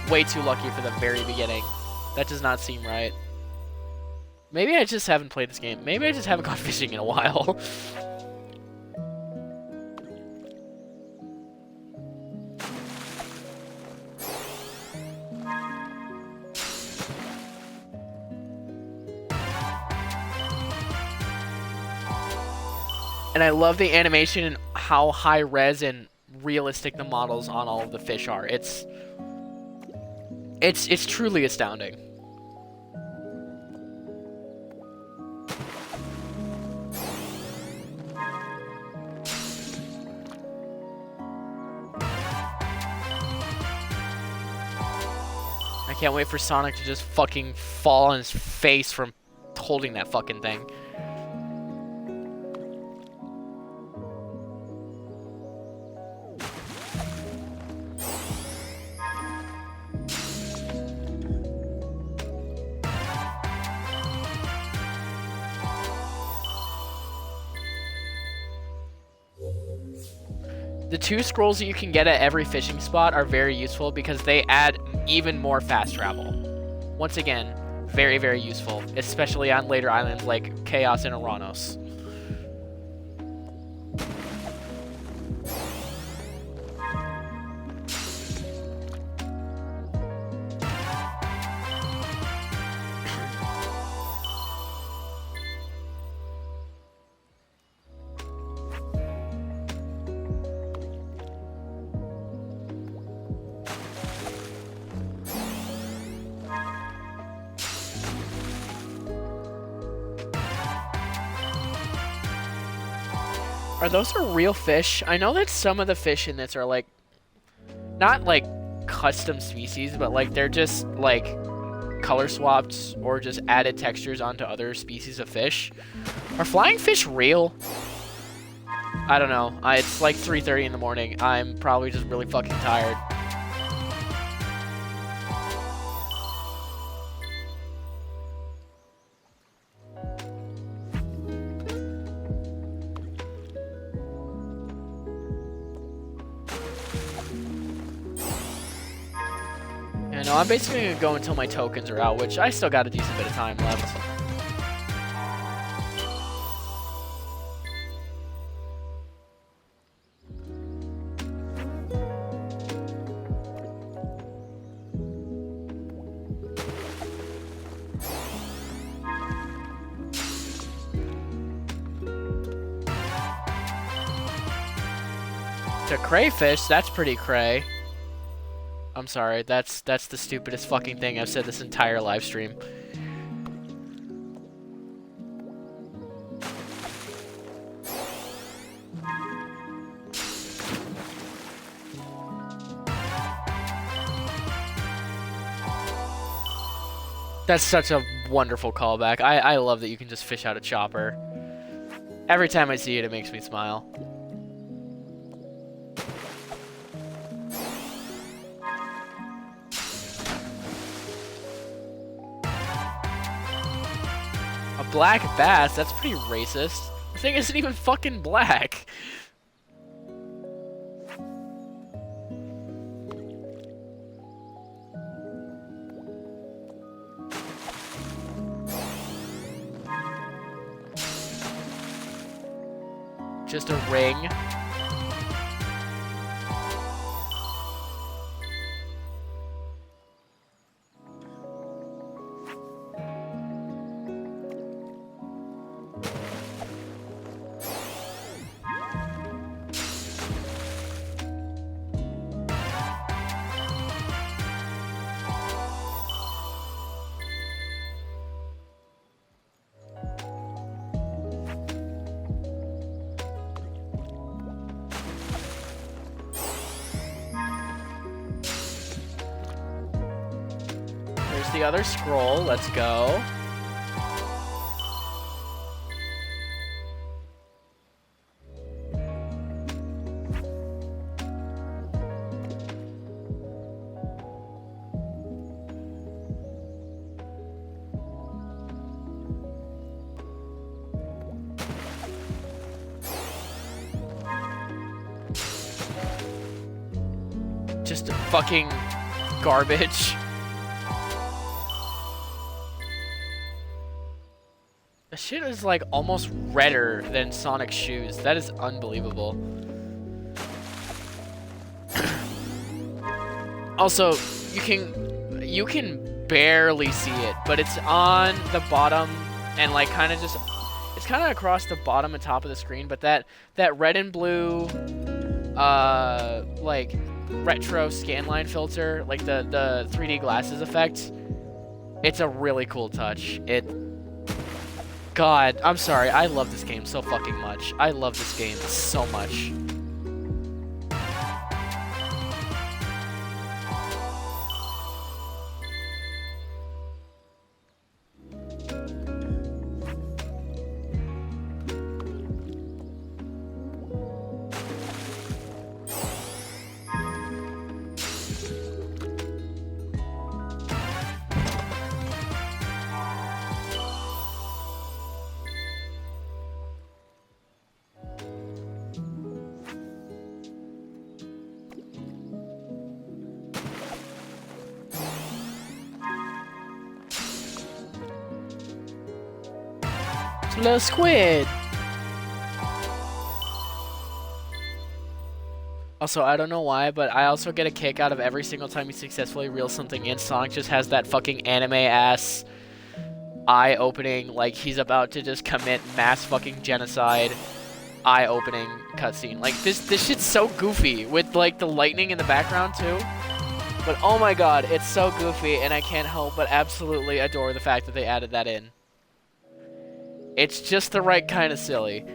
way too lucky for the very beginning. That does not seem right. Maybe I just haven't played this game. Maybe I just haven't gone fishing in a while. And I love the animation and how high res and realistic the models on all of the fish are. It's truly astounding. I can't wait for Sonic to just fucking fall on his face from holding that fucking thing. The 2 scrolls that you can get at every fishing spot are very useful because they add even more fast travel. Once again, very, very useful, especially on later islands like Chaos and Oranos. Are those real fish? I know that some of the fish in this are like, not like custom species, but like they're just like color swapped or just added textures onto other species of fish. Are flying fish real? I don't know. It's like 3:30 in the morning. I'm probably just really fucking tired. Yeah, no, I'm basically gonna go until my tokens are out, which I still got a decent bit of time left. The crayfish, that's pretty cray. I'm sorry, that's the stupidest fucking thing I've said this entire live stream. That's such a wonderful callback. I love that you can just fish out a chopper. Every time I see it, it makes me smile. Black bass? That's pretty racist. The thing isn't even fucking black. Just a ring. The other scroll. Let's go. Just fucking garbage. The shit is like almost redder than Sonic's shoes. That is unbelievable. Also, you can barely see it, but it's on the bottom and like kind of just it's kind of across the bottom and top of the screen, but that red and blue like retro scanline filter, like the 3D glasses effect, it's a really cool touch. God, I'm sorry. I love this game so fucking much. I love this game so much. Little squid. Also, I don't know why, but I also get a kick out of every single time you successfully reel something in. Sonic just has that fucking anime-ass eye-opening, like he's about to just commit mass fucking genocide, eye-opening cutscene. Like, this shit's so goofy, with, like, the lightning in the background, too. But, oh my god, it's so goofy, and I can't help but absolutely adore the fact that they added that in. It's just the right kind of silly.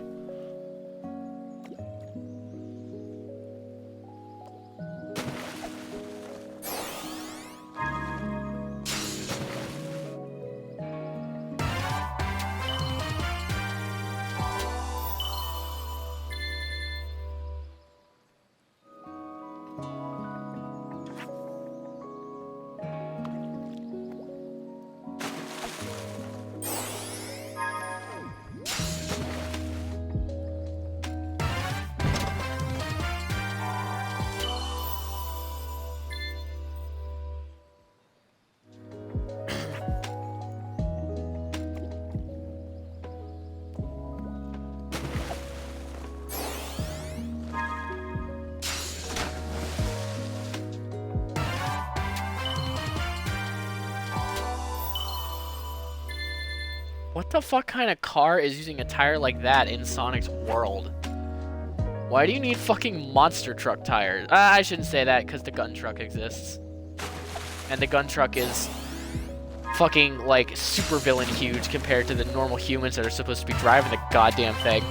What the fuck kind of car is using a tire like that in Sonic's world? Why do you need fucking monster truck tires? I shouldn't say that, because the gun truck exists. And the gun truck is fucking, like, super villain huge compared to the normal humans that are supposed to be driving the goddamn thing.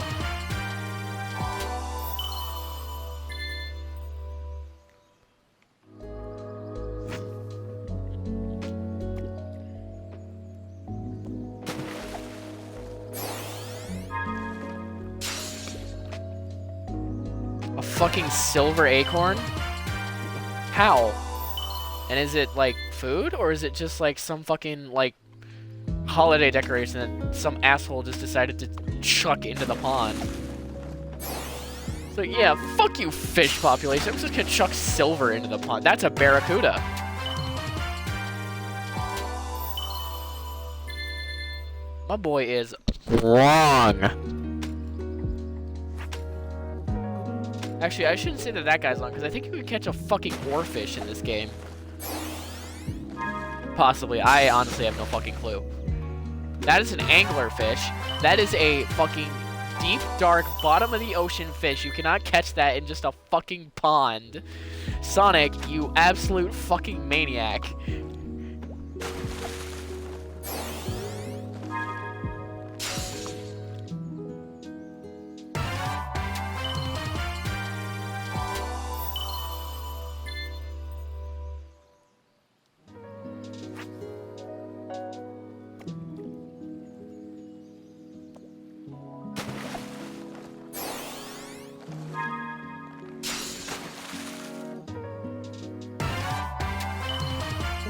A fucking silver acorn? How? And is it, like, food? Or is it just, like, some fucking, like, holiday decoration that some asshole just decided to chuck into the pond? So, yeah, fuck you, fish population. I'm just gonna chuck silver into the pond. That's a barracuda. My boy is wrong. Actually, I shouldn't say that that guy's wrong, because I think you can catch a fucking oarfish in this game. Possibly. I honestly have no fucking clue. That is an anglerfish. That is a fucking deep, dark, bottom of the ocean fish. You cannot catch that in just a fucking pond. Sonic, you absolute fucking maniac.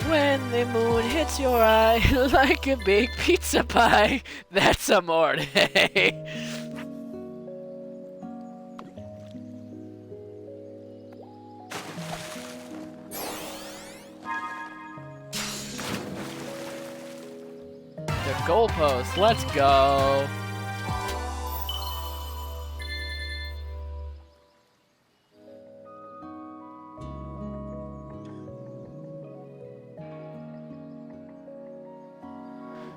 When the moon hits your eye like a big pizza pie, that's amore. The goalpost, let's go.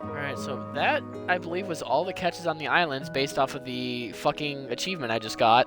Alright, so that, I believe, was all the catches on the islands based off of the fucking achievement I just got.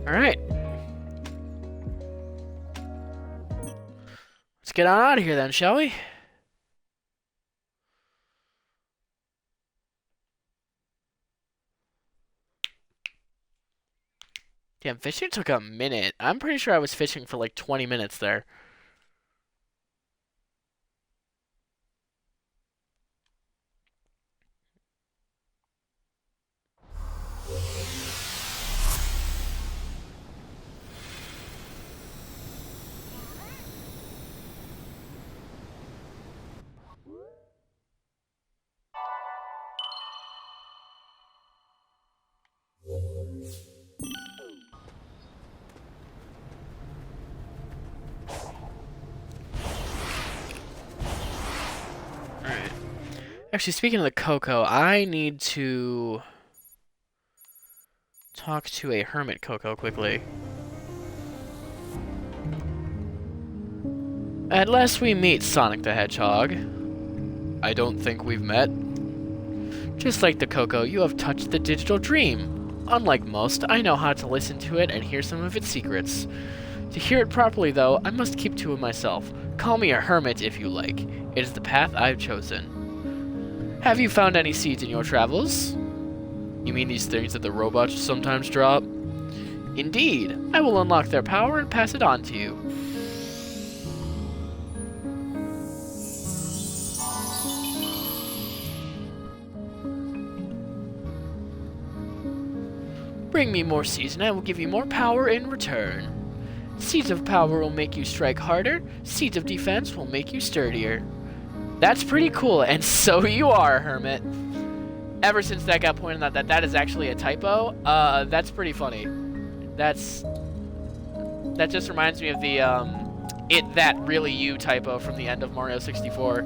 Alright. Let's get on out of here then, shall we? Damn, fishing took a minute. I'm pretty sure I was fishing for like 20 minutes there. Alright. Actually, speaking of the Coco, I need to talk to a hermit Coco quickly. At last we meet, Sonic the Hedgehog. I don't think we've met. Just like the Coco, you have touched the digital dream. Unlike most, I know how to listen to it and hear some of its secrets. To hear it properly, though, I must keep to it myself. Call me a hermit if you like. It is the path I've chosen. Have you found any seeds in your travels? You mean these things that the robots sometimes drop? Indeed. I will unlock their power and pass it on to you. Bring me more seeds and I will give you more power in return. Seeds of power will make you strike harder. Seeds of defense will make you sturdier. That's pretty cool, and so you are, Hermit. Ever since that got pointed out that is actually a typo, that's pretty funny. That just reminds me of the, that really you typo from the end of Mario 64.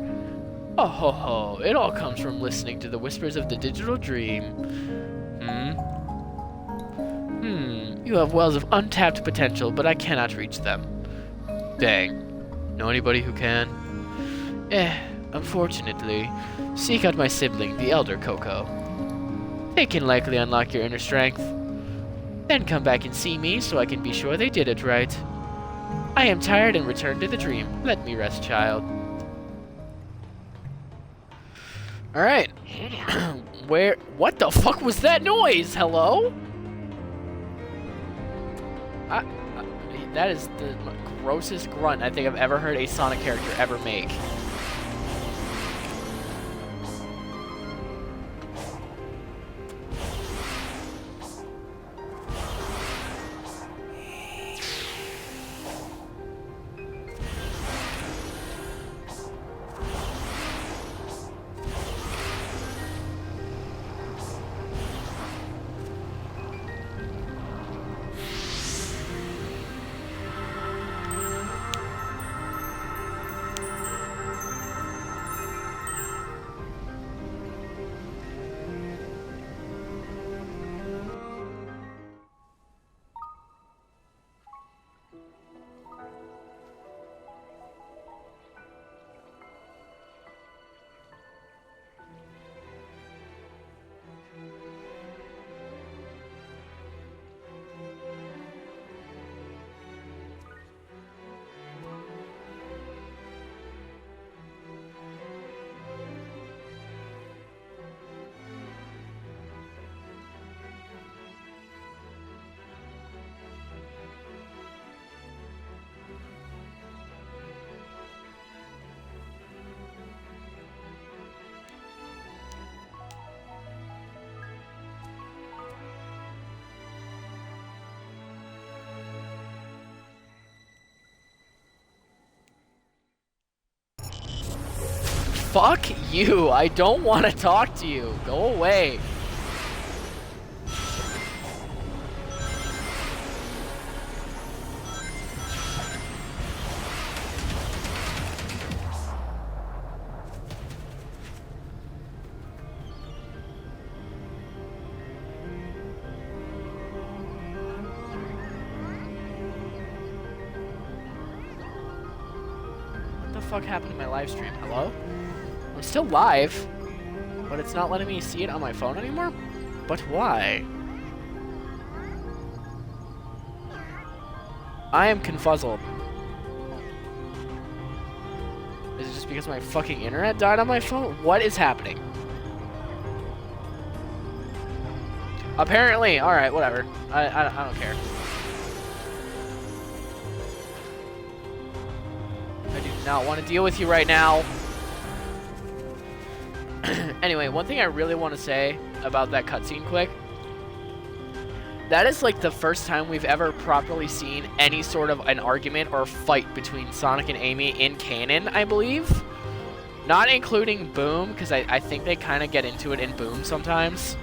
Oh ho ho, it all comes from listening to the whispers of the digital dream. You have wells of untapped potential, but I cannot reach them. Dang. Know anybody who can? Unfortunately. Seek out my sibling, the Elder Coco. They can likely unlock your inner strength. Then come back and see me so I can be sure they did it right. I am tired and return to the dream. Let me rest, child. Alright. What the fuck was that noise? Hello? That is the grossest grunt I think I've ever heard a Sonic character ever make. Fuck you. I don't want to talk to you. Go away. What the fuck happened to my live stream? Hello? I'm still live, but it's not letting me see it on my phone anymore? But why? I am confuzzled. Is it just because my fucking internet died on my phone? What is happening? Apparently, alright, whatever. I don't care. not want to deal with you right now. Anyway, one thing I really want to say about that cutscene quick. That is like the first time we've ever properly seen any sort of an argument or fight between Sonic and Amy in canon, I believe. Not including Boom, because I think they kind of get into it in Boom sometimes.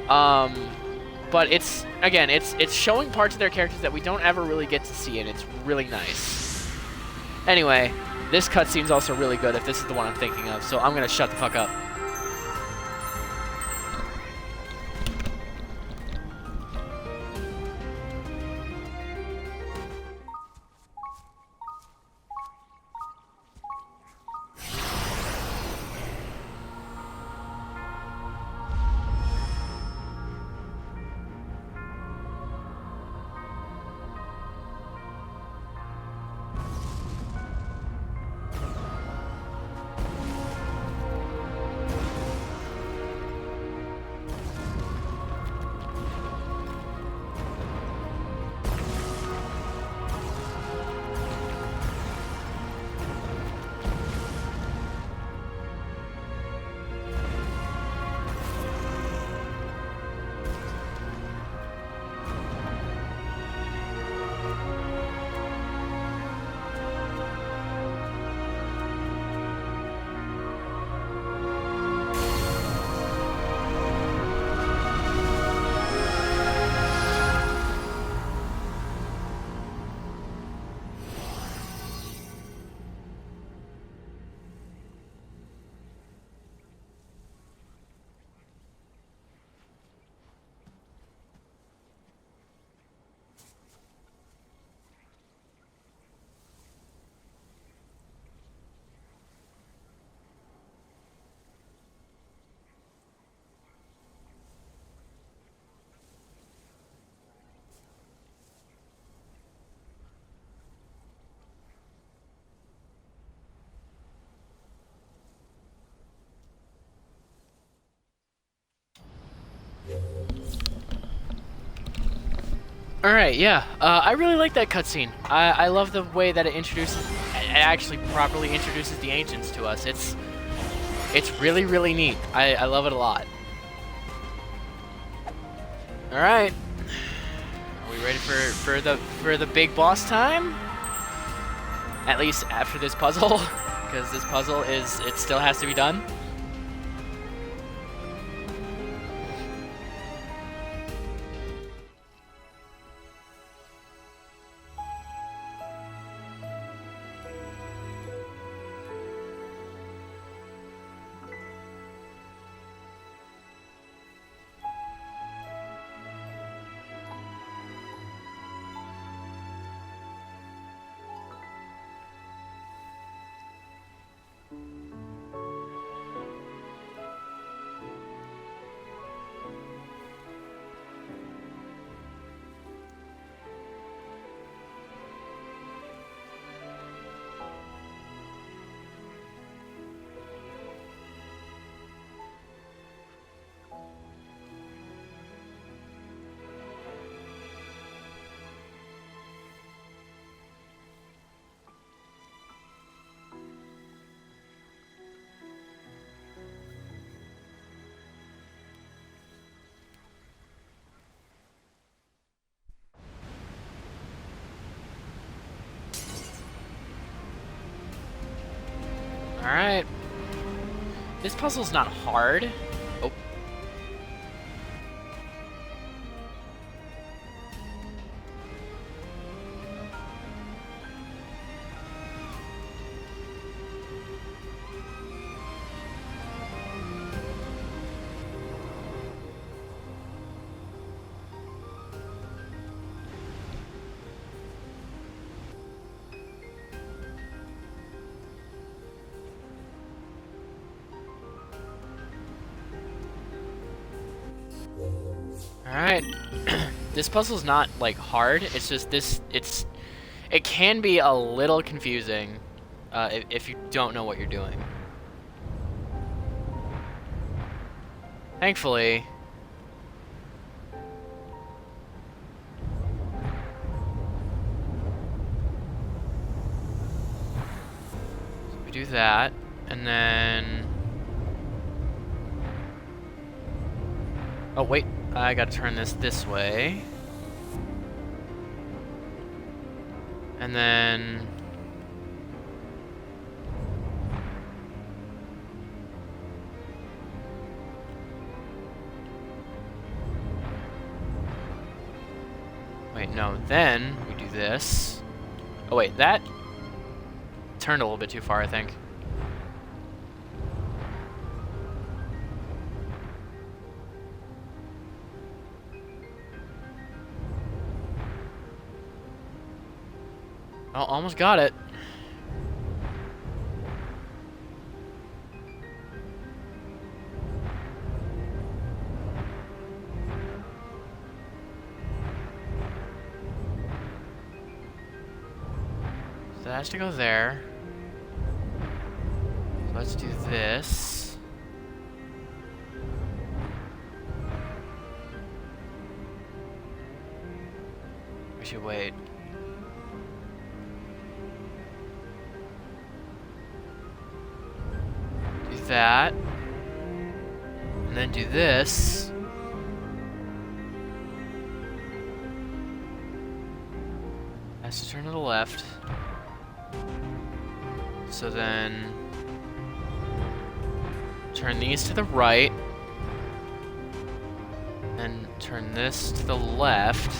But it's, again, it's showing parts of their characters that we don't ever really get to see, and it's really nice. Anyway, this cutscene's also really good if this is the one I'm thinking of, so I'm going to shut the fuck up. Alright, yeah. I really like that cutscene. I love the way that it actually properly introduces the Ancients to us. It's really, really neat. I love it a lot. Alright. Are we ready for the big boss time? At least after this puzzle. Because this puzzle it still has to be done. Alright. This puzzle's not hard. Oh. Alright. This puzzle's not, like, hard. It's just it can be a little confusing if you don't know what you're doing. Thankfully... do that, and then... Oh, wait. I gotta turn this way. And then... Wait, no, then we do this. Oh wait, that turned a little bit too far, I think. Oh, almost got it. So that has to go there. So let's do this. We should wait. Do that. And then do this. Has to turn to the left. So then turn these to the right. And turn this to the left.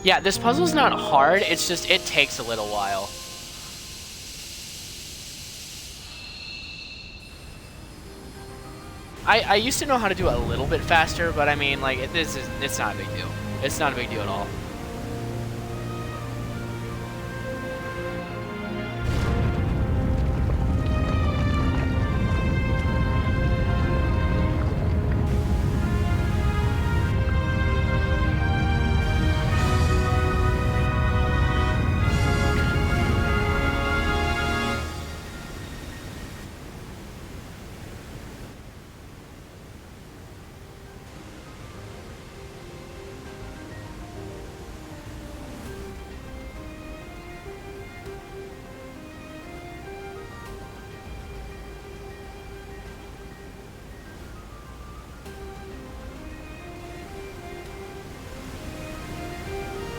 Yeah, this puzzle's not hard, it's just, it takes a little while. I used to know how to do it a little bit faster, but I mean, like, it's not a big deal. It's not a big deal at all.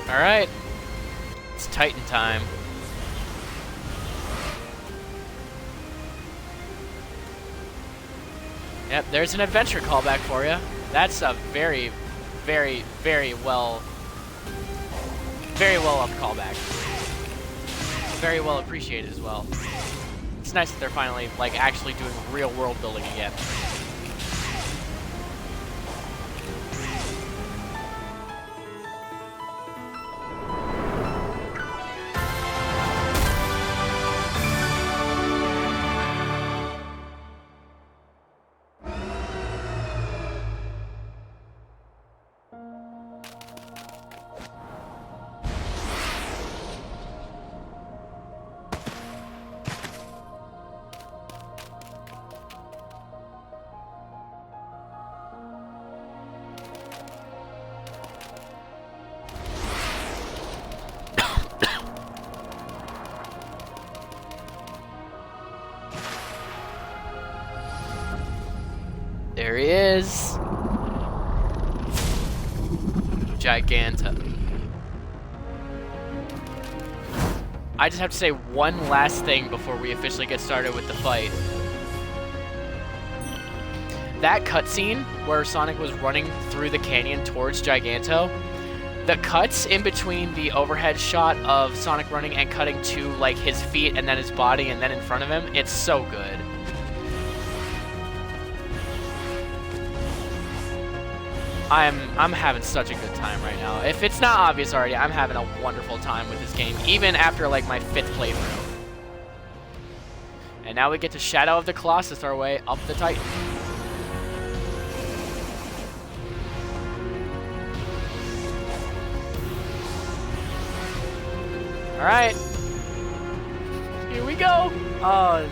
Alright. It's Titan time. Yep, there's an adventure callback for you. That's a very, very, very well up callback. Very well appreciated as well. It's nice that they're finally, like, actually doing real world building again. There he is. Giganta. I just have to say one last thing before we officially get started with the fight. That cutscene where Sonic was running through the canyon towards Giganto, the cuts in between the overhead shot of Sonic running and cutting to like his feet and then his body and then in front of him, it's so good. I'm having such a good time right now. If it's not obvious already, I'm having a wonderful time with this game, even after like my 5th playthrough. And now we get to Shadow of the Colossus our way up the Titan. Alright. Here we go. Oh,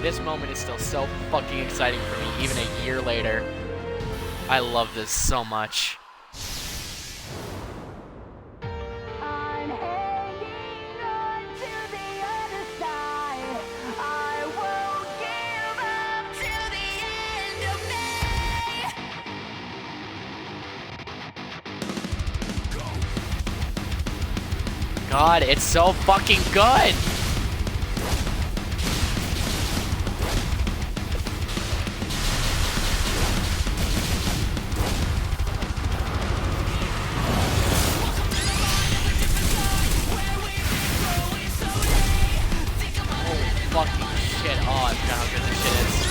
this moment is still so fucking exciting for me, even a year later. I love this so much. I'm hanging on to the other side. I won't give up till the end of me. God, it's so fucking good. Fucking shit. Oh, I forgot how good this shit is.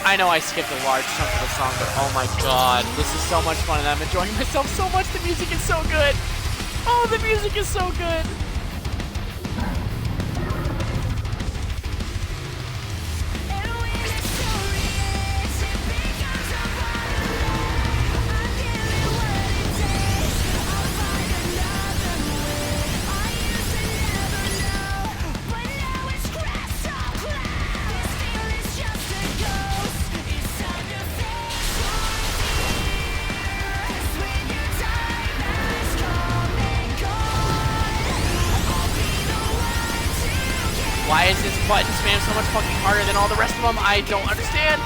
I know I skipped a large chunk of the song, but oh my god, this is so much fun and I'm enjoying myself so much. The music is so good. Oh, the music is so good. Why is this button spam so much fucking harder than all the rest of them? I don't understand.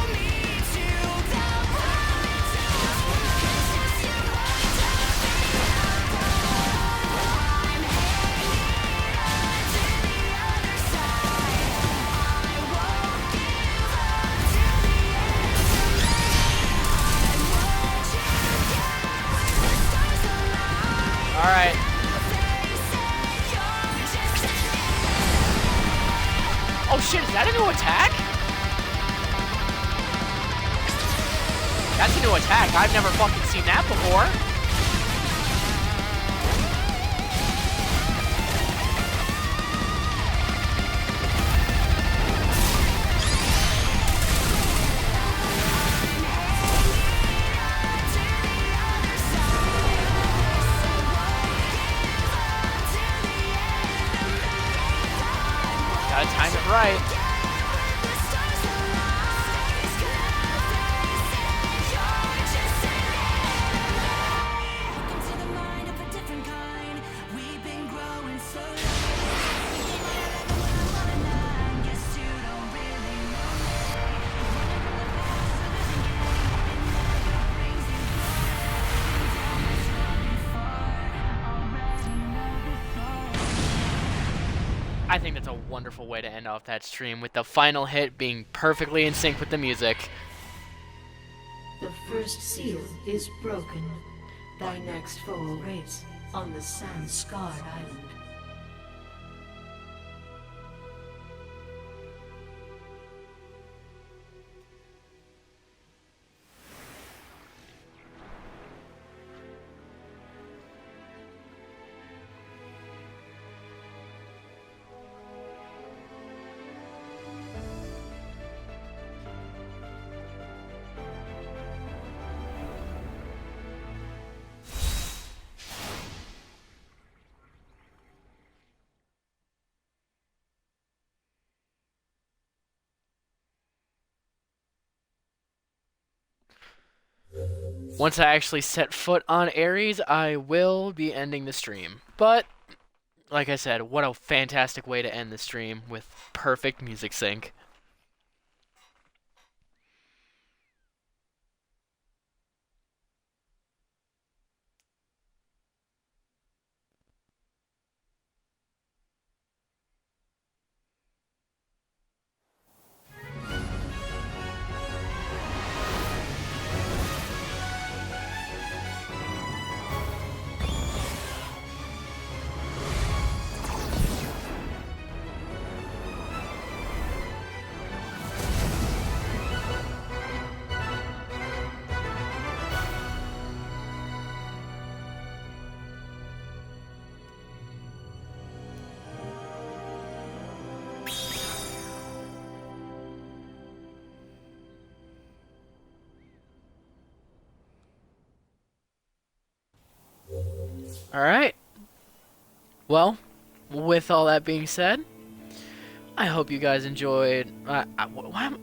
All right. Oh shit, is that a new attack? That's a new attack. I've never fucking seen that before. Gotta time it right. I think that's a wonderful way to end off that stream, with the final hit being perfectly in sync with the music. The first seal is broken. Thy next foe awaits on the sand-scarred island. Once I actually set foot on Ares, I will be ending the stream. But, like I said, what a fantastic way to end the stream with perfect music sync. All right. Well, with all that being said, I hope you guys enjoyed. Why am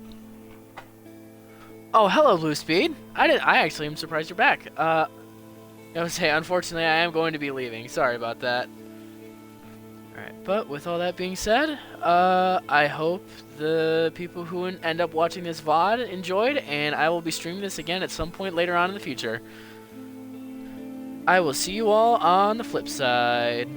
Oh, hello, Blue Speed. I actually am surprised you're back. I would say, unfortunately, I am going to be leaving. Sorry about that. Alright, but with all that being said, I hope the people who end up watching this VOD enjoyed, and I will be streaming this again at some point later on in the future. I will see you all on the flip side.